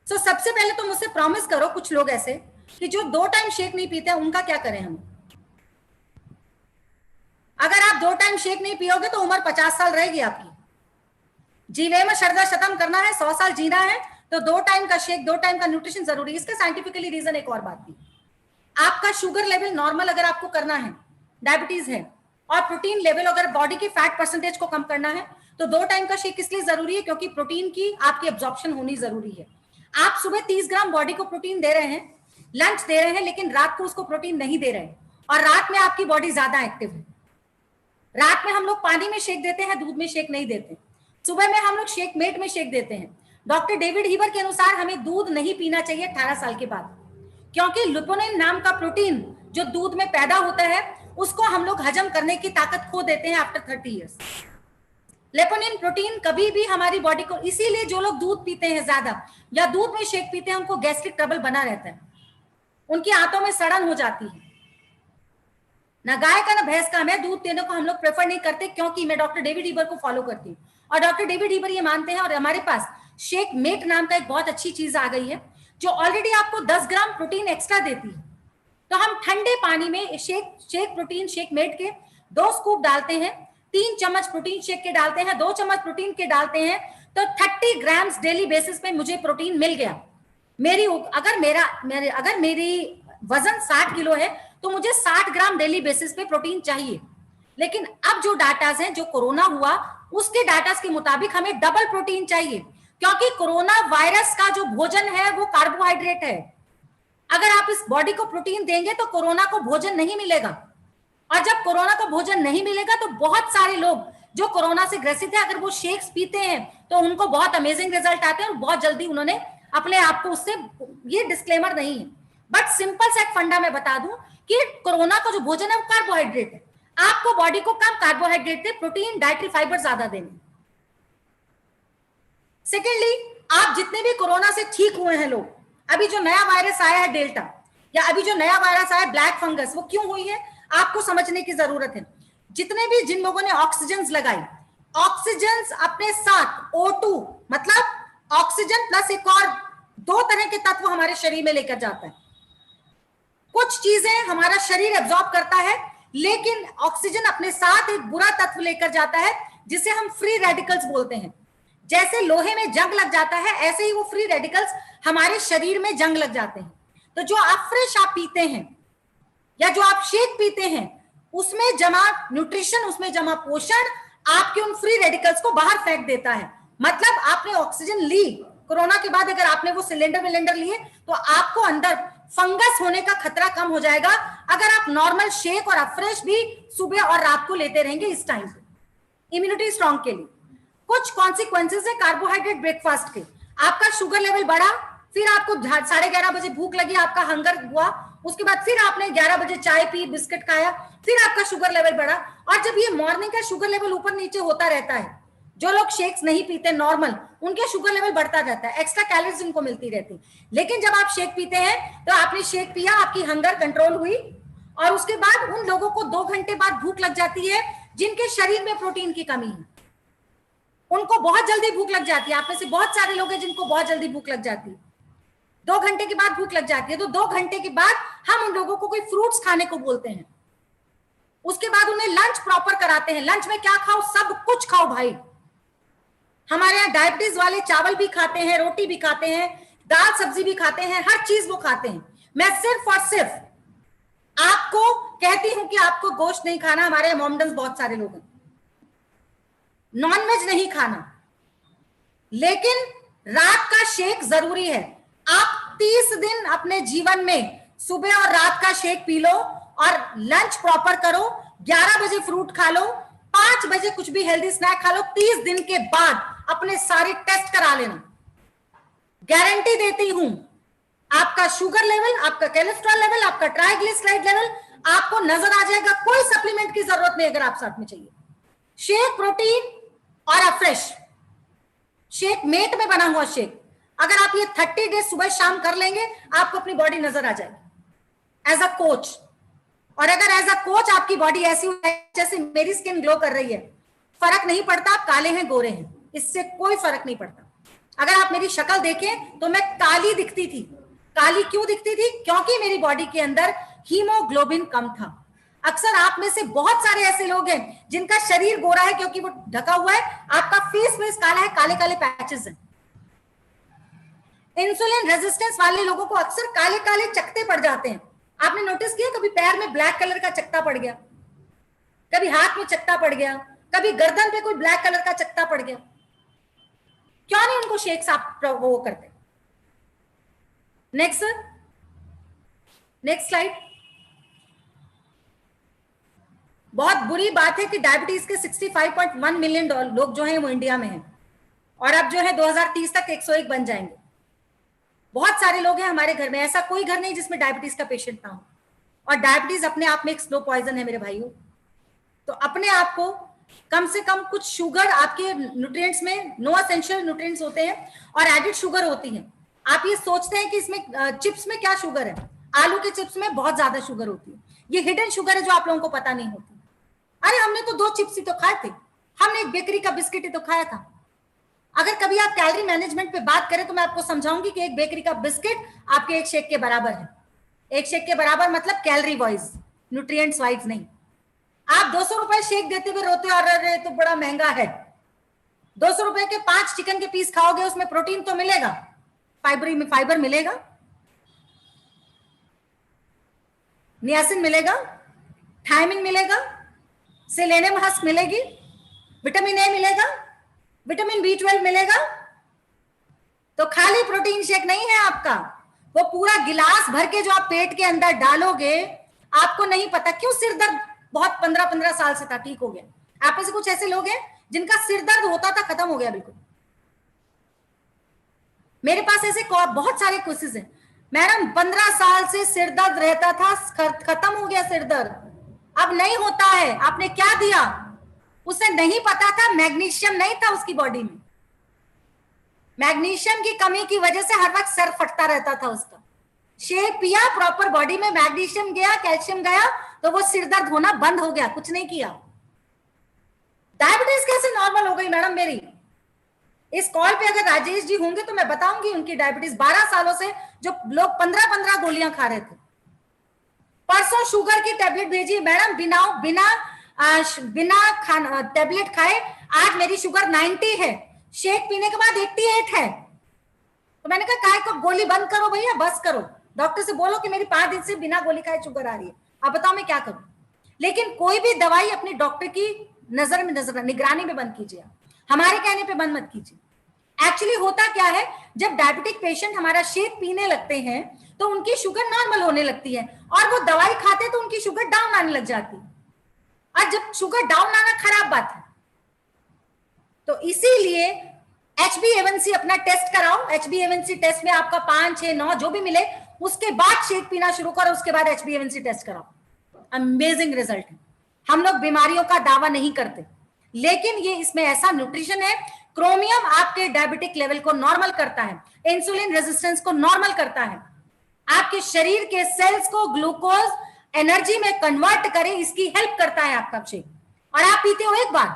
सो सबसे पहले तो मुझसे प्रॉमिस करो, कुछ लोग ऐसे कि जो 2 टाइम शेक नहीं पीते हैं, उनका क्या करें हम? अगर आप 2 टाइम शेक नहीं पियोगे तो उम्र 50 साल रहेगी आपकी। जीवे में श्रद्धा खत्म करना है, 100 साल जीना है, तो 2 टाइम का शेक, 2 टाइम का न्यूट्रिशन जरूरी है। इसका साइंटिफिकली रीजन एक और बात भी, आपका शुगर लेवल नॉर्मल अगर आपको करना है, डायबिटीज है, और प्रोटीन लेवल अगर बॉडी की फैट परसेंटेज को कम करना है, तो 2 टाइम का शेक इसलिए जरूरी है क्योंकि प्रोटीन की आपकी एब्जॉर्प्शन होनी जरूरी है। आप सुबह 30 ग्राम बॉडी को प्रोटीन दे रहे हैं, लंच दे रहे हैं, लेकिन रात को उसको प्रोटीन नहीं दे रहे, और रात में आपकी बॉडी ज्यादा एक्टिव है। रात में हम लोग पानी में शेक देते हैं, दूध में शेक नहीं देते। सुबह में हम लोग शेक मेट में शेक देते हैं। डॉक्टर डेविड हीबर के अनुसार हमें दूध नहीं पीना चाहिए 18 साल के बाद, क्योंकि लुपोनिन नाम का प्रोटीन जो दूध में पैदा होता है उसको हम लोग हजम करने की ताकत खो देते हैं आफ्टर 30 इयर्स। लेपोनिन प्रोटीन कभी भी हमारी बॉडी को, इसीलिए जो लोग दूध पीते हैं ज्यादा या दूध में शेक पीते हैं, उनको गैस्ट्रिक ट्रबल बना रहता है, उनकी आंतों में सड़न हो जाती है। ना गाय का ना भैंस का हमें दूध देने को हम लोग प्रेफर नहीं करते, क्योंकि मैं डॉक्टर डेविड हीबर को फॉलो करती हूँ और डॉक्टर डेविड हीबर ये मानते हैं, और हमारे पास शेक मेट नाम का एक बहुत अच्छी चीज आ गई है जो ऑलरेडी आपको 10 ग्राम प्रोटीन एक्स्ट्रा देती है। तो हम ठंडे पानी में शेक प्रोटीन, शेक मेट के 2 स्कूप डालते हैं, 3 चम्मच प्रोटीन शेक के डालते हैं, 2 चम्मच प्रोटीन के डालते हैं, तो 30 ग्राम्स डेली बेसिस पे मुझे प्रोटीन मिल गया। अगर मेरी वजन 60 किलो है तो मुझे 60 ग्राम डेली बेसिस पे प्रोटीन चाहिए। लेकिन अब जो डाटाज हैं, जो कोरोना हुआ उसके डाटाज के मुताबिक हमें डबल प्रोटीन चाहिए, क्योंकि कोरोना वायरस का जो भोजन है वो कार्बोहाइड्रेट है। अगर आप इस बॉडी को प्रोटीन देंगे तो कोरोना को भोजन नहीं मिलेगा, और जब कोरोना को भोजन नहीं मिलेगा तो बहुत सारे लोग जो कोरोना से ग्रसित है, अगर वो शेक्स पीते हैं तो उनको बहुत अमेजिंग रिजल्ट आते हैं और बहुत जल्दी उन्होंने अपने आप को उससे, ये डिस्क्लेमर नहीं है, बट सिंपल सा एक फंडा मैं बता दूं कि कोरोना का जो भोजन है वो कार्बोहाइड्रेट है। आपको बॉडी को कम कार्बोहाइड्रेट दे, प्रोटीन डाइटरी फाइबर ज्यादा देने। सेकेंडली, आप जितने भी कोरोना से ठीक हुए हैं लोग, अभी जो नया वायरस आया है डेल्टा, या अभी जो नया वायरस आया है ब्लैक फंगस, वो क्यों हुई है आपको समझने की जरूरत है। जिन लोगों ने ऑक्सीजन लगाई, ऑक्सीजन अपने साथ O2 मतलब ऑक्सीजन प्लस एक और 2 तरह के तत्व हमारे शरीर में लेकर जाता है। कुछ चीजें हमारा शरीर एब्जॉर्ब करता है, लेकिन ऑक्सीजन अपने साथ एक बुरा तत्व लेकर जाता है जिसे हम फ्री रेडिकल्स बोलते हैं। जैसे लोहे में जंग लग जाता है, ऐसे ही वो फ्री रेडिकल्स हमारे शरीर में जंग लग जाते हैं। तो जो आप फ्रेश आप पीते हैं, या जो आप शेक पीते हैं उसमें जमा न्यूट्रिशन, उसमें जमा पोषण आपके उन फ्री रेडिकल्स को बाहर फेंक देता है। मतलब आपने ऑक्सीजन ली, कोरोना के बाद अगर आपने वो सिलेंडर लिए तो आपको अंदर फंगस होने का खतरा कम हो जाएगा अगर आप नॉर्मल शेक और अफ्रेश भी सुबह और रात को लेते रहेंगे इस टाइम पे इम्यूनिटी स्ट्रॉन्ग के लिए। कुछ कॉन्सिक्वेंसेस है कार्बोहाइड्रेट ब्रेकफास्ट के। आपका शुगर लेवल बढ़ा, फिर आपको 11:30 बजे भूख लगी, आपका हंगर हुआ, उसके बाद फिर आपने 11 बजे चाय पी, बिस्किट खाया, फिर आपका शुगर लेवल बढ़ा। और जब ये मॉर्निंग का शुगर लेवल ऊपर नीचे होता रहता है, जो लोग शेक्स नहीं पीते नॉर्मल, उनके शुगर लेवल बढ़ता रहता है, एक्स्ट्रा कैलोरीज उनको मिलती रहती। लेकिन जब आप शेक पीते हैं तो आपने शेक पिया, आपकी हंगर कंट्रोल हुई, और उसके बाद उन लोगों को 2 घंटे बाद भूख लग जाती है जिनके शरीर में प्रोटीन की कमी है, उनको बहुत जल्दी भूख लग जाती है। आप में से बहुत सारे लोग हैं जिनको बहुत जल्दी भूख लग जाती है, 2 घंटे के बाद भूख लग जाती है। तो 2 घंटे के बाद हम उन लोगों को कोई फ्रूट्स खाने को बोलते हैं, उसके बाद उन्हें लंच प्रॉपर कराते हैं। लंच में क्या खाओ? सब कुछ खाओ भाई। हमारे यहाँ डायबिटीज वाले चावल भी खाते हैं, रोटी भी खाते हैं, दाल सब्जी भी खाते हैं, हर चीज वो खाते हैं। मैं सिर्फ और सिर्फ आपको कहती हूं कि आपको गोश्त नहीं खाना। हमारे यहाँ मोमडन्स बहुत सारे लोग हैं, नॉनवेज नहीं खाना, लेकिन रात का शेक जरूरी है। आप 30 दिन अपने जीवन में सुबह और रात का शेक पी लो और लंच प्रॉपर करो, 11 बजे फ्रूट खा लो, 5 बजे कुछ भी हेल्दी स्नैक खा लो। 30 दिन के बाद अपने सारे टेस्ट करा लेना, गारंटी देती हूं आपका शुगर लेवल, आपका कोलेस्ट्रॉल लेवल, आपका ट्राइग्लिसराइड लेवल आपको नजर आ जाएगा। कोई सप्लीमेंट की जरूरत नहीं अगर आप साथ में चाहिए। शेक प्रोटीन और अफ्रेश शेक, मेट में बना हुआ शेक, अगर आप ये 30 डेज सुबह शाम कर लेंगे, आपको अपनी बॉडी नजर आ जाएगी एज अ कोच। और अगर एज अ कोच आपकी बॉडी ऐसी जैसे मेरी स्किन ग्लो कर रही है, फर्क नहीं पड़ता आप काले हैं गोरे हैं, इससे कोई फर्क नहीं पड़ता। अगर आप मेरी शक्ल देखें तो मैं काली दिखती थी। काली क्यों दिखती थी? क्योंकि मेरी बॉडी के अंदर हीमोग्लोबिन कम था। अक्सर आप में से बहुत सारे ऐसे लोग हैं जिनका शरीर गोरा है क्योंकि वो ढका हुआ है, आपका फेस काला है, काले काले पैचेस हैं। इंसुलिन रेजिस्टेंस वाले लोगों को अक्सर काले काले चकते पड़ जाते हैं। आपने नोटिस किया कभी पैर में ब्लैक कलर का चकता पड़ गया, कभी हाथ में चकता पड़ गया, कभी गर्दन पे कोई ब्लैक कलर का चकता पड़ गया? क्यों नहीं उनको शेक्स आप वो करते? Next sir, next slide. बहुत बुरी बात है कि डायबिटीज के 65.1 मिलियन लोग जो हैं वो इंडिया में हैं, और अब जो है 2030 तक 101 बन जाएंगे। बहुत सारे लोग हैं हमारे घर में, ऐसा कोई घर नहीं जिसमें डायबिटीज का पेशेंट ना हो। और डायबिटीज अपने आप में एक स्लो पॉइजन है मेरे भाइयों। तो अपने आप को कम से कम कुछ शुगर आपके न्यूट्रिएंट्स में, नो एसेंशियल न्यूट्रिएंट्स होते हैं और एडिड शुगर होती है। आप ये सोचते हैं कि इसमें चिप्स में क्या शुगर है, आलू के चिप्स में बहुत ज्यादा शुगर होती है। ये हिडन शुगर है जो आप लोगों को पता नहीं होती। अरे हमने तो 2 चिप्स ही तो खाए थे, हमने एक बेकरी का बिस्किट ही तो खाया था। अगर कभी आप कैलोरी मैनेजमेंट पे बात करें तो मैं आपको समझाऊंगी कि एक बेकरी का बिस्किट आपके एक शेक के बराबर है। एक शेक के बराबर मतलब कैलोरी वाइज, न्यूट्रिएंट्स वाइज नहीं। आप 200 रुपए शेक देते हुए रोते और अरे तो बड़ा महंगा है। 200 रुपए के 5 चिकन के पीस खाओगे, उसमें प्रोटीन तो मिलेगा, फाइबर मिलेगा, नियासिन मिलेगा, थायमिन मिलेगा, सेलेनियम हस्क मिलेगी, विटामिन ए मिलेगा, विटामिन B12 मिलेगा। तो खाली प्रोटीन शेक नहीं है आपका, वो पूरा गिलास भर के जो आप पेट के अंदर डालोगे, आपको नहीं पता क्यों सिर दर्द बहुत 15-15 साल से था, ठीक हो गया। आप में से कुछ ऐसे लोग हैं जिनका सिर दर्द होता था, खत्म हो गया बिल्कुल। मेरे पास ऐसे बहुत सारे केसेस हैं, मैडम 15 साल से सिर दर्द रहता था, खत्म हो गया सिर दर्द, अब नहीं होता है। आपने क्या दिया? उसे नहीं पता था मैग्नीशियम नहीं था उसकी बॉडी में। मैग्नीशियम की कमी की वजह से हर वक्त सर फटता रहता था उसका। शेक पिया, प्रॉपर बॉडी में मैग्नीशियम गया, कैल्शियम गया, तो वो सिर दर्द होना बंद हो गया, कुछ नहीं किया। डायबिटीज कैसे नॉर्मल हो गई मैडम मेरी? इस कॉल पे अगर राजेश जी होंगे तो मैं बताऊंगी उनकी डायबिटीज 12 सालों से, जो लोग 15-15 गोलियां खा रहे थे। परसों शुगर की टेबलेट भेजी मैडम, बिना खाना टेबलेट खाए आज मेरी शुगर 90 है, शेक पीने के बाद 88 है। तो मैंने कहा काय को गोली बंद करो भैया, बस करो, डॉक्टर से बोलो कि मेरी 5 दिन से बिना गोली खाए शुगर आ रही है। अब बताओ मैं क्या करूं? लेकिन कोई भी दवाई अपने डॉक्टर की निगरानी में बंद कीजिए, हमारे कहने पे बंद मत कीजिए। एक्चुअली होता क्या है, जब डायबिटिक पेशेंट हमारा शेक पीने लगते हैं तो उनकी शुगर नॉर्मल होने लगती है, और वो दवाई खाते तो उनकी शुगर डाउन आने लग जाती है। और जब शुगर डाउन आना खराब बात है, तो इसीलिए HbA1c अपना टेस्ट कराओ। HbA1c टेस्ट में आपका 5, 6, 9 जो भी मिले, उसके बाद शेक पीना शुरू करो, उसके बाद HbA1c टेस्ट कराओ। अमेजिंग रिजल्ट है। हम लोग बीमारियों का दावा नहीं करते, लेकिन ये इसमें ऐसा न्यूट्रिशन है। क्रोमियम आपके डायबिटिक लेवल को नॉर्मल करता है, इंसुलिन रेजिस्टेंस को नॉर्मल करता है, आपके शरीर के सेल्स को ग्लूकोज एनर्जी में कन्वर्ट करे, इसकी हेल्प करता है आपका शेक। और आप पीते हो एक बार,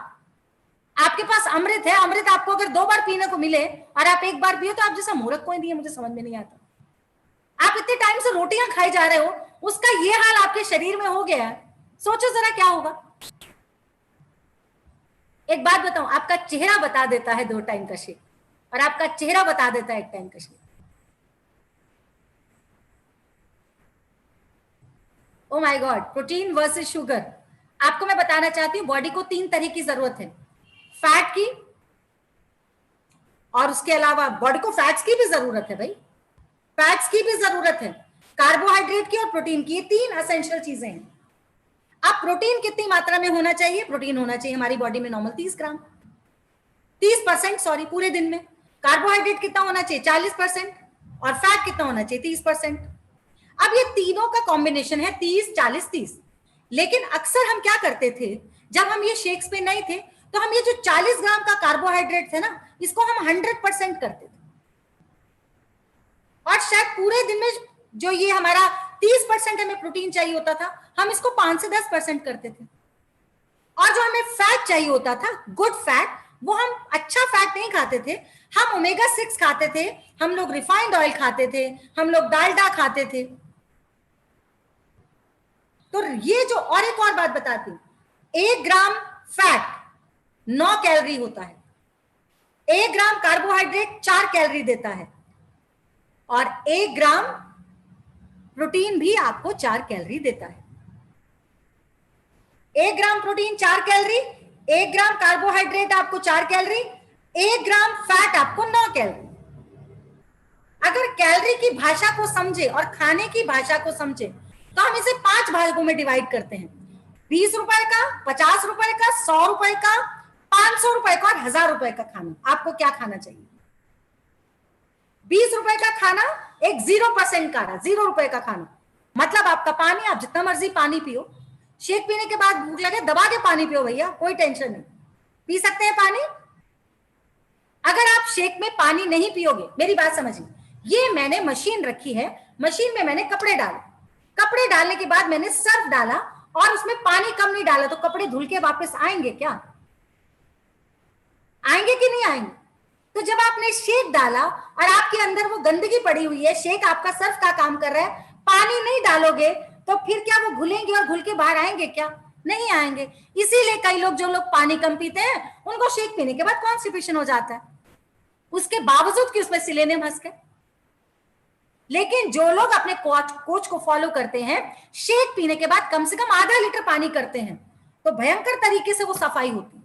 आपके पास अमृत है, अमृत आपको अगर 2 बार पीने को मिले और आप एक बार पिए, तो आप जैसा मूर्ख कोई नहीं है, मुझे समझ में नहीं आता। आप इतने टाइम से रोटियां खाए जा रहे हो, उसका ये हाल आपके शरीर में हो गया है, सोचो जरा क्या होगा। एक बात बताऊं, आपका चेहरा बता देता है 2 टाइम का शेक, और आपका चेहरा बता देता है 1 टाइम का shake. O my God, protein versus sugar. आपको मैं बताना चाहती हूँ, बॉडी को 3 तरह की जरूरत है, फैट की, और उसके अलावा बॉडी को फैट्स की भी जरूरत है भाई, फैट्स की भी जरूरत है, कार्बोहाइड्रेट की और प्रोटीन की। ये 3 एसेंशियल चीजें हैं। अब प्रोटीन कितनी मात्रा में होना चाहिए? प्रोटीन होना चाहिए हमारी बॉडी में नॉर्मल 30 ग्राम, 30% सॉरी, पूरे दिन में। कार्बोहाइड्रेट कितना होना चाहिए? 40%, और फैट कितना होना चाहिए? 30%। अब ये तीनों का कॉम्बिनेशन है 30, 40, 30। लेकिन अक्सर हम क्या करते थे, जब हम ये शेक्स पे नहीं थे, तो हम ये जो 40 ग्राम का कार्बोहाइड्रेट थे ना, इसको हम 100% करते थे, और शायद पूरे दिन में जो ये हमारा 30% हमें प्रोटीन चाहिए होता था, हम इसको 5 से 10% करते थे। और जो हमें फैट चाहिए होता था, गुड फैट, वो हम अच्छा फैट नहीं खाते थे, हम ओमेगा 6 खाते थे, हम लोग रिफाइंड ऑयल खाते थे, हम लोग डालडा खाते थे। तो ये जो, और एक और बात बताती हूं, 1 ग्राम फैट 9 कैलोरी होता है, 1 ग्राम कार्बोहाइड्रेट 4 कैलोरी देता है, और 1 ग्राम प्रोटीन भी आपको 4 कैलोरी देता है। 1 ग्राम प्रोटीन 4 कैलोरी, 1 ग्राम कार्बोहाइड्रेट आपको 4 कैलोरी, 1 ग्राम फैट आपको 9 कैलोरी। अगर कैलोरी की भाषा को समझे और खाने की भाषा को समझे, तो हम इसे 5 भागों में डिवाइड करते हैं, 20 रुपए का, 50 रुपए का, 100 रुपए का, 500 रुपए का और 1000 रुपए का खाना। आपको क्या खाना चाहिए? 20 रुपए का खाना एक 0% का, 0 रुपए का खाना, मतलब आपका पानी, आप जितना मर्जी पानी पियो, शेक पीने के बाद भूख लगे दबा के पानी पियो भैया, कोई टेंशन नहीं, पी सकते हैं पानी। अगर आप शेक में पानी नहीं पियोगे, मेरी बात समझिए, ये मैंने मशीन रखी है, मशीन में मैंने कपड़े डाले, कपड़े डालने के बाद मैंने सर्फ डाला और उसमें पानी कम नहीं डाला, तो कपड़े धुल के वापस आएंगे क्या? आएंगे कि नहीं आएंगे? तो जब आपने शेक डाला और आपके अंदर वो गंदगी पड़ी हुई है, शेक आपका सर्फ का काम कर रहा है, पानी नहीं डालोगे तो फिर क्या वो घुलेंगे और घुल के बाहर आएंगे क्या? नहीं आएंगे। इसीलिए कई लोग, जो लोग पानी कम पीते हैं, उनको शेक पीने के बाद कॉन्स्टिपेशन हो जाता है, उसके बावजूद कि उसमें सिलेनियम हंस के। लेकिन जो लोग अपने कोच को फॉलो करते हैं, शेक पीने के बाद कम से कम आधा लीटर पानी करते हैं, तो भयंकर तरीके से वो सफाई होती है।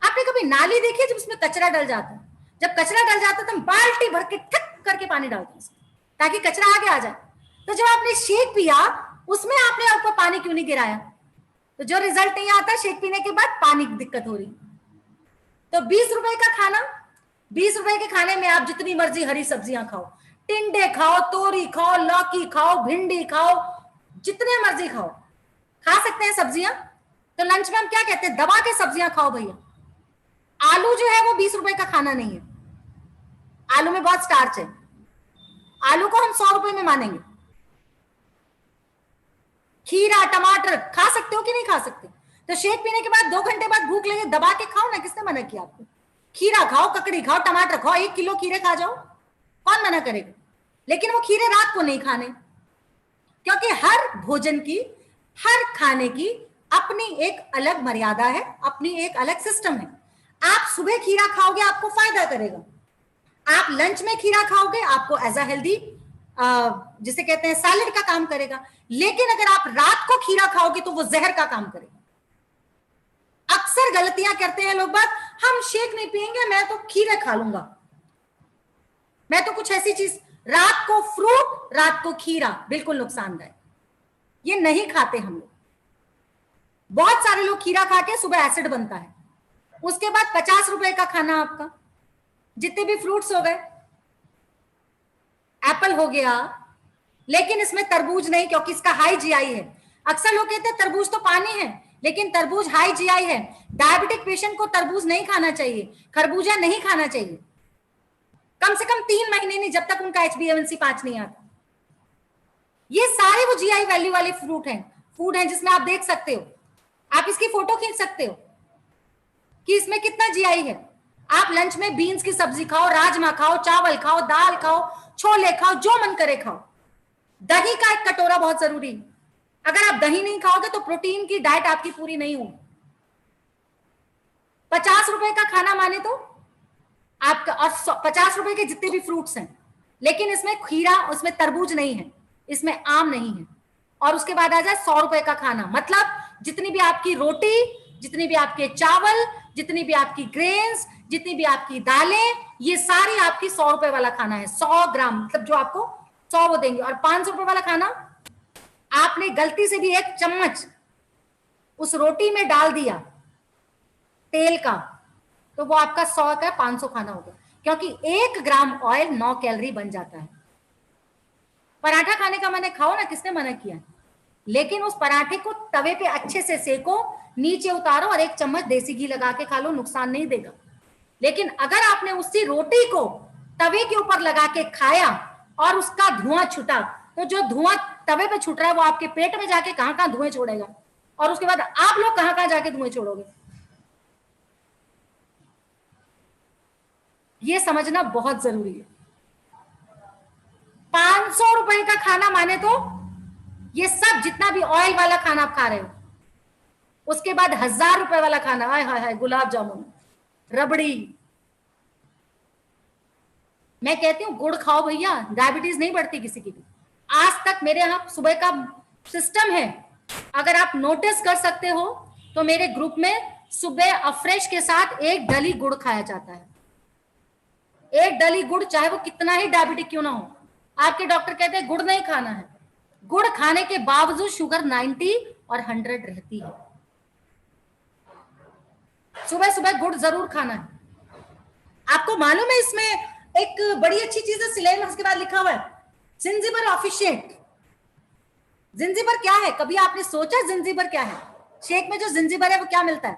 आपने कभी नाली देखी है जब उसमें कचरा डल जाता है? जब कचरा डल जाता है तो हम बाल्टी भर के ठक करके पानी डालते हैं ताकि कचरा आगे आ जाए। तो जब आपने शेक पिया, उसमें आपने ऊपर पानी क्यों नहीं गिराया? तो जो रिजल्ट नहीं आता, शेक पीने के बाद पानी की दिक्कत हो रही। तो 20 रुपए का खाना, 20 रुपए के खाने में आप जितनी मर्जी हरी सब्जियां खाओ, टिंडे खाओ, तोरी खाओ, लौकी खाओ, भिंडी खाओ, जितने मर्जी खाओ, खा सकते हैं सब्जियां। तो लंच में हम क्या कहते हैं? दबा के सब्जियां खाओ भैया। आलू जो है वो 20 रुपए का खाना नहीं है, आलू में बहुत स्टार्च है, आलू को हम 100 रुपए में मानेंगे। खीरा, टमाटर खा सकते हो कि नहीं खा सकते? तो शेक पीने के बाद 2 घंटे बाद भूख लगे, दबा के खाओ ना, किसने मना किया आपको? खीरा खाओ, ककड़ी खाओ, टमाटर खाओ, 1 किलो खीरे खा जाओ, कौन मना करेगा? लेकिन वो खीरे रात को नहीं खाने, क्योंकि हर भोजन की, हर खाने की अपनी एक अलग मर्यादा है, अपनी एक अलग सिस्टम है। आप सुबह खीरा खाओगे, आपको फायदा करेगा। आप लंच में खीरा खाओगे, आपको एज अ हेल्दी जिसे कहते हैं सैलेड का काम करेगा, लेकिन अगर आप रात को खीरा खाओगे तो वो जहर का काम करेगा। अक्सर गलतियां करते हैं लोग, बात हम शेक नहीं पिएंगे, मैं तो खीरे खा लूंगा, मैं तो कुछ ऐसी चीज, रात को फ्रूट, रात को खीरा, बिल्कुल नुकसानदायक, ये नहीं खाते हम लोग। बहुत सारे लोग खीरा खा के सुबह एसिड बनता है, उसके बाद 50 रुपए का खाना आपका, जितने भी फ्रूट्स हो गए, एप्पल हो गया, लेकिन इसमें तरबूज नहीं क्योंकि इसका हाई जीआई है। अक्सर लोग कहते हैं तरबूज तो पानी है, लेकिन तरबूज हाई जीआई है। डायबिटिक पेशेंट को तरबूज नहीं खाना चाहिए, खरबूजा नहीं खाना चाहिए, कम से कम 3 महीने नहीं, जब तक उनका HbA1c 5 नहीं आता। ये सारे वो जीआई वैल्यू वाले फ्रूट हैं, फूड हैं, जिसमें आप देख सकते हो, आप इसकी फोटो खींच सकते हो कि इसमें कितना जीआई है। आप लंच में बीन्स की सब्जी खाओ, राजमा खाओ, चावल खाओ, दाल खाओ, छोले खाओ, जो मन करे खाओ। दही का एक कटोरा बहुत जरूरी, अगर आप दही नहीं खाओगे तो प्रोटीन की डाइट आपकी पूरी नहीं होगी। 50 रुपए का खाना माने तो आपका, और 50 रुपए के जितने भी फ्रूट्स हैं, लेकिन इसमें खीरा, उसमें तरबूज नहीं है, इसमें आम नहीं है। और उसके बाद आ जाए 100 रुपए का खाना, मतलब जितनी भी आपकी रोटी, जितनी भी आपके चावल, जितनी भी आपकी ग्रेन्स, जितनी भी आपकी दालें, ये सारी आपकी 100 रुपए वाला खाना है। 100 ग्राम, मतलब जो आपको 100 वो देंगे। और 500 रुपए वाला खाना, आपने गलती से भी 1 चम्मच उस रोटी में डाल दिया तेल का, तो वो आपका 100 का 500 खाना होगा, क्योंकि 1 ग्राम ऑयल 9 कैलोरी बन जाता है। पराठा खाने का मैंने खाओ ना, किसने मना किया, लेकिन उस पराठे को तवे पे अच्छे से सेको, नीचे उतारो और 1 चम्मच देसी घी लगा के खा लो, नुकसान नहीं देगा। लेकिन अगर आपने उसी रोटी को तवे के ऊपर लगा के खाया और उसका धुआं छूटा, तो जो धुआं तवे पे छूट रहा है वो आपके पेट में जाके कहां कहां धुएं छोड़ेगा, और उसके बाद आप लोग कहां कहां जाके धुएं छोड़ोगे। ये समझना बहुत जरूरी है। 500 रुपए का खाना माने तो ये सब जितना भी ऑयल वाला खाना आप खा रहे हो, उसके बाद 1000 रुपए वाला खाना, हाय हाय हाय, गुलाब जामुन, रबड़ी। मैं कहती हूं गुड़ खाओ भैया, डायबिटीज नहीं बढ़ती किसी की भी। आज तक मेरे यहाँ सुबह का सिस्टम है, अगर आप नोटिस कर सकते हो तो मेरे ग्रुप में सुबह अफ्रेश के साथ 1 डली गुड़ खाया जाता है। 1 डली गुड़, चाहे वो कितना ही डायबिटिक क्यों ना हो। आपके डॉक्टर कहते हैं गुड़ नहीं खाना है, गुड़ खाने के बावजूद शुगर 90 और 100 रहती है। सुबह सुबह गुड़ जरूर खाना है। आपको मालूम है इसमें एक बड़ी अच्छी चीज है, सिलेबस के बाद लिखा हुआ है जिंजिबर ऑफिशिएट। जिंजिबर क्या है, कभी आपने सोचा जिंजिबर क्या है? शेक में जो जिंजिबर है वो क्या मिलता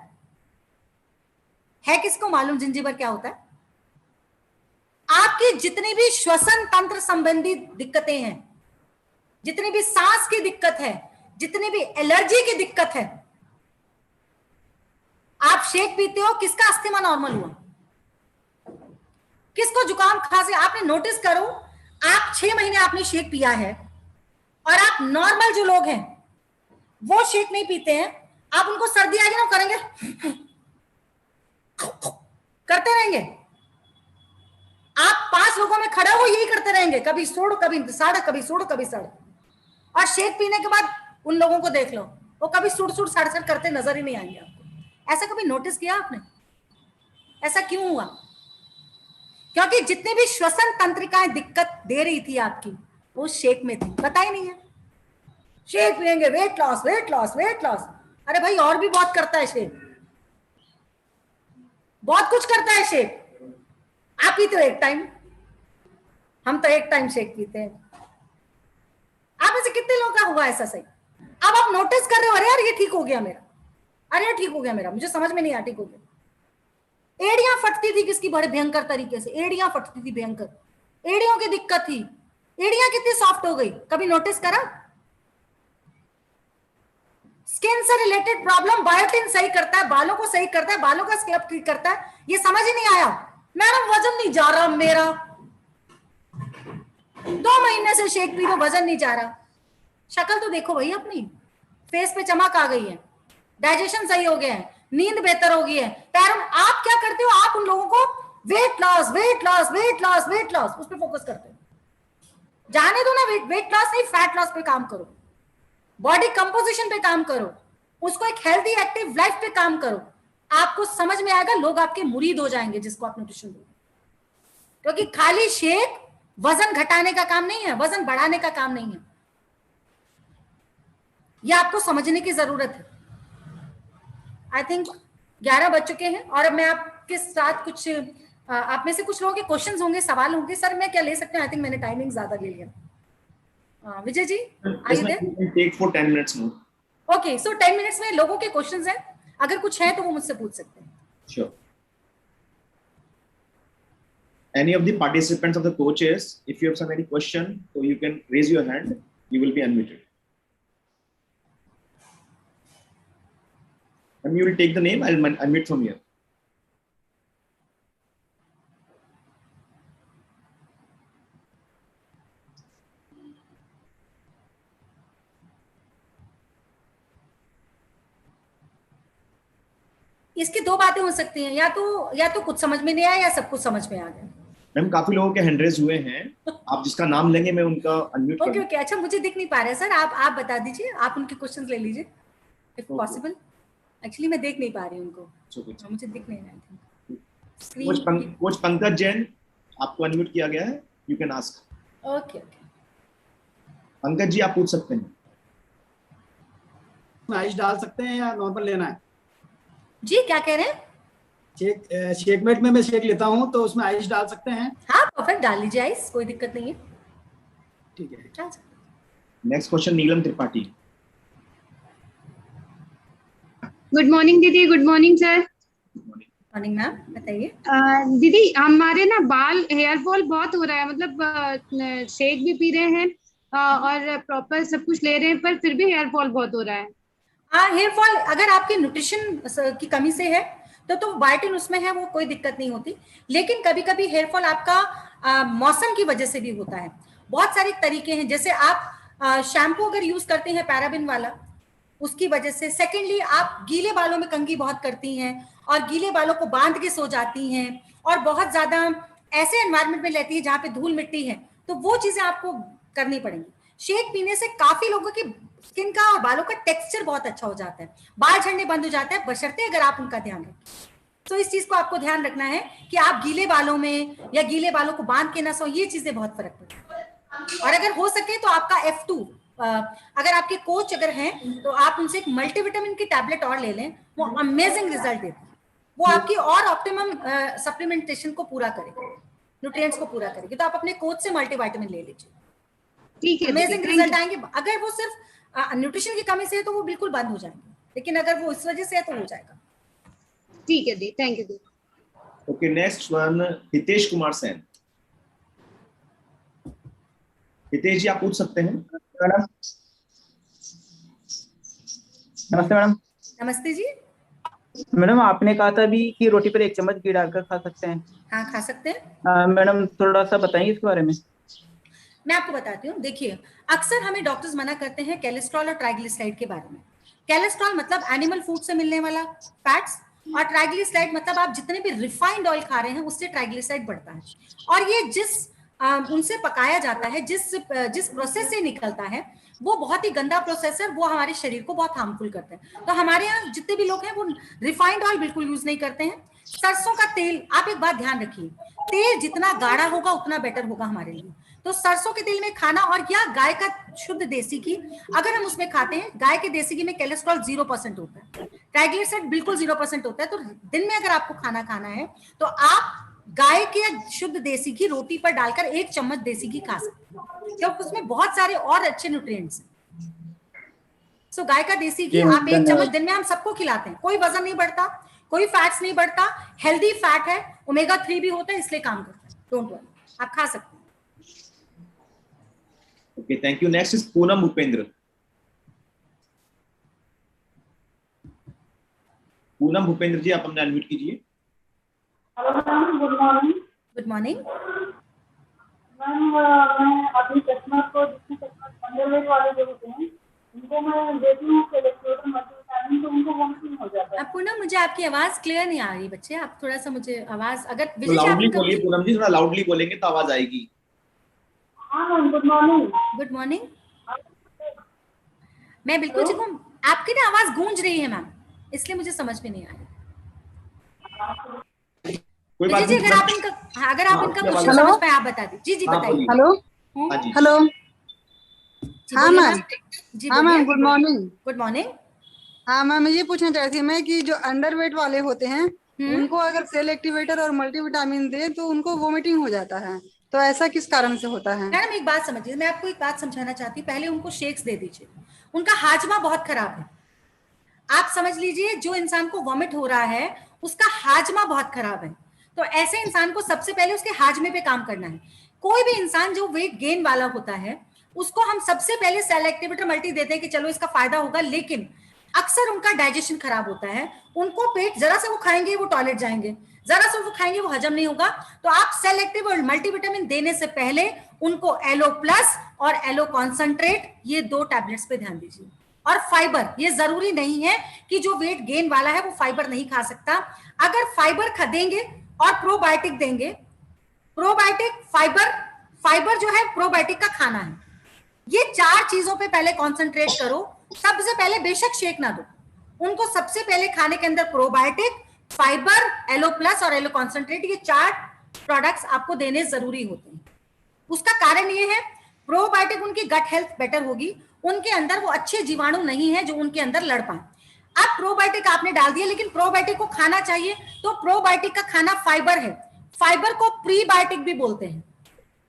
है किसको मालूम जिंजिबर क्या होता है? आपकी जितनी भी श्वसन तंत्र संबंधी दिक्कतें हैं, जितनी भी सांस की दिक्कत है, जितनी भी एलर्जी की दिक्कत है, आप शेक पीते हो, किसका अस्थमा नॉर्मल हुआ, किसको जुकाम खांसी। आपने नोटिस करो, आप 6 महीने आपने शेक पिया है और आप नॉर्मल जो लोग हैं वो शेक नहीं पीते हैं, आप उनको सर्दी आएगी ना करेंगे, करते रहेंगे। आप 5 लोगों में खड़े हो यही करते रहेंगे, कभी सोड़ कभी सड़, कभी सोड़ कभी सड़। और शेक पीने के बाद उन लोगों को देख लो, वो कभी सुड़ सुड़ सड़ सड़ करते नजर ही नहीं आएंगे आपको। ऐसा कभी नोटिस किया आपने? ऐसा क्यों हुआ? क्योंकि जितनी भी श्वसन तंत्रिकाएं दिक्कत दे रही थी आपकी, वो शेक में थी, पता ही नहीं है। शेक पिएंगे weight loss weight loss weight loss. अरे भाई और भी बहुत करता है शेक, बहुत कुछ करता है शेक। आप पीते हो 1 टाइम, हम तो 1 टाइम शेक पीते हैं। आप में से कितने लोगों का हुआ ऐसा? सही, अब आप नोटिस कर रहे हो, अरे यार ये ठीक हो गया मेरा, अरे यार ठीक हो गया मेरा, मुझे समझ में नहीं आया ठीक हो गया। एड़ियां फटती थी किसकी, बड़े भयंकर तरीके से एड़ियां फटती थी, भयंकर एड़ियों की दिक्कत थी। एड़ियां कितनी सॉफ्ट हो गई, कभी नोटिस करा? स्किन से रिलेटेड प्रॉब्लम बायोटिन सही करता है, बालों को सही करता है, बालों का स्कैल्प ठीक करता है। ये समझ ही नहीं आया, मैडम वजन नहीं जा रहा मेरा, 2 महीने से शेक पी लो वजन नहीं जा रहा। शक्ल तो देखो भाई अपनी, फेस पे चमक आ गई है, डाइजेशन सही हो गया है, नींद बेहतर हो गई है। पैरों आप क्या करते हो, आप उन लोगों को weight loss weight loss weight loss weight loss उस पर फोकस करते हो। जाने दो ना, वेट लॉस नहीं, फैट लॉस पे काम करो, बॉडी कंपोजिशन पे काम करो, उसको एक हेल्दी एक्टिव लाइफ पे काम करो, आपको समझ में आएगा, लोग आपके मुरीद हो जाएंगे जिसको आप न्यूट्रिशन दो। क्योंकि खाली शेक वजन घटाने का काम नहीं है, वजन बढ़ाने का काम नहीं है, यह आपको समझने की जरूरत है। आई थिंक 11 बज चुके हैं और अब मैं आपके साथ कुछ आप में से कुछ लोगों के क्वेश्चंस होंगे, सवाल होंगे, सर मैं क्या ले सकते हैं? आई थिंक मैंने टाइमिंग ज्यादा ले लिया। Vijay ji are you there? Take for 10 minutes more. Okay, so 10 minutes में लोगों के क्वेश्चंस हैं, अगर कुछ है तो वो मुझसे पूछ सकते हैं। Sure. Any of the participants of the coaches, if you have some any question, so you can raise your hand. You will be unmuted. And you will take the name. I'll unmute from here. इसकी दो बातें हो सकती हैं, या तो कुछ समझ में नहीं आया या सब कुछ समझ में आ गया। मैम काफी लोगों के हैंड रेज हुए हैं, आप जिसका नाम लेंगे मैं उनका अनम्यूट ओके ओके, अच्छा मुझे दिख नहीं पा रहा है सर, आप बता दीजिए, आप उनके क्वेश्चंस ले लीजिए इफ पॉसिबल। एक्चुअली मैं देख नहीं पा रही हूं उनको, मुझे दिख नहीं रहा है। कोच पंकज जैन, आपको अनम्यूट किया गया है, you can ask. Okay okay, Pankaj ji आप पूछ सकते हैं। आइस डाल सकते हैं या नॉर्मल लेना है? जी क्या कह रहे हैं? शेकमेट में मैं शेक लेता हूं तो उसमें आइस डाल सकते हैं? हाँ परफेक्ट, डाल लीजिए आइस, कोई दिक्कत नहीं है। ठीक है। नेक्स्ट क्वेश्चन नीलम त्रिपाठी। गुड मॉर्निंग दीदी। Good morning sir. Morning ma'am, बताइए। दीदी हमारे ना बाल हेयर फॉल बहुत हो रहा है, मतलब शेक भी पी रहे हैं और प्रॉपर सब कुछ ले रहे हैं पर फिर भी हेयर फॉल बहुत हो रहा है। हेयर फॉल अगर आपके न्यूट्रिशन की कमी से है तो बायोटिन उसमें है, वो कोई दिक्कत नहीं होती। लेकिन कभी कभी हेयर फॉल आपका मौसम की वजह से भी होता है। बहुत सारे तरीके हैं, जैसे आप शैम्पू अगर यूज करते हैं पैराबिन वाला, उसकी वजह से। सेकेंडली आप गीले बालों में कंघी बहुत करती हैं और गीले बालों को बांध के सो जाती हैं और बहुत ज्यादा ऐसे एनवायरमेंट में रहती है जहाँ पे धूल मिट्टी है, तो वो चीजें आपको करनी पड़ेंगी। शेक पीने से काफी लोगों की स्किन का और बालों का टेक्सचर बहुत अच्छा हो जाता है, बाल झड़ने बंद हो जाता है, बशर्ते अगर आप उनका ध्यान रखें। तो इस चीज को आपको ध्यान रखना है कि आप गीले बालों में या गीले बालों को बांध के ना सो, ये चीजें बहुत फर्क पड़ती है। और अगर हो सके तो आपका F2 अगर आपके कोच अगर हैं तो आप उनसे एक मल्टीविटामिन की टैबलेट और ले लें, वो अमेजिंग रिजल्ट देती है, वो आपकी और ऑप्टिमम सप्लीमेंटेशन को पूरा करेगी, न्यूट्रिएंट्स को पूरा करेगी। तो आप अपने कोच से मल्टीविटामिन ले लीजिए, ठीक है, अमेजिंग रिजल्ट आएंगे। अगर वो सिर्फ न्यूट्रिशन की कमी से है तो वो बिल्कुल बंद हो जाएंगे, लेकिन अगर वो इस वजह से है तो हो जाएगा। ठीक है दी, थैंक यू दी। Okay, next one Hitesh Kumar Sen. Hitesh ji आप पूछ सकते हैं। मैडम नमस्ते। मैडम नमस्ते जी। मैडम आपने कहा था अभी कि रोटी पर 1 चम्मच घी डालकर खा सकते हैं। हाँ खा सकते हैं। मैडम थोड़ा सा बताएंगे इसके बारे में। मैं आपको बताती हूँ। देखिए, अक्सर हमें डॉक्टर्स मना करते हैं कोलेस्ट्रॉल और ट्राइग्लिसराइड के बारे में। कोलेस्ट्रॉल मतलब एनिमल फूड से मिलने वाला फैट्स, और ट्राइग्लिसराइड मतलब आप जितने भी रिफाइंड ऑयल खा रहे हैं उससे ट्राइग्लिसराइड बढ़ता है। और ये जिस उनसे पकाया जाता है, जिस प्रोसेस से निकलता है, वो बहुत ही गंदा प्रोसेस है, वो हमारे शरीर को बहुत हार्मफुल करते हैं। तो हमारे यहाँ जितने भी लोग हैं वो रिफाइंड ऑयल बिल्कुल यूज नहीं करते हैं। सरसों का तेल, आप एक बात ध्यान रखिए, तेल जितना गाढ़ा होगा उतना बेटर होगा हमारे लिए। तो सरसों के तेल में खाना, और या गाय का शुद्ध देसी घी अगर हम उसमें खाते हैं, गाय के देसी घी में कोलेस्ट्रॉल 0% होता है, ट्राइग्लिसराइड बिल्कुल 0% होता है। तो दिन में अगर आपको खाना है तो आप गाय के शुद्ध देसी घी रोटी पर डालकर 1 चम्मच देसी घी खा सकते हैं, क्योंकि उसमें बहुत सारे और अच्छे न्यूट्रिएंट्स हैं। सो गाय का देसी घी आप 1 चम्मच दिन में हम सबको खिलाते हैं, कोई वजन नहीं बढ़ता, कोई फैट्स नहीं बढ़ता, हेल्दी फैट है, ओमेगा 3 भी होता है, इसलिए काम करता है। डोंट वरी, आप खा सकते हैं। Okay, thank you. Next is Poonam Bhupendra. Poonam Bhupendra ji आप अपने अनम्यूट कीजिए। Hello ma'am, good morning. Good morning ma'am, मैं अभी कस्टमर को, जितने कस्टमर अंडरवेट वाले जो होते हैं उनको मैं देती हूँ कोलेस्ट्रॉल मल्टीविटामिन, तो उनको वॉमिटिंग हो जाता है। आपको ना, मुझे आपकी आवाज क्लियर नहीं आ रही बच्चे, आप थोड़ा सा मुझे आवाज, अगर तो लाउडली बोलिए पूनम जी, थोड़ा लाउडली बोलेंगे तो आवाज आएगी। हाँ ma'am, good morning. Good morning. मैं बिल्कुल ठीक हूँ। आपकी ना आवाज गूंज रही है मैम, इसलिए मुझे समझ में नहीं आ रही। कोई विजय बात जी, नहीं अगर मैम। आप इनका, हाँ, अगर आप हाँ, इनका क्या बात क्वेश्चन है? समझ हेलो पाए आप बता दीजिए। जी हाँ बताइए। बोलिए। हेलो हाँ जी। हेलो। जी हाँ बोलिए मैम। मैम। जी हाँ बोलिए। Ma'am, good morning. Good morning. हाँ मैम, ये पूछना चाहती थी मैं कि जो अंडरवेट वाले होते हैं उनको अगर सेल एक्टिवेटर और मल्टीविटामिन दे तो उनको वोमिटिंग हो जाता है, तो ऐसा किस कारण से होता है? मैडम एक बात समझिए, मैं आपको एक बात समझाना चाहती हूँ। पहले उनको शेक्स दे दीजिए, उनका हाजमा बहुत खराब है। आप समझ लीजिए, जो इंसान को वॉमिट हो रहा है उसका हाजमा बहुत खराब है। तो ऐसे इंसान को सबसे पहले उसके हाजमे पे काम करना है। कोई भी इंसान जो वेट गेन वाला होता है उसको हम सबसे पहले सेल एक्टिवेटर मल्टी देते हैं कि चलो इसका फायदा होगा, लेकिन अक्सर उनका डाइजेशन खराब होता है। उनको पेट जरा सा वो खाएंगे वो टॉयलेट जाएंगे, जरा सा वो खाएंगे वो हजम नहीं होगा। तो आप सेल एक्टिव और मल्टीविटामिन देने से पहले उनको एलो प्लस और एलो कॉन्सेंट्रेट, ये 2 टैबलेट्स पे ध्यान दीजिए। और फाइबर, ये जरूरी नहीं है कि जो वेट गेन वाला है वो फाइबर नहीं खा सकता। अगर फाइबर खा देंगे और प्रोबायोटिक देंगे, प्रोबायोटिक फाइबर, फाइबर जो है प्रोबायोटिक का खाना है। ये 4 चीजों पे पहले कंसंट्रेट करो। सबसे पहले बेशक शेक ना दो, उनको सबसे पहले खाने के अंदर प्रोबायोटिक, फाइबर, एलो प्लस और एलो कॉन्सेंट्रेट, ये 4 प्रोडक्ट्स आपको देने जरूरी होते हैं। उसका कारण ये है, प्रोबायोटिक उनकी गट हेल्थ बेटर होगी, उनके अंदर वो अच्छे जीवाणु नहीं है जो उनके अंदर लड़ पाए। अब प्रोबायोटिक आपने डाल दिया, लेकिन प्रोबायोटिक को खाना चाहिए, तो प्रोबायोटिक का खाना फाइबर है। फाइबर को प्रीबायोटिक भी बोलते हैं।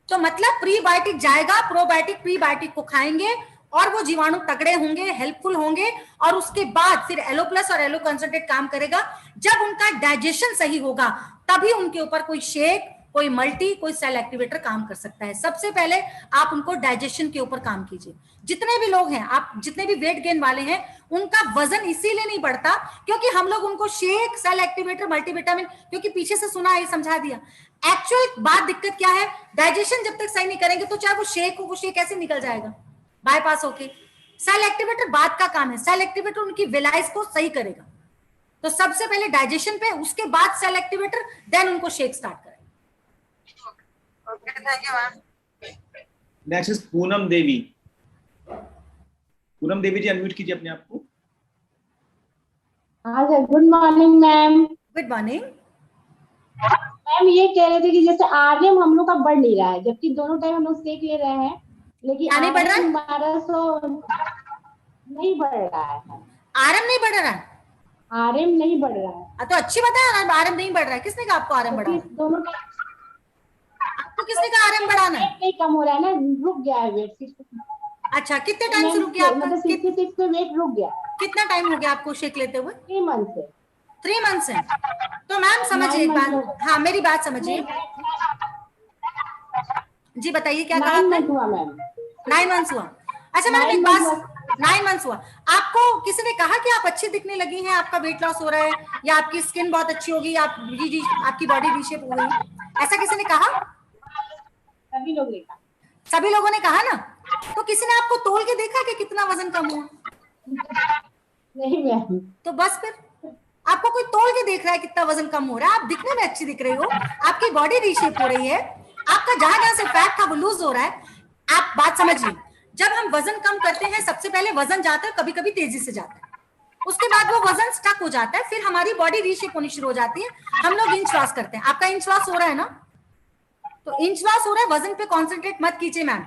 तो मतलब प्रीबायोटिक जाएगा, प्रोबायोटिक प्रीबायोटिक को खाएंगे और वो जीवाणु तगड़े होंगे, हेल्पफुल होंगे, और उसके बाद फिर एलो प्लस और एलो कंसंट्रेट काम करेगा। जब उनका डाइजेशन सही होगा तभी उनके ऊपर कोई शेक, कोई मल्टी, कोई सेल एक्टिवेटर काम कर सकता है। सबसे पहले आप उनको डाइजेशन के ऊपर काम कीजिए। जितने भी लोग हैं, आप जितने भी वेट गेन वाले हैं, उनका वजन इसीलिए नहीं बढ़ता क्योंकि हम लोग उनको शेक, सेल एक्टिवेटर, मल्टीविटामिन, क्योंकि पीछे से सुना है, समझा दिया। एक्चुअल बात दिक्कत क्या है, डाइजेशन जब तक सही नहीं करेंगे तो चाहे वो शेक हो, वो शेक कैसे निकल जाएगा बाईपास होके। सेल एक्टिवेटर बाद का काम है, सेल एक्टिवेटर उनकी विलाइस को सही करेगा। तो सबसे पहले डाइजेशन पे, उसके बाद सेल एक्टिवेटर, देन उनको शेक स्टार्ट करें। Okay, thank you ma'am. Next is Poonam Devi. Poonam Devi ji, unmute कीजिए अपने आप को। हाँ sir, good morning ma'am. Good morning. Ma'am ये कह रहे थे कि जैसे आरएम हम लोग का बढ़ नहीं रहा है, जबकि दोनों टाइम हम लोग सेक ले रहे हैं, लेकिन क्या नहीं बढ़ रहा है? आरएम 1200 नहीं बढ़ रहा है। आरएम नहीं बढ़ रहा है? आरएम नहीं बढ़ रहा है, तो अच्छी बात है, आरएम नहीं बढ़ रहा है। किसने कहा आपको आरएम बढ़ाना जबकि है? दोनों का आपको किसने कहा आरएम बढ़ाना है? वेट नहीं कम हो रहा है ना, रुक गया है वेट। अच्छा, कितने टाइम से रुक गया आपका? मतलब 66 पे वेट रुक गया। कितना टाइम हो गया आपको शेक लेते हुए? 3 मंथ से। 3 मंथ से। तो मैम समझिए 9 एक मंथ हो बात, गया। हाँ मेरी बात समझिए। जी बताइए क्या कहा 9 आपने? मंथ हुआ मैम। 9 मंथ्स हुआ। अच्छा मैडम 9 एक मंथ बात, हुआ। 9 मंथ्स हुआ, आपको किसी ने कहा कि आप अच्छी दिखने लगी हैं, आपका वेट लॉस हो रहा है, या आपकी स्किन बहुत अच्छी होगी, आप जी आपकी बॉडी रीशेप हो गई, ऐसा किसी ने कहा? सभी लोग ने कहा। सभी लोगों ने कहा ना? तो किसी ने आपको तोल के देखा कि कितना वजन कम हुआ? नहीं मैम। तो बस फिर आपको कोई तोल के देख रहा है कितना वजन कम हो रहा है, आप दिखने में अच्छी दिख रही हो, आपकी बॉडी रीशेप हो रही है, आपका जहां जहां से फैट था वो लूज हो रहा है। आप बात समझिए, जब हम वजन कम करते हैं सबसे पहले वजन जाता है, कभी कभी तेजी से जाता है, उसके बाद वो वजन स्टक हो जाता है, फिर हमारी बॉडी रीशेप होनी शुरू हो जाती है, हम लोग इंच लॉस करते हैं। आपका इंच लॉस हो रहा है ना? तो इंच लॉस हो रहा है, वजन पे कॉन्सेंट्रेट मत कीजिए ma'am.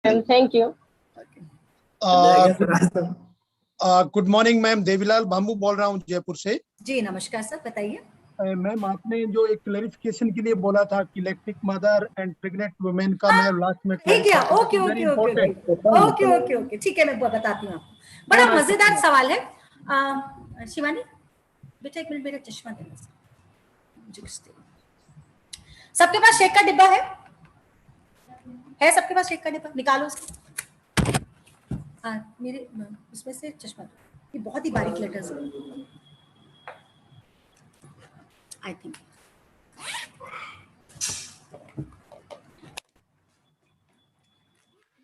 Thank you. Good morning ma'am, Devilal bamboo बोल रहा हूँ जयपुर से। जी नमस्कार सर, बताइए। मैम आपने जो एक क्लैरिफिकेशन के लिए बोला था कि lactic mother and pregnant women का, मैं लास्ट में ठीक है, okay okay okay okay okay okay, ठीक है, मैं बताती हूँ आपको। बड़ा मजेदार सवाल है। शिवानी बेटा एक मिनट, मेरा चश्मा देना। सबके पास शेक का डिब्बा है सबके पास शेक का डिब्बा निकालो उसको। मेरे उसमें से चश्मा, ये बहुत ही बारीक लेटर्स है आई थिंक।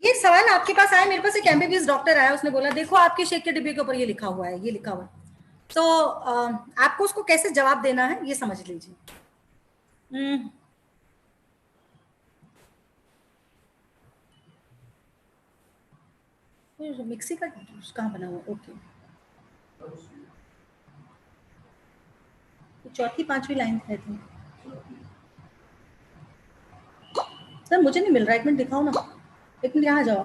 ये सवाल आपके पास आया, मेरे पास एक एमबीबीएस डॉक्टर आया, उसने बोला देखो आपके शेक के डिब्बे के ऊपर ये लिखा हुआ है, ये लिखा हुआ है। तो आपको उसको कैसे जवाब देना है ये समझ लीजिए। मिक्सी का कहाँ बना हुआ? ओके, चौथी पांचवी लाइन है थी सर, मुझे नहीं मिल रहा, एक मिनट दिखाओ ना, एक मिनट यहाँ जाओ।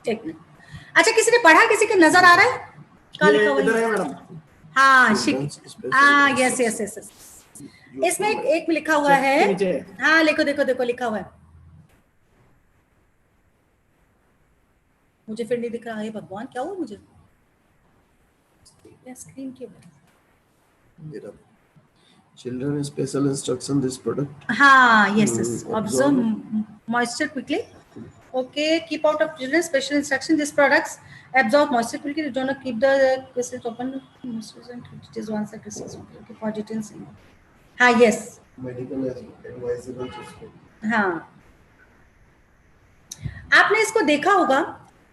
एक मिनट, अच्छा किसी ने पढ़ा, किसी के नजर आ रहा है? कहाँ लिखा हुआ है? हाँ यस यस यस, इसमें एक लिखा हुआ है। हाँ देखो देखो देखो लिखा हुआ है, मुझे फिर नहीं दिख रहा है, भगवान क्या हुआ मुझे? स्क्रीन के ऊपर Children special instruction this product. हाँ yes yes, observe moisture quickly. Okay, keep out of children special instruction. These products absorb moisture quickly. Do not keep the cassette open. It is one second. Okay, for details. हाँ yes. Medical advisable. हाँ, आपने इसको देखा होगा,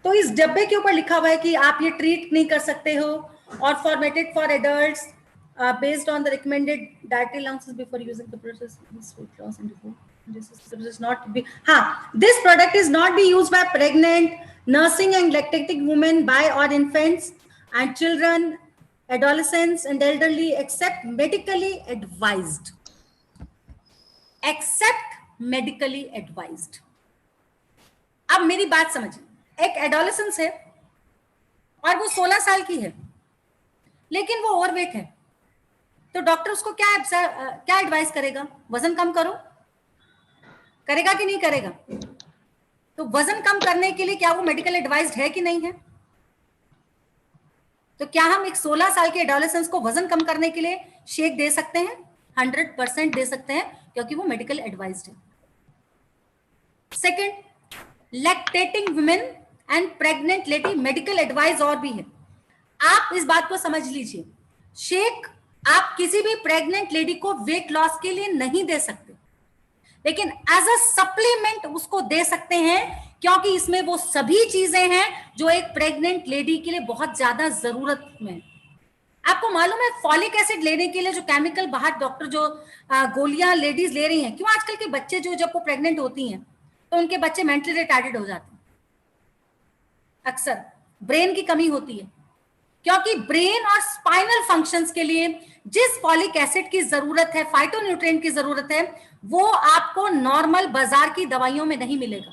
तो इस डब्बे के ऊपर लिखा हुआ है कि आप ये ट्रीट नहीं कर सकते हो, और formatted for adults based on the recommended dietary allowances before using the process. This is not be. This product is not be used by pregnant, nursing and lactating women, by or infants and children, adolescents and elderly, except medically advised. Except medically advised. अब मेरी बात समझिए, एक adolescence है और वो 16 साल की है, लेकिन वो ओवरवेट है, तो डॉक्टर उसको क्या एडवाइस करेगा? वजन कम करो, करेगा कि नहीं करेगा? तो वजन कम करने के लिए क्या वो मेडिकल एडवाइस्ड है कि नहीं है? तो क्या हम एक 16 साल के एडोलेसेंस को वजन कम करने के लिए शेक दे सकते हैं? 100% दे सकते हैं, क्योंकि वो मेडिकल एडवाइस्ड है। Second, lactating women and pregnant lady, medical advice और भी है। आप इस बात को समझ लीजिए, शेक आप किसी भी प्रेग्नेंट लेडी को वेट लॉस के लिए नहीं दे सकते, लेकिन एज अ सप्लीमेंट उसको दे सकते हैं, क्योंकि इसमें वो सभी चीजें हैं जो एक प्रेग्नेंट लेडी के लिए बहुत ज्यादा जरूरत में। आपको मालूम है, फॉलिक एसिड लेने के लिए जो केमिकल बाहर डॉक्टर जो गोलियां लेडीज ले रही हैं, क्यों आजकल के बच्चे जो जब वो प्रेग्नेंट होती हैं तो उनके बच्चे मेंटली रिटार्डेड हो जाते हैं, अक्सर ब्रेन की कमी होती है, क्योंकि ब्रेन और स्पाइनल फंक्शंस के लिए जिस फॉलिक एसिड की जरूरत है, फाइटोन्यूट्रिएंट की जरूरत है, वो आपको नॉर्मल बाजार की दवाइयों में नहीं मिलेगा।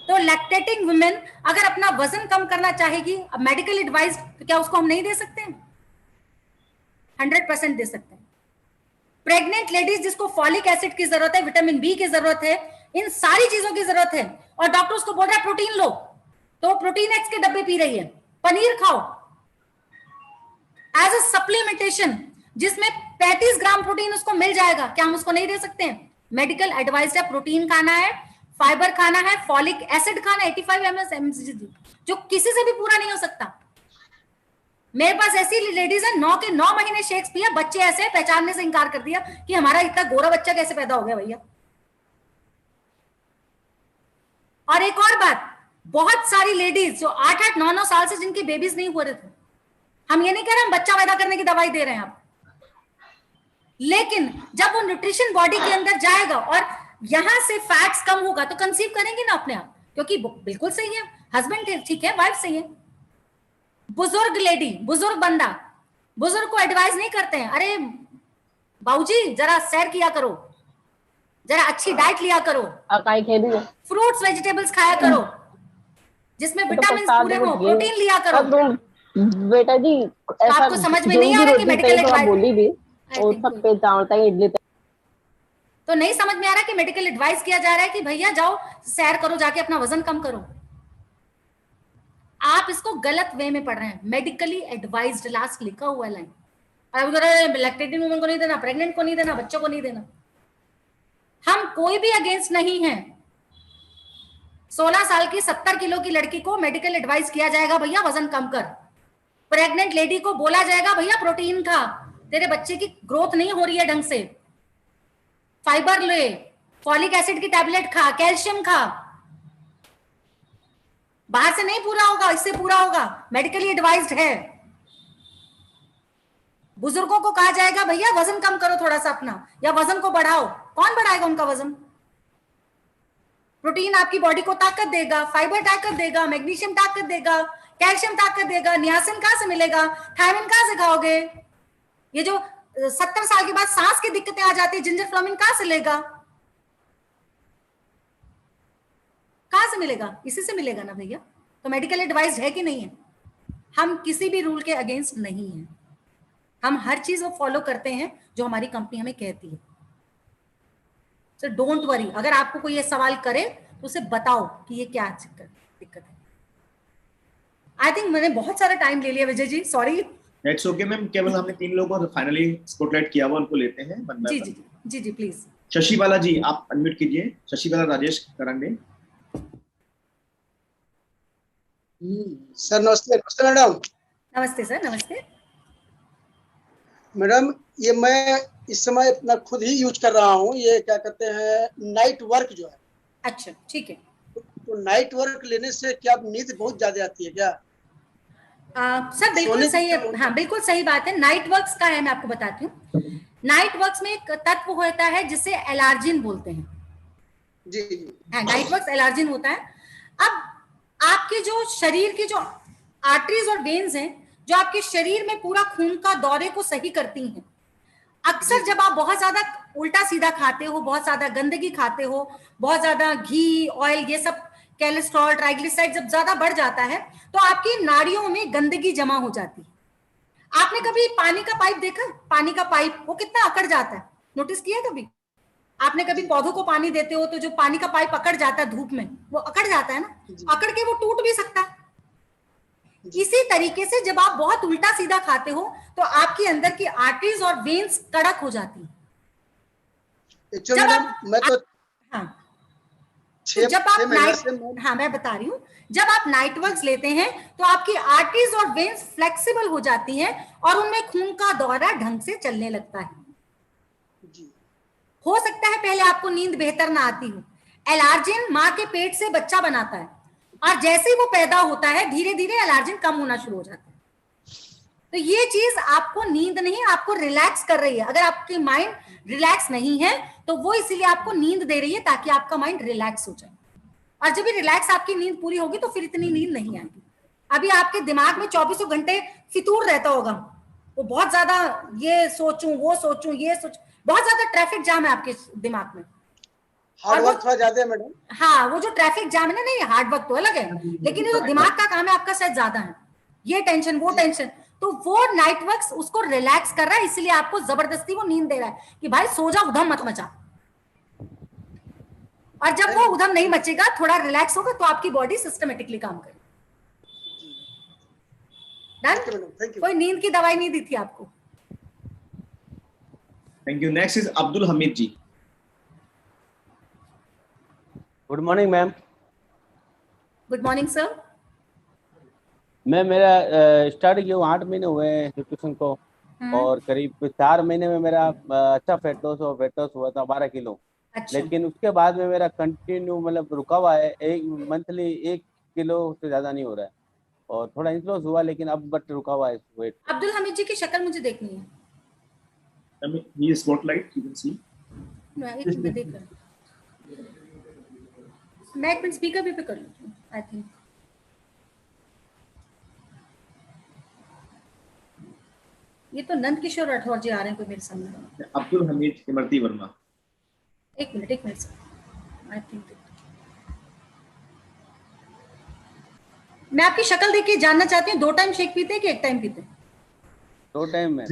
तो लैक्टेटिंग वुमेन अगर अपना वजन कम करना चाहेगी, मेडिकल एडवाइस, तो क्या उसको हम नहीं दे सकते हैं? 100% दे सकते हैं। प्रेग्नेंट लेडीज जिसको फॉलिक एसिड की जरूरत है, विटामिन बी की जरूरत है, इन सारी चीजों की जरूरत है, और डॉक्टर उसको बोल रहा है प्रोटीन लो, तो प्रोटीन एक्स के डब्बे पी रही है। पनीर खाओ एज अ सप्लीमेंटेशन, जिसमें 35 ग्राम प्रोटीन उसको मिल जाएगा, क्या हम उसको नहीं दे सकते हैं? मेडिकल एडवाइस है, प्रोटीन खाना है, फाइबर खाना है, फॉलिक एसिड खाना, 85 mg, जो किसी से भी पूरा नहीं हो सकता। मेरे पास ऐसी लेडीज है 9 के 9 महीने शेक्स पिया, बच्चे ऐसे पहचानने से इंकार कर दिया कि हमारा इतना गोरा बच्चा कैसे पैदा हो गया भैया। और एक और बात, बहुत सारी लेडीज जो 8-8, 9-9 साल से जिनके बेबीज नहीं हो रहे थे, हम ये नहीं कह रहे हम बच्चा पैदा करने की दवाई दे रहे हैं आप, लेकिन जब वो न्यूट्रिशन बॉडी के अंदर जाएगा और यहां से फैट्स कम होगा तो कंसीव करेंगे ना अपने आप, क्योंकि बिल्कुल सही है, हस्बैंड ठीक है, वाइफ सही है। बुजुर्ग लेडी, बुजुर्ग बंदा, बुजुर्ग को एडवाइस नहीं करते हैं, अरे बाबूजी जरा सैर किया करो, जरा अच्छी डाइट लिया करो, फ्रूट्स वेजिटेबल्स खाया करो जिसमें विटामिन पूरे हो, प्रोटीन लिया करो। बेटा जी आपको समझ में नहीं आ रहा कि मेडिकल एडवाइस बोली भी और सब पे चावल इडली तो नहीं समझ में आ रहा कि मेडिकल एडवाइस किया जा रहा है कि भैया जाओ सैर करो, जाके अपना वजन कम करो। आप इसको गलत वे में पढ़ रहे हैं। मेडिकली एडवाइज्ड लास्ट लिखा हुआ है लाइन। अब लैक्टेटिंग वुमन को नहीं देना, प्रेग्नेंट को नहीं देना, बच्चों को नहीं देना। हम कोई भी अगेंस्ट नहीं है। 16 साल की 70 किलो की लड़की को मेडिकल एडवाइस किया जाएगा भैया वजन कम कर। प्रेग्नेंट लेडी को बोला जाएगा भैया प्रोटीन खा, तेरे बच्चे की ग्रोथ नहीं हो रही है ढंग से, फाइबर ले, फॉलिक एसिड की टैबलेट खा, कैल्शियम खा। बाहर से नहीं पूरा होगा, इससे पूरा होगा, मेडिकली एडवाइज्ड है। बुजुर्गों को कहा जाएगा भैया वजन कम करो थोड़ा सा अपना, या वजन को बढ़ाओ। कौन बढ़ाएगा उनका वजन? प्रोटीन आपकी बॉडी को ताकत देगा, फाइबर ताकत देगा, मैग्नीशियम ताकत देगा, कैल्शियम ताकत देगा। नियासिन कहां से मिलेगा? थायमिन कहां से खाओगे? ये जो 70 साल के बाद सांस की दिक्कतें आ जाती है, जिंजर फ्लोमिन कहां से लेगा? कहां से मिलेगा? इसी से मिलेगा ना भैया। तो मेडिकल एडवाइस है कि नहीं है? हम किसी भी रूल के अगेंस्ट नहीं है। हम हर चीज वो फॉलो करते हैं जो हमारी कंपनी हमें कहती है। सो डोंट वरी, अगर आपको कोई ये सवाल करे तो उसे बताओ कि ये क्या दिक्कत है। आई थिंक मैंने बहुत सारा टाइम ले लिया विजय जी, सॉरी। इट्स ओके मैम, केवल हमने 3 लोगों को फाइनली स्पॉटलाइट किया हुआ, उनको लेते हैं। जी जी जी जी प्लीज। शशि बाला जी आप अनम्यूट कीजिए। शशि बाला राजेश करंडे। सर नमस्ते। नमस्ते मैडम। नमस्ते सर। नमस्ते मैडम, ये मैं इस समय अपना खुद ही यूज कर रहा हूँ, ये क्या कहते हैं नाइट वर्क जो है। अच्छा ठीक है। तो नाइट वर्क लेने से क्या नींद बहुत ज्यादा आती है क्या? सर बिल्कुल सही है, हाँ बिल्कुल सही बात है। नाइट वर्क्स का है, मैं आपको बताती हूँ। नाइट वर्क्स में एक तत्व होता है जिसे एलार्जिन बोलते हैं। जी नाइट वर्क्स एलार्जिन होता है। अब आपके जो शरीर की जो आर्टरीज और वेन्स हैं, जो आपके शरीर में पूरा खून का दौरे को सही करती हैं, अक्सर जब आप बहुत ज्यादा उल्टा सीधा खाते हो, बहुत ज्यादा गंदगी खाते हो, बहुत ज्यादा घी ऑयल ये सब कोलेस्ट्रॉल ट्राइग्लिसराइड जब ज्यादा बढ़ जाता है तो आपकी नाड़ियों में गंदगी जमा हो जाती है। आपने कभी पानी का पाइप देखा? पानी का पाइप वो कितना अकड़ जाता है, नोटिस किया कभी? आपने कभी पौधों को पानी देते हो तो जो पानी का पाइप अकड़ जाता है धूप में, वो अकड़ जाता है ना, अकड़ के वो टूट भी सकता है। इसी तरीके से जब आप बहुत उल्टा सीधा खाते हो तो आपके अंदर की आर्टरीज और वेन्स कड़क हो जाती है। मैं बता रही हूँ, जब आप नाइट वर्क्स लेते हैं तो आपकी आर्टरीज और वेन्स फ्लेक्सिबल हो जाती हैं और उनमें खून का दौरा ढंग से चलने लगता है। हो सकता है पहले आपको नींद बेहतर ना आती हो। एलार्जिन माँ के पेट से बच्चा बनाता है और जैसे ही वो पैदा होता है धीरे धीरे एलार्जिन कम होना शुरू हो जाता है। तो ये चीज आपको नींद नहीं, आपको रिलैक्स कर रही है। अगर आपकी माइंड रिलैक्स नहीं है तो वो इसीलिए आपको नींद दे रही है ताकि आपका माइंड रिलैक्स हो जाए। और जब भी रिलैक्स आपकी नींद पूरी होगी तो फिर इतनी नींद नहीं आएगी। अभी आपके दिमाग में 24 घंटे फितूर रहता होगा, वो बहुत ज्यादा ये सोचूं वो सोचूं ये सोचूं, बहुत ज्यादा ट्रैफिक जाम है आपके दिमाग में। हार्ड वर्क थोड़ा ज्यादा है मैडम। हाँ, वो जो ट्रैफिक जाम है ना, नहीं हार्ड वर्क तो अलग है, लेकिन ये जो दिमाग का काम है आपका शायद ज्यादा है, ये टेंशन वो टेंशन, तो वो नाइट वर्क्स उसको रिलैक्स कर रहा है, इसलिए आपको जबरदस्ती वो नींद दे रहा है कि भाई सो जा, उधम मत मचा। और जब वो उधम नहीं मचेगा, थोड़ा रिलैक्स होगा तो आपकी बॉडी सिस्टमेटिकली काम करेगी। डन? कोई नींद की दवाई नहीं दी थी आपको। Thank you. Next is Abdul Hamid ji. Good morning ma'am. Good morning sir. मैं मेरा स्टार्ट किया 8 महीने हुए हैं न्यूट्रिशन को, और करीब 4 महीने में मेरा अच्छा फेट लॉस हुआ था 12 किलो। अच्छा। लेकिन उसके बाद में मेरा कंटिन्यू मतलब रुका हुआ है, एक मंथली 1 किलो से ज्यादा नहीं हो रहा है, और थोड़ा इंच लॉस हुआ लेकिन अब बट रुका हुआ है वेट। अब्दुल हमीद जी की शक्ल मुझे देखनी है। ये स्पॉटलाइट यू कैन सी। मैं एक मिनट देख रहा हूं, मैं एक मिनट स्पीकर भी पे कर लूं आई थिंक। ये तो नंद किशोर राठौर जी आ रहे हैं कोई मेरे सामने। अब्दुल हमीद इमरती वर्मा। एक मिनट सर, आई थिंक मैं आपकी शक्ल देख के जानना चाहती हूँ, 2 टाइम शेक पीते हैं कि 1 टाइम पीते हैं? 2 टाइम में।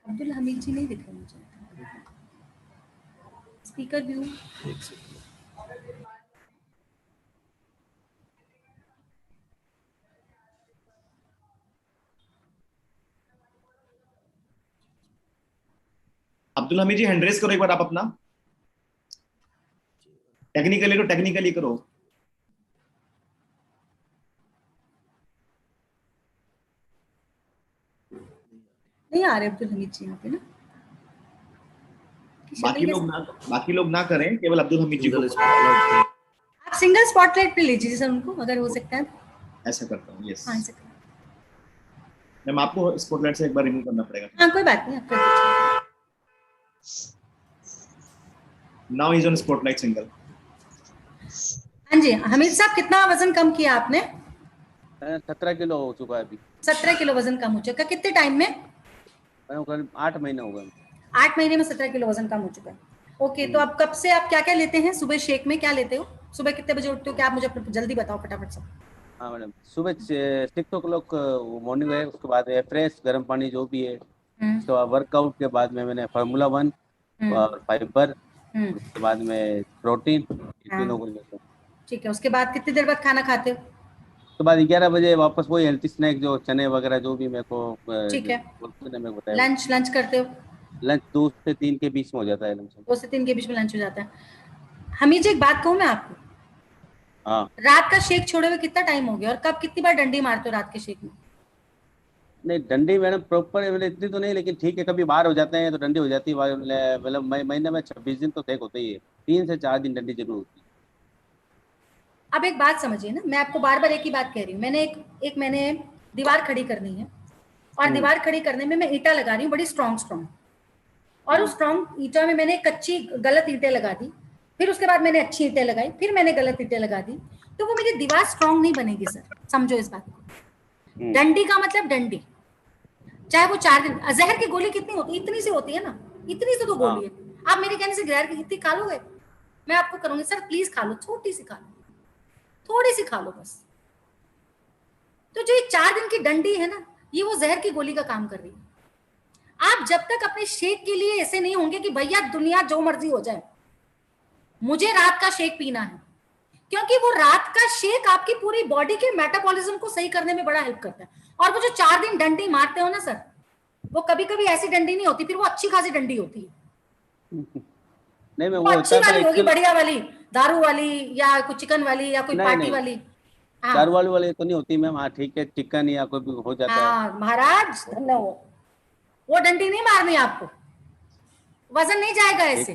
अब्दुल हमीद जी नहीं दिख रहे मुझे, स्पीकर भी हूँ। अब्दुल हमीद जी हैंड रेज करो एक बार आप अपना, टेक्निकली करो। नहीं आ रहे अब्दुल हमीद जी यहाँ पे ना। बाकी लोग ना करें, केवल अब्दुल हमीद जी को। आप सिंगल स्पॉटलाइट पे लीजिए सर उनको, अगर हो सकता है। ऐसा करता हूँ, यस। हाँ, ऐसा करें। मैम आपको स्पॉटलाइट से एक बार रिमूव करना पड़ेगा। हाँ कोई बात नहीं, आप कर दीजिए। Now is on spotlight single. हाँ जी हमीद साहब, कितना वजन कम किया आपने? 17 किलो हो चुका है अभी। 17 किलो वजन कम हो चुका, कितने टाइम में? 8 महीने हो गए। 8 महीने में 17 किलो वजन कम हो चुका है। ओके, तो अब कब से आप क्या क्या लेते हैं? सुबह शेक में क्या लेते हो? सुबह कितने बजे उठते हो? क्या आप मुझे जल्दी बताओ फटाफट से। हाँ मैडम, सुबह 6 o'clock मॉर्निंग है, उसके बाद फ्रेश गर्म पानी जो भी है, उसके बाद वर्कआउट के बाद में मैंने फार्मूला 1 और फाइबर, उसके बाद में प्रोटीन, तीनों को लेता हूँ। ठीक है, उसके बाद कितनी देर बाद खाना खाते हो? उसके बाद 11 बजे वापस वही हेल्थी स्नैक जो चने वगैरह जो भी मेरे को ठीक है, बताया। लंच करते हो? लंच 2 से 3 के बीच में हो जाता है। 2 से 3 के बीच में लंच हो जाता है। हमीद जी एक बात कहूँ मैं आपको, हाँ, रात का शेक छोड़े हुए कितना टाइम हो गया और कब कितनी बार डंडी मारते हो रात के शेक में? नहीं डंडी मैडम प्रॉपर मतलब इतनी तो नहीं, लेकिन ठीक है, कभी बाहर हो जाते हैं तो डंडी हो जाती है। मतलब महीने में 26 दिन तो शेक होते ही है, 3 से 4 दिन डंडी जरूर होती है। अब एक बात समझिए ना, मैं आपको बार बार एक ही बात कह रही हूँ। मैंने दीवार खड़ी करनी है और दीवार खड़ी करने में मैं ईंटा लगा रही हूँ बड़ी स्ट्रॉन्ग, और उस स्ट्रॉन्ग ईंटा में मैंने कच्ची गलत ईंटें लगा दी, फिर उसके बाद मैंने अच्छी ईंटें लगाई, फिर मैंने गलत ईंटें लगा दी, तो वो मेरी दीवार स्ट्रॉन्ग नहीं बनेगी सर, समझो इस बात को। डंडी का मतलब डंडी, चाहे वो 4 दिन। जहर की गोली कितनी होती है? इतनी सी होती है ना, इतनी सी तो गोली है। आप मेरे कहने से जहर की कितनी खा लोगे? मैं आपको करूंगी सर प्लीज खा लो, छोटी सी खा लो, थोड़ी सी खा लो बस। तो जो ये 4 दिन की डंडी है ना, ये वो जहर की गोली का काम कर रही है। आप जब तक अपने शेक के लिए ऐसे नहीं होंगे कि भैया दुनिया जो मर्जी हो जाए, मुझे रात का शेक पीना है, क्योंकि वो रात का शेक आपकी पूरी बॉडी के मेटाबॉलिज्म को सही करने में बड़ा हेल्प करता है। और वो जो 4 दिन डंडी मारते हो ना सर, वो कभी कभी ऐसी डंडी नहीं होती, फिर वो अच्छी खासी डंडी होती है। नहीं मैं वो अच्छी वाली होगी, बढ़िया वाली, दारू वाली या कोई चिकन वाली या कोई पार्टी वाली। दारू वाली तो नहीं होती मैम। हाँ ठीक है, चिकन या कोई भी हो जाता है। हाँ महाराज, वो डंडी नहीं मारनी आपको, वजन नहीं जाएगा ऐसे।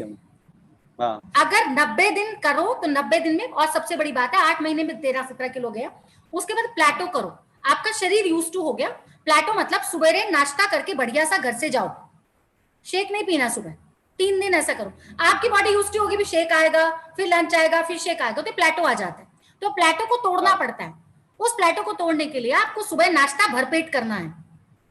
अगर 90 दिन करो तो 90 दिन में, और सबसे बड़ी बात है 8 महीने में 13-17 किलो गया, उसके बाद प्लेटो करो, आपका शरीर यूज टू हो गया। प्लेटो मतलब सुबह नाश्ता करके बढ़िया सा घर से जाओ, शेक नहीं पीना सुबह, 3 दिन ऐसा करो, आपकी बॉडी यूज टू होगी, भी शेक आएगा, फिर लंच आएगा, फिर शेक आएगा, तो प्लेटो आ जाता है। तो प्लेटो को तोड़ना पड़ता है। उस प्लेटो को तोड़ने के लिए आपको सुबह नाश्ता भरपेट करना है,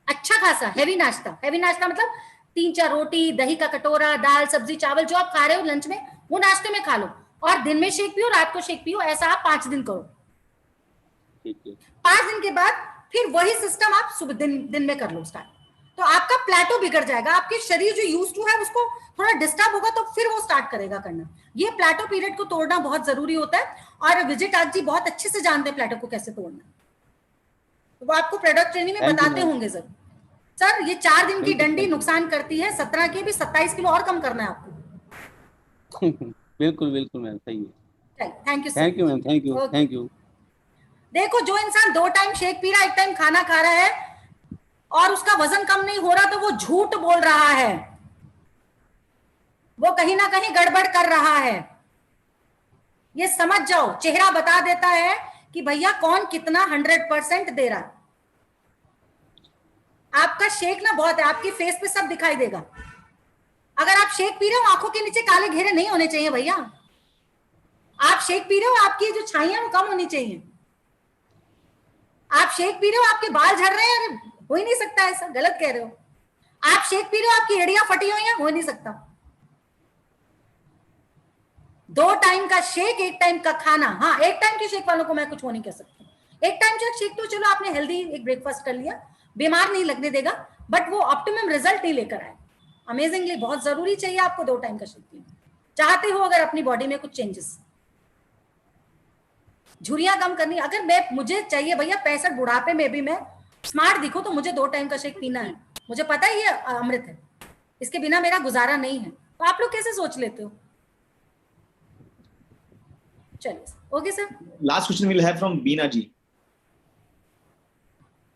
अच्छा खासा हैवी नाश्ता। हैवी नाश्ता मतलब 3-4 रोटी, दही का कटोरा, दाल सब्जी चावल जो आप खा रहे हो लंच में, वो नाश्ते में खा लो, और दिन में शेक पियो, रात को शेक पियो। ऐसा आप 5 दिन करो। 5 दिन के बाद फिर वही सिस्टम आप सुबह दिन में कर लो स्टार्ट, तो आपका प्लेटो बिगड़ जाएगा। आपके शरीर जो यूज टू है उसको थोड़ा डिस्टर्ब होगा, तो फिर वो स्टार्ट करेगा करना। ये प्लेटो पीरियड को तोड़ना बहुत जरूरी होता है, और विजय टाक जी बहुत अच्छे से जानते हैं प्लेटो को कैसे तोड़ना, वो आपको प्रोडक्ट ट्रेनिंग में बताते होंगे सर। ये 4 दिन की डंडी नुकसान करती है, 17 के भी 27 किलो और कम करना है आपको। बिल्कुल बिल्कुल मैम, सही है। Thank you ma'am, thank you. देखो, जो इंसान 2 टाइम शेक पी रहा है, 1 टाइम खाना खा रहा है, और उसका वजन कम नहीं हो रहा, तो वो झूठ बोल रहा है, वो कहीं ना कहीं गड़बड़ कर रहा है। ये समझ जाओ, चेहरा बता देता है कि भैया कौन कितना 100% दे रहा है। आपका शेक ना बहुत है, आपके फेस पे सब दिखाई देगा। अगर आप शेक पी रहे हो, आंखों के नीचे काले घेरे नहीं होने चाहिए भैया। आप शेक पी रहे हो, आपकी जो छाइयां वो कम होनी चाहिए। आप शेक पी रहे हो, आपके बाल झड़ रहे हैं, अरे हो ही नहीं सकता ऐसा, गलत कह रहे हो। आप शेक पी रहे हो, आपकी एड़ियां फटी हुई हैं, हो नहीं सकता। 2 टाइम का शेक, 1 टाइम का खाना। हाँ, 1 टाइम के शेक वालों को मैं कुछ वो नहीं कह सकती। 1 टाइम का शेक तो चलो आपने हेल्दी एक ब्रेकफास्ट कर लिया, बीमार नहीं लगने देगा, बट वो ऑप्टिमम रिजल्ट नहीं लेकर आए। अमेजिंगली बहुत जरूरी चाहिए आपको 2 टाइम का शेक पीना, चाहते हो अगर अपनी बॉडी में कुछ चेंजेस, झुर्रियां कम करनी। अगर मुझे चाहिए भैया 65 बुढ़ापे में भी मैं स्मार्ट दिखूं, तो मुझे 2 टाइम का शेक पीना है। मुझे पता है ये अमृत है, इसके बिना मेरा गुजारा नहीं है। तो आप लोग कैसे सोच लेते हो? चलिए, okay sir. Last question will have from Beena ji.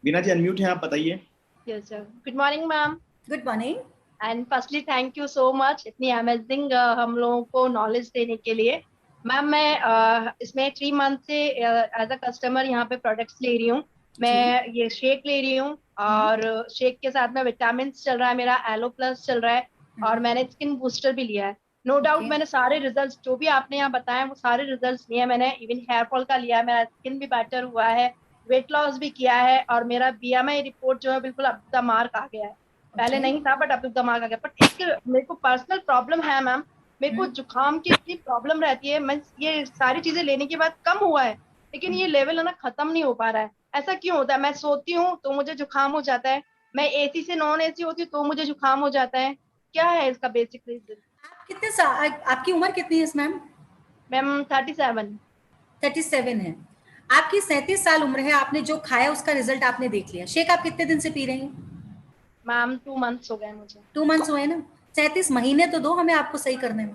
Beena ji unmute है, आप बताइए। Yes sir, good morning ma'am. Good morning. And firstly thank you so much इतनी अमेजिंग हम लोगों को नॉलेज देने के लिए। मैम मैं इसमें 3 मंथ से एज अ कस्टमर यहाँ पे प्रोडक्ट्स ले रही हूँ। मैं ये शेक ले रही हूँ और शेक के साथ में विटामिन चल रहा है, मेरा एलो प्लस चल रहा है और मैंने स्किन बूस्टर भी लिया है। नो डाउट मैंने सारे रिजल्ट्स जो भी आपने यहाँ बताए वो सारे रिजल्ट्स लिए हैं मैंने। इवन हेयर फॉल का लिया है, मेरा स्किन भी बेटर हुआ है, वेट लॉस भी किया है और मेरा BMI रिपोर्ट जो है बिल्कुल अब द मार्क आ गया है। पहले नहीं था बट अब द मार्क आ गया। बट एक मेरे को पर्सनल प्रॉब्लम है मैम, मेरे को जुकाम की इतनी प्रॉब्लम रहती है। मैं ये सारी चीजें लेने के बाद कम हुआ है, लेकिन ये लेवल है ना खत्म नहीं हो पा रहा है। ऐसा क्यों होता है? मैं सोती हूँ तो मुझे जुकाम हो जाता है, मैं AC से नॉन AC होती हूँ तो मुझे जुकाम हो जाता है। क्या है इसका बेसिक रीजन? कितने साल, आपकी उम्र कितनी है मैम? मैम 37 है। आपकी 37 साल उम्र है, आपने जो खाया उसका रिजल्ट आपने देख लिया। शेक आप कितने दिन से पी रही हैं? मैम 2 मंथ्स हो गए मुझे। 2 मंथ्स हुए ना, 37 महीने तो दो हमें आपको सही करने में।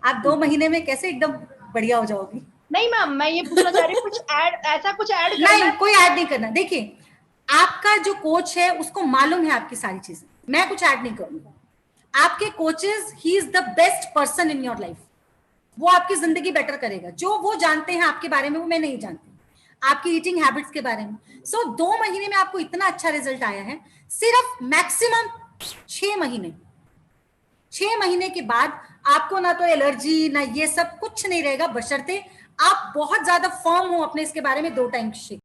आप 2 महीने में कैसे एकदम बढ़िया हो जाओगी? नहीं मैम, मैं ये पूछना चाह रही हूँ कुछ ऐड, ऐसा कुछ ऐड करना नहीं, कोई ऐड नहीं करना। देखिए, आपका जो कोच है उसको मालूम है आपकी सारी चीजें, मैं कुछ ऐड नहीं करूंगा। आपके coaches, he is the best person in your life. वो आपकी जिंदगी बेटर करेगा। जो वो जानते हैं आपके बारे में वो मैं नहीं जानती, आपकी ईटिंग हैबिट्स के बारे में। सो 2 महीने में आपको इतना अच्छा रिजल्ट आया है। सिर्फ मैक्सिमम 6 महीने, 6 महीने के बाद आपको ना तो एलर्जी ना ये सब कुछ नहीं रहेगा, बशर्ते आप बहुत ज्यादा फर्म हो अपने इसके बारे में 2 टाइम शेक।